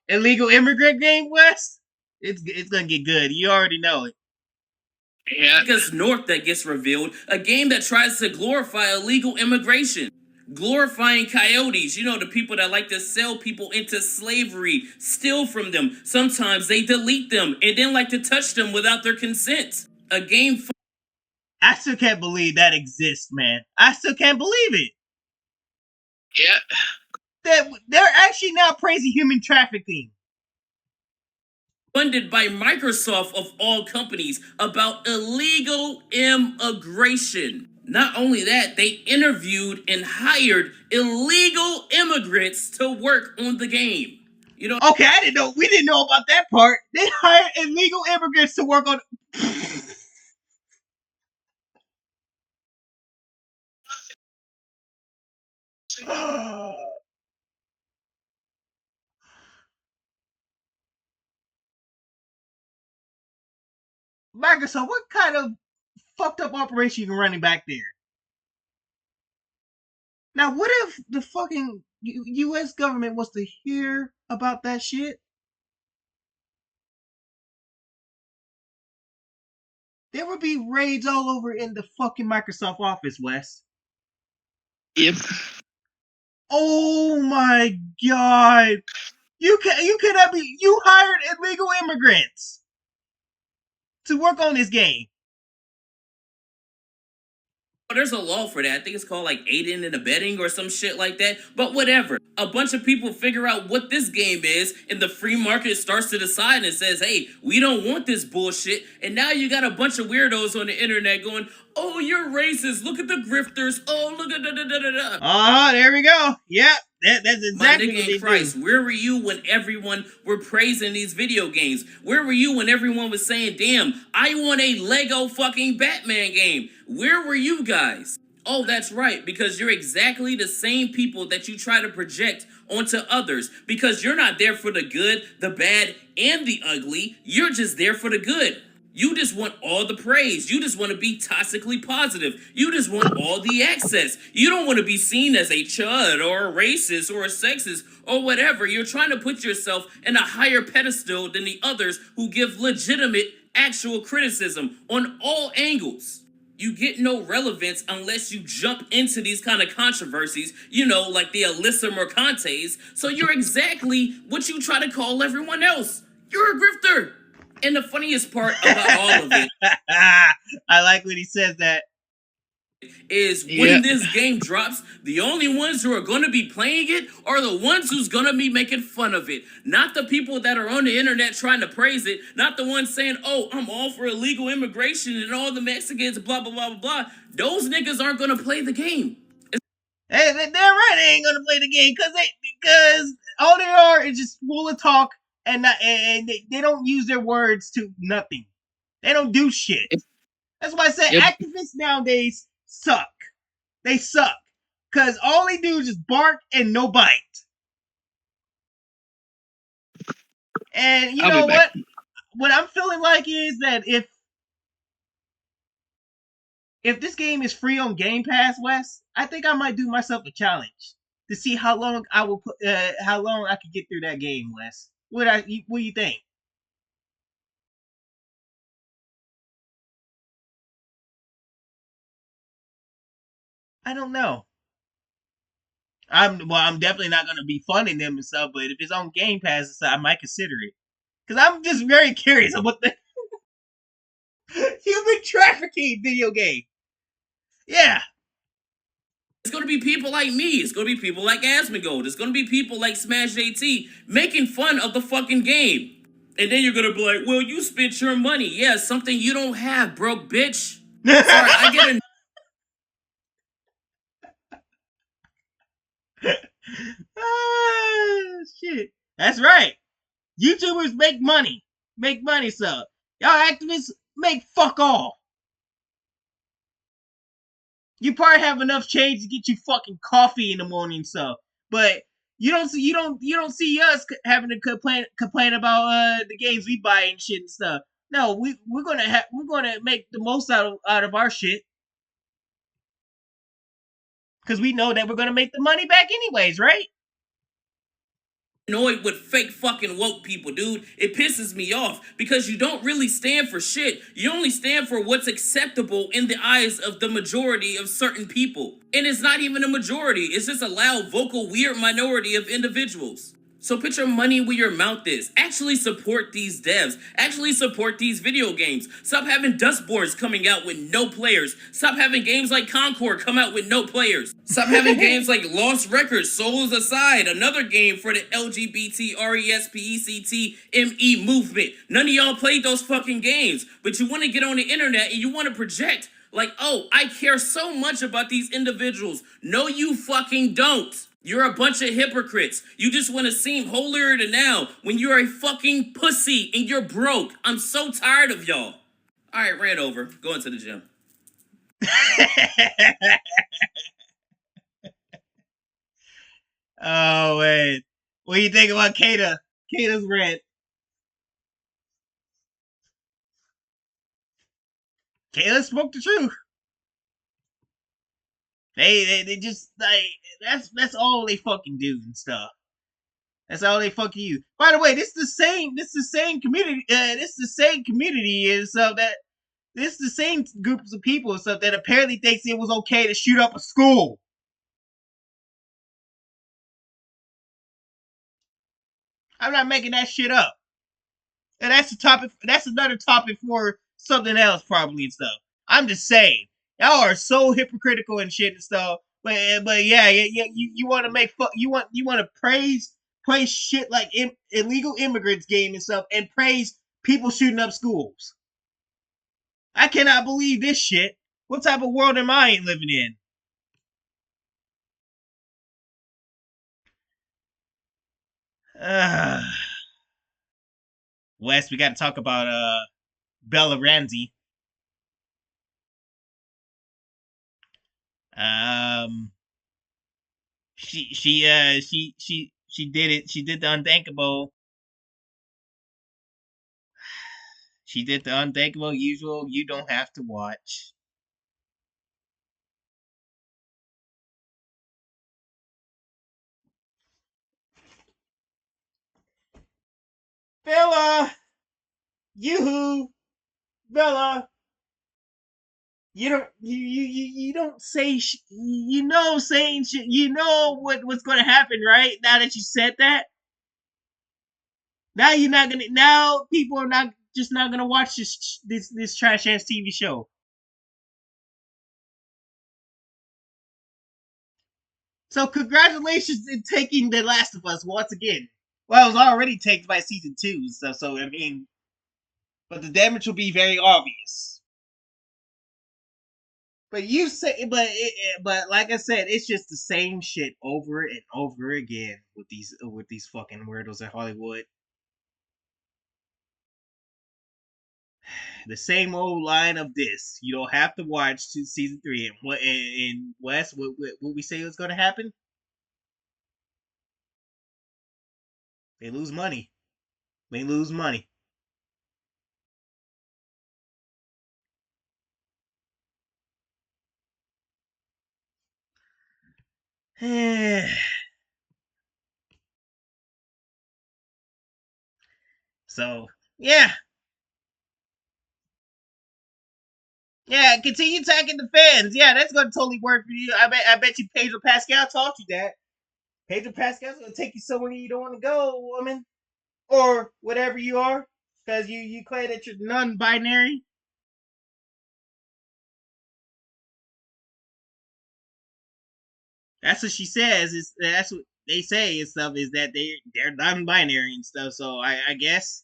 Speaker 1: illegal immigrant game, Wes. It's gonna get good. You already know it.
Speaker 2: Yeah.
Speaker 13: Because North that gets revealed, a game that tries to glorify illegal immigration. Glorifying coyotes, you know, the people that like to sell people into slavery, steal from them. Sometimes they delete them and then like to touch them without their consent. A game.
Speaker 1: I still can't believe that exists, man. I still can't believe it.
Speaker 2: Yeah.
Speaker 1: They're actually now praising human trafficking.
Speaker 13: Funded by Microsoft of all companies about illegal immigration. Not only that, they interviewed and hired illegal immigrants to work on the game. You know.
Speaker 1: Okay, we didn't know about that part. They hired illegal immigrants to work on. Microsoft, what kind of fucked up operation you running back there? Now, what if the fucking U.S. government was to hear about that shit? There would be raids all over in the fucking Microsoft office, Wes.
Speaker 2: Yep.
Speaker 1: Oh my god! You cannot be. You hired illegal immigrants to work on this game.
Speaker 13: There's a law for that. I think it's called like aiding and abetting or some shit like that. But whatever. A bunch of people figure out what this game is, and the free market starts to decide and says, hey, we don't want this bullshit. And now you got a bunch of weirdos on the internet going, oh, you're racist. Look at the grifters. Oh, look at da-da-da-da-da.
Speaker 1: There we go. Yep. That's exactly what they
Speaker 13: Christ, where were you when everyone were praising these video games? Where were you when everyone was saying, damn, I want a Lego fucking Batman game? Where were you guys? Oh, that's right, because you're exactly the same people that you try to project onto others. Because you're not there for the good, the bad, and the ugly. You're just there for the good. You just want all the praise. You just want to be toxically positive. You just want all the access. You don't want to be seen as a chud or a racist or a sexist or whatever. You're trying to put yourself in a higher pedestal than the others who give legitimate, actual criticism on all angles. You get no relevance unless you jump into these kind of controversies, you know, like the Alyssa Mercantes. So you're exactly what you try to call everyone else. You're a grifter. And the funniest part about all of it,
Speaker 1: I like when he says that,
Speaker 13: is when this game drops, the only ones who are going to be playing it are the ones who's going to be making fun of it. Not the people that are on the internet trying to praise it. Not the ones saying, oh, I'm all for illegal immigration and all the Mexicans, blah, blah, blah, blah, blah. Those niggas aren't going to play the game.
Speaker 1: Hey, they're right. They ain't going to play the game because all they are is just full of talk. And they don't use their words to nothing. They don't do shit. That's why I said activists nowadays suck. They suck. Because all they do is just bark and no bite. And you know what? What I'm feeling like is that if this game is free on Game Pass, Wes, I think I might do myself a challenge to see how long I can get through that game, Wes. What do you think? I don't know. I'm definitely not gonna be funding them and stuff, but if it's on Game Pass, I might consider it. Cause I'm just very curious about the human trafficking video game. Yeah.
Speaker 13: It's going to be people like me. It's going to be people like Asmongold. It's going to be people like Smash JT making fun of the fucking game. And then you're going to be like, well, you spent your money. Yeah, something you don't have, broke bitch. Sorry, I get
Speaker 1: a... shit. That's right. YouTubers make money. Make money, so. Y'all activists make fuck all. You probably have enough change to get you fucking coffee in the morning, so. But you don't see us having to complain about the games we buy and shit and stuff. No, we're gonna make the most out of our shit, because we know that we're gonna make the money back anyways, right?
Speaker 13: Annoyed with fake fucking woke people, dude. It pisses me off because you don't really stand for shit. You only stand for what's acceptable in the eyes of the majority of certain people. And it's not even a majority. It's just a loud, vocal, weird minority of individuals. So put your money where your mouth is. Actually support these devs. Actually support these video games. Stop having Dustborns coming out with no players. Stop having games like Concord come out with no players. Stop having games like Lost Records, Souls Aside, another game for the LGBT, RESPECT, ME movement. None of y'all played those fucking games, but you want to get on the internet and you want to project like, oh, I care so much about these individuals. No, you fucking don't. You're a bunch of hypocrites. You just want to seem holier than thou when you're a fucking pussy and you're broke. I'm so tired of y'all. All right, ran over. Going to the gym.
Speaker 1: Oh, wait. What do you think about Kata? Kata's rant. Kata spoke the truth. They just like that's all they fucking do and stuff. That's all they fucking use. By the way, this is the same community. This is the same community and stuff that this is the same groups of people and stuff that apparently thinks it was okay to shoot up a school. I'm not making that shit up. And that's a topic. That's another topic for something else, probably and stuff. I'm just saying, y'all are so hypocritical and shit and stuff. But yeah, you want to make you want to praise shit like illegal immigrants game and stuff, and praise people shooting up schools. I cannot believe this shit. What type of world am I living in? Wes, we got to talk about Bella Ramsey. She did it. She did the unthinkable. She did the unthinkable. Usual. You don't have to watch. Bella, yoo-hoo, Bella. You don't say saying shit. You know what's going to happen, right? Now that you said that, now you're not gonna. Now people are not gonna watch this trash ass TV show. So congratulations in taking The Last of Us once again. Well, it was already taken by season 2, so I mean, but the damage will be very obvious. But you say, but like I said, it's just the same shit over and over again with these fucking weirdos in Hollywood. The same old line of this. You don't have to watch to season 3. And what in West, what we say was going to happen? They lose money. They lose money. So yeah, continue attacking the fans. Yeah, that's gonna totally work for you. I bet you Pedro Pascal taught you that. Pedro Pascal's gonna take you somewhere you don't want to go, woman, or whatever you are, because you claim that you're non-binary. That's what she says. That's what they say and stuff. Is that they're non-binary and stuff. So I guess.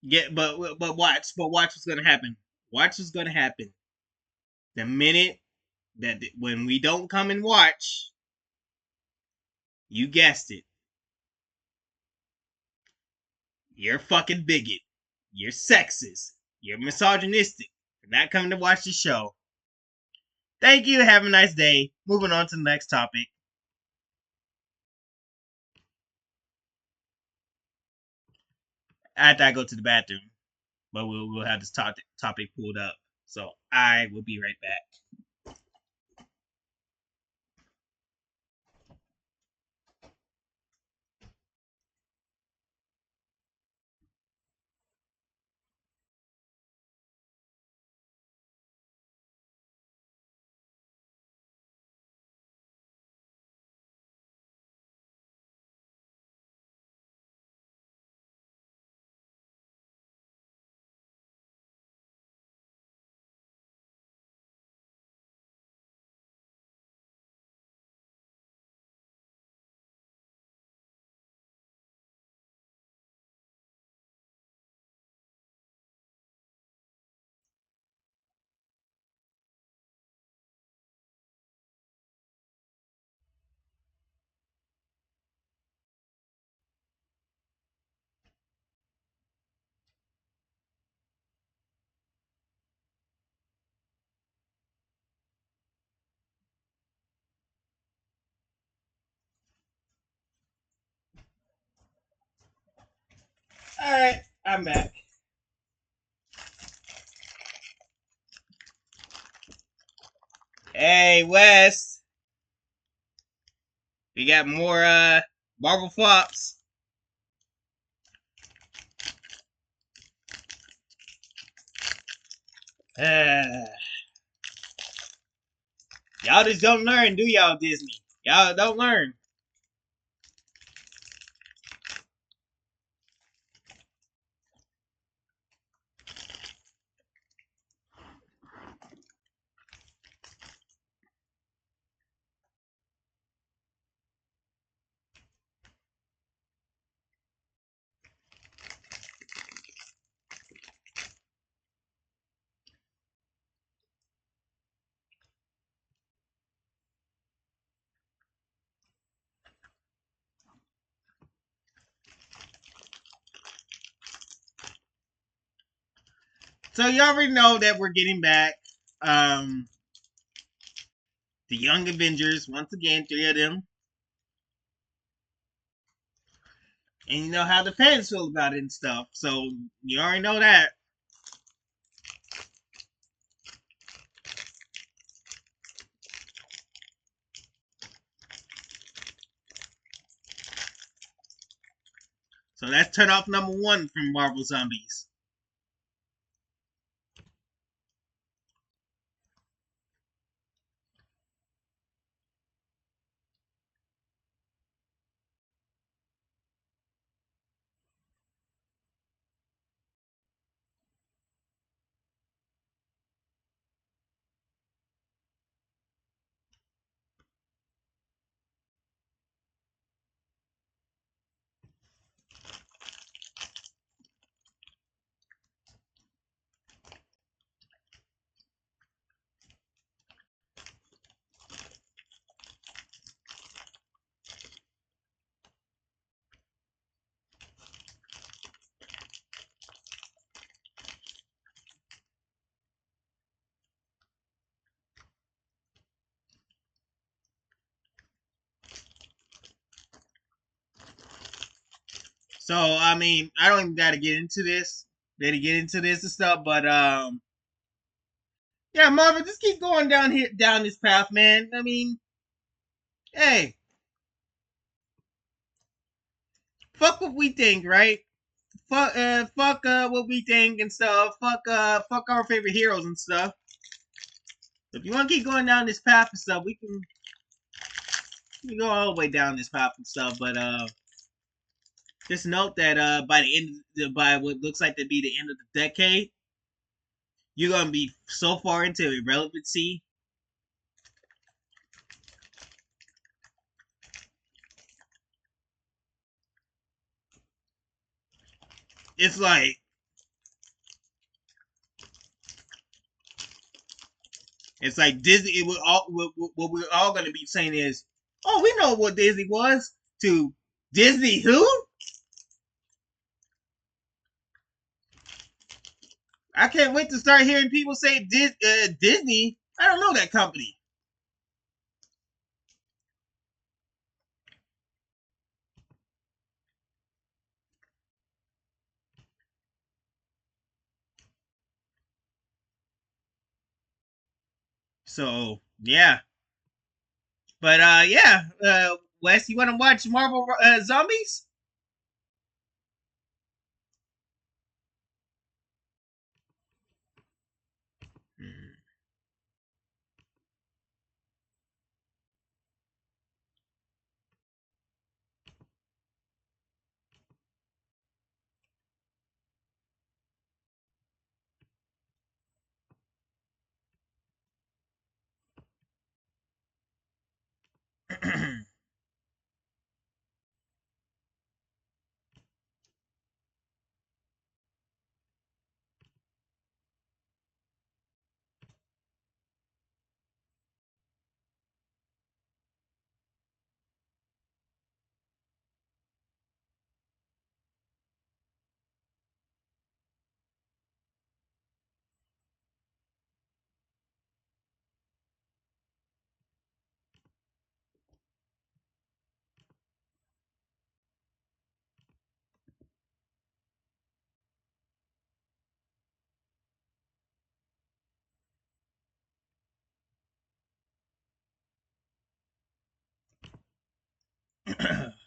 Speaker 1: Yeah, but watch what's gonna happen. Watch what's gonna happen. The minute that when we don't come and watch, you guessed it. You're a fucking bigot. You're sexist. You're misogynistic. You're not coming to watch the show. Thank you. Have a nice day. Moving on to the next topic. After I go to the bathroom, but we'll have this topic pulled up. So I will be right back. All right, I'm back. Hey, Wes. We got more Marvel flops. Y'all just don't learn, do y'all, Disney? Y'all don't learn. So you already know that we're getting back the Young Avengers once again, 3 of them. And you know how the fans feel about it and stuff. So you already know that. So that's turn off number 1 from Marvel Zombies. So I mean, I don't even gotta get into this. And stuff, but yeah, Marvel, just keep going down this path, man. I mean, hey, fuck what we think, right? Fuck what we think and stuff. Fuck our favorite heroes and stuff. If you want to keep going down this path and stuff, we can go all the way down this path and stuff. But just note that by what looks like to be the end of the decade, you're gonna be so far into irrelevancy it's like Disney. What we're all going to be saying is, "Oh, we know what Disney was." To Disney, who? I can't wait to start hearing people say Disney. I don't know that company. So yeah, but yeah, Wes, you want to watch Marvel Zombies?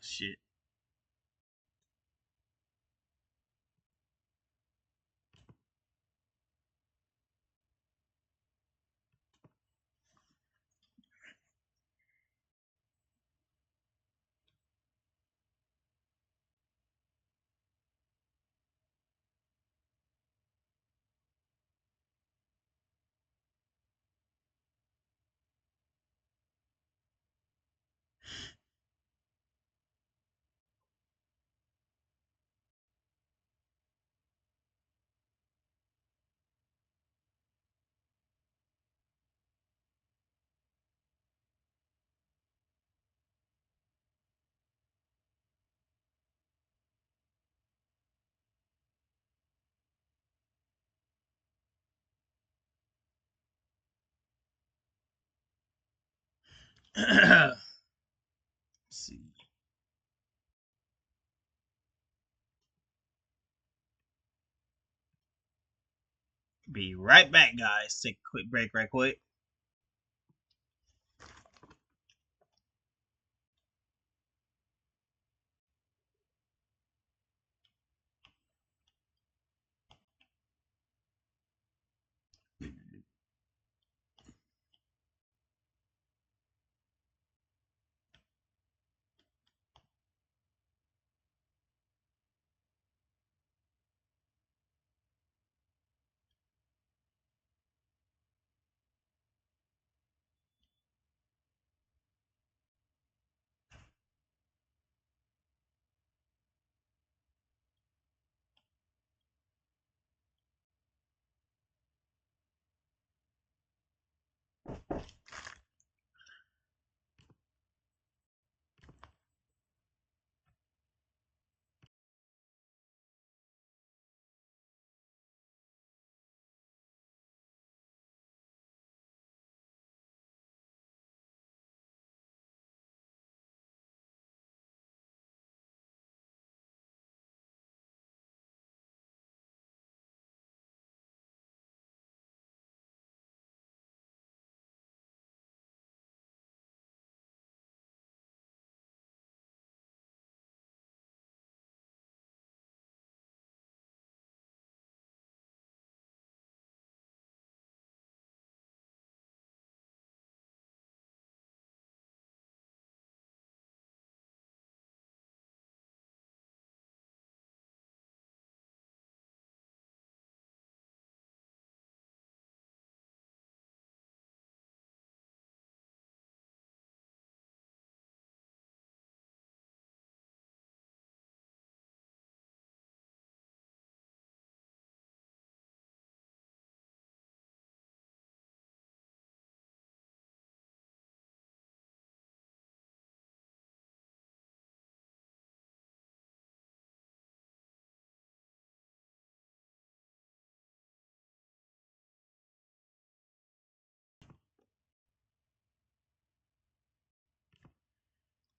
Speaker 1: Shit. Let's see. Be right back, guys. Take a quick break, right quick.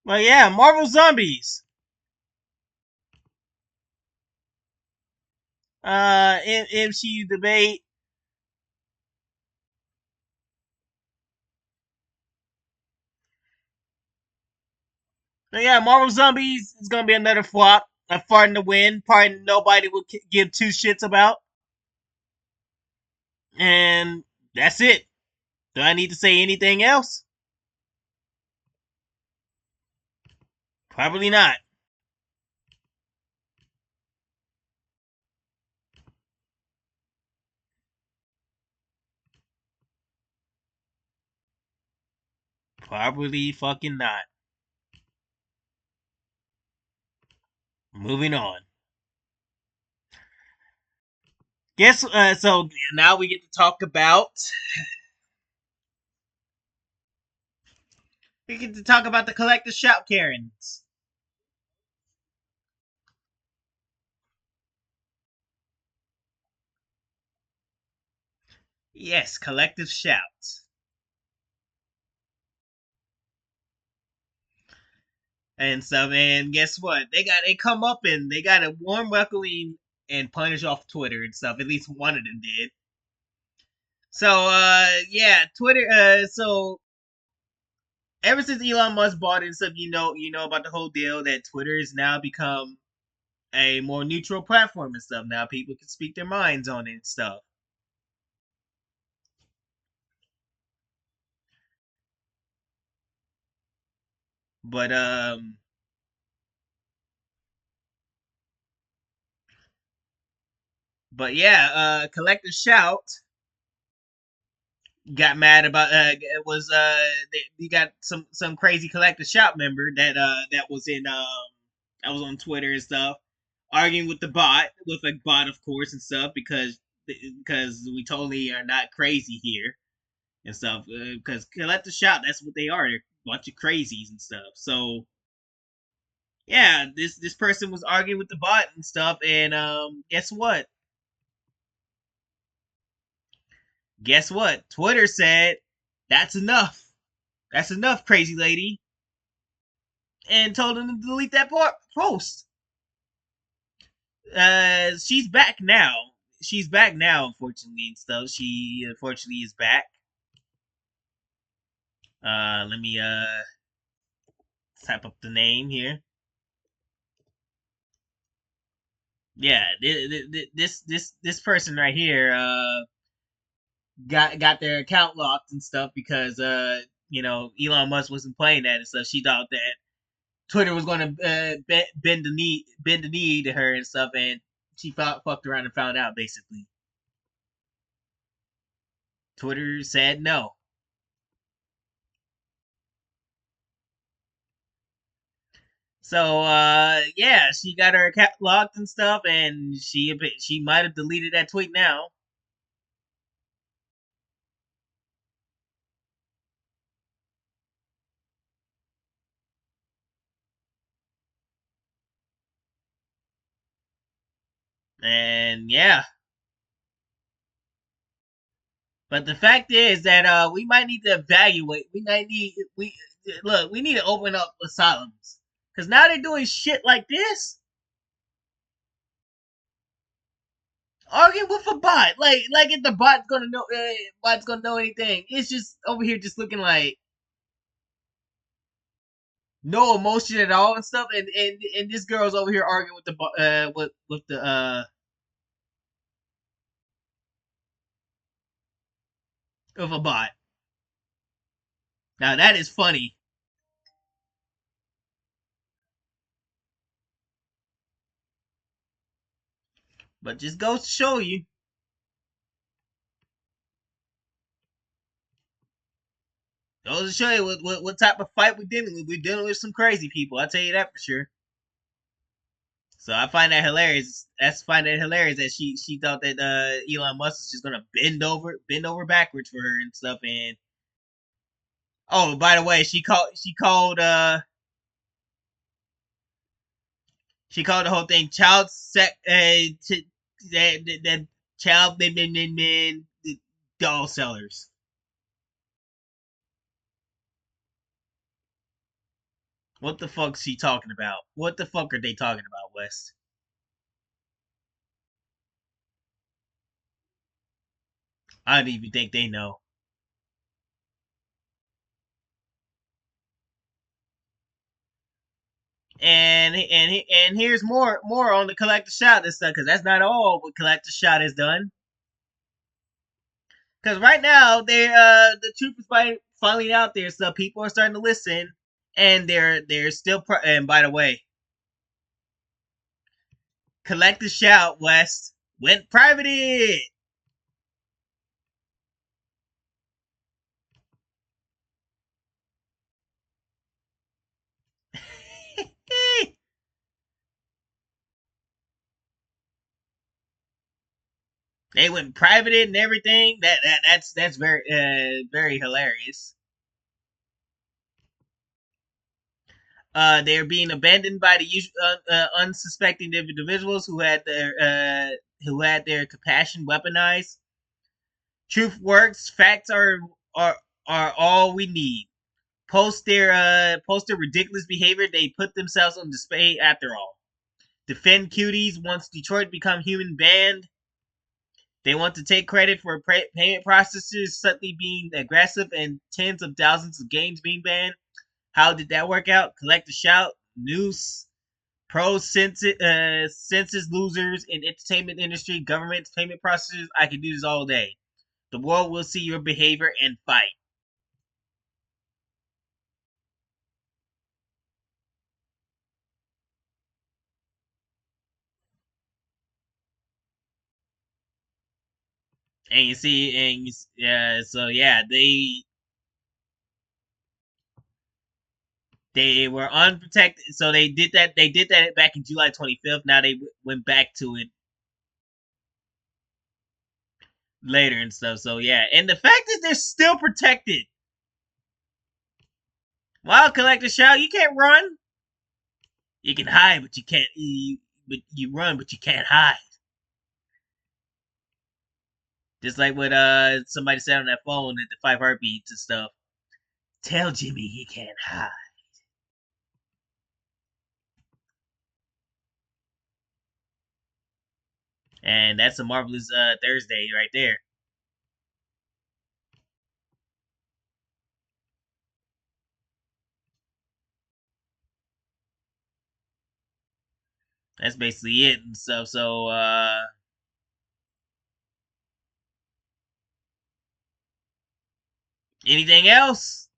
Speaker 1: Well, yeah, Marvel Zombies. MCU debate. So yeah, Marvel Zombies is gonna be another flop. A fart in the wind. Part nobody will give two shits about. And that's it. Do I need to say anything else? Probably not. Probably fucking not. Moving on. Guess so now we get to talk about the collective shout Karens. Yes, collective shout. And stuff, and guess what? They come up and they got a warm welcoming and punish off Twitter and stuff. At least one of them did. So yeah, Twitter so ever since Elon Musk bought it and stuff, you know about the whole deal that Twitter has now become a more neutral platform and stuff. Now people can speak their minds on it and stuff. But yeah, collective shout got mad about it was you got some crazy collective shout member that was in that was on Twitter and stuff arguing with the bot with a bot of course and stuff because we totally are not crazy here and stuff because collective shout that's what they are, they're a bunch of crazies and stuff. So yeah, this person was arguing with the bot and stuff, and guess what? Twitter said that's enough. That's enough, crazy lady, and told him to delete that post. She's back now. She's back now, unfortunately, and stuff. She unfortunately is back. Let me type up the name here. Yeah, this person right here got their account locked and stuff because Elon Musk wasn't playing that and stuff. She thought that Twitter was going to bend the knee to her and stuff, and she fucked around and found out. Basically, Twitter said no. So yeah, she got her account locked and stuff, and she might have deleted that tweet now. And yeah, but the fact is that we might need to evaluate. We need to open up asylums because now they're doing shit like this. Arguing with a bot, like if the bot's gonna know anything. It's just over here just looking like no emotion at all and stuff. And this girl's over here arguing with the with a bot. Now that is funny. But just goes to show you. Goes to show you what type of fight we're dealing with. We're dealing with some crazy people. I'll tell you that for sure. So I find that hilarious. Find that hilarious that she thought that Elon Musk is just gonna bend over backwards for her and stuff. And oh, by the way, she called the whole thing child sex that child men doll sellers. What the fuck's she talking about? What the fuck are they talking about, West? I don't even think they know. And here's more on the collector shot and stuff, because that's not all what collector shot has done. Because right now the truth is finally out there, so people are starting to listen, and they're still. And by the way, collector shout West went privated. They went privated and everything. That's very hilarious. They're being abandoned by the unsuspecting individuals who had their compassion weaponized. Truth works. Facts are are all we need. Post their ridiculous behavior. They put themselves on display after all. Defend cuties once Detroit become human banned. They want to take credit for payment processors suddenly being aggressive and tens of thousands of games being banned. How did that work out? Collect a shout, noose, pro census losers in entertainment industry, governments, payment processors. I can do this all day. The world will see your behavior and fight. And you see, and yeah, so yeah, they were unprotected. So they did that. They did that back in July 25th. Now they went back to it later and stuff. So yeah, and the fact that they're still protected. Wild collector shout, you can't run. You can hide, but you can't. But you run, but you can't hide. Just like what somebody said on that phone at the 5 heartbeats and stuff. Tell Jimmy he can't hide. And that's a marvelous Thursday right there. That's basically it and stuff. So anything else?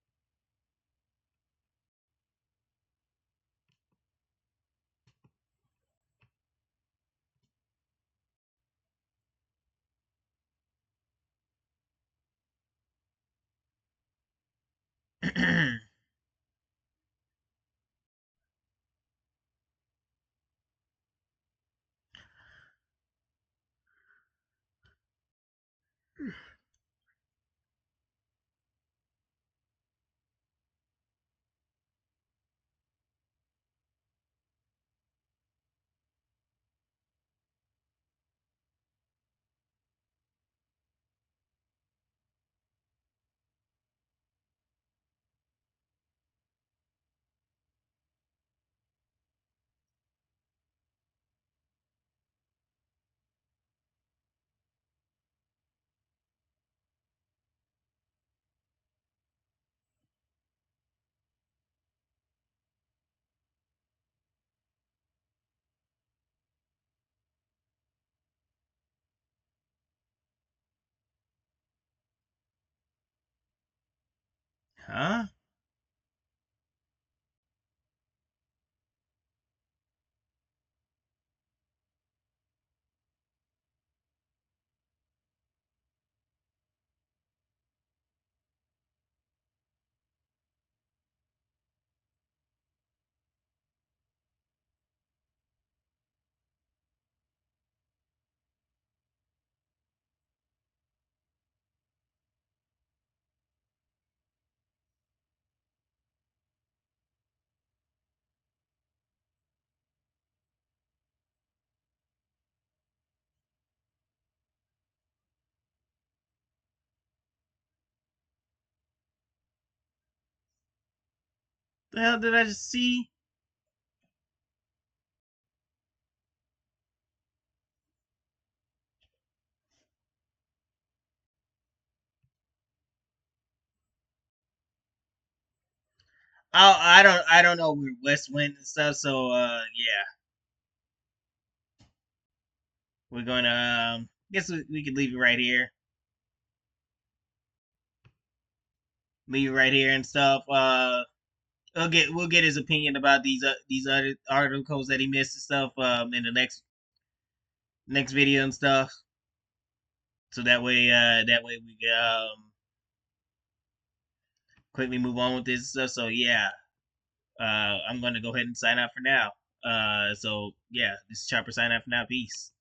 Speaker 1: Huh? The hell did I just see? Oh, I don't know where West went and stuff. So yeah, we're gonna guess we could leave it right here. Leave it right here and stuff. We'll get his opinion about these other articles that he missed and stuff in the next video and stuff. So that way we quickly move on with this stuff. So yeah, I'm gonna go ahead and sign out for now. So yeah, this is Chopper signing out for now. Peace.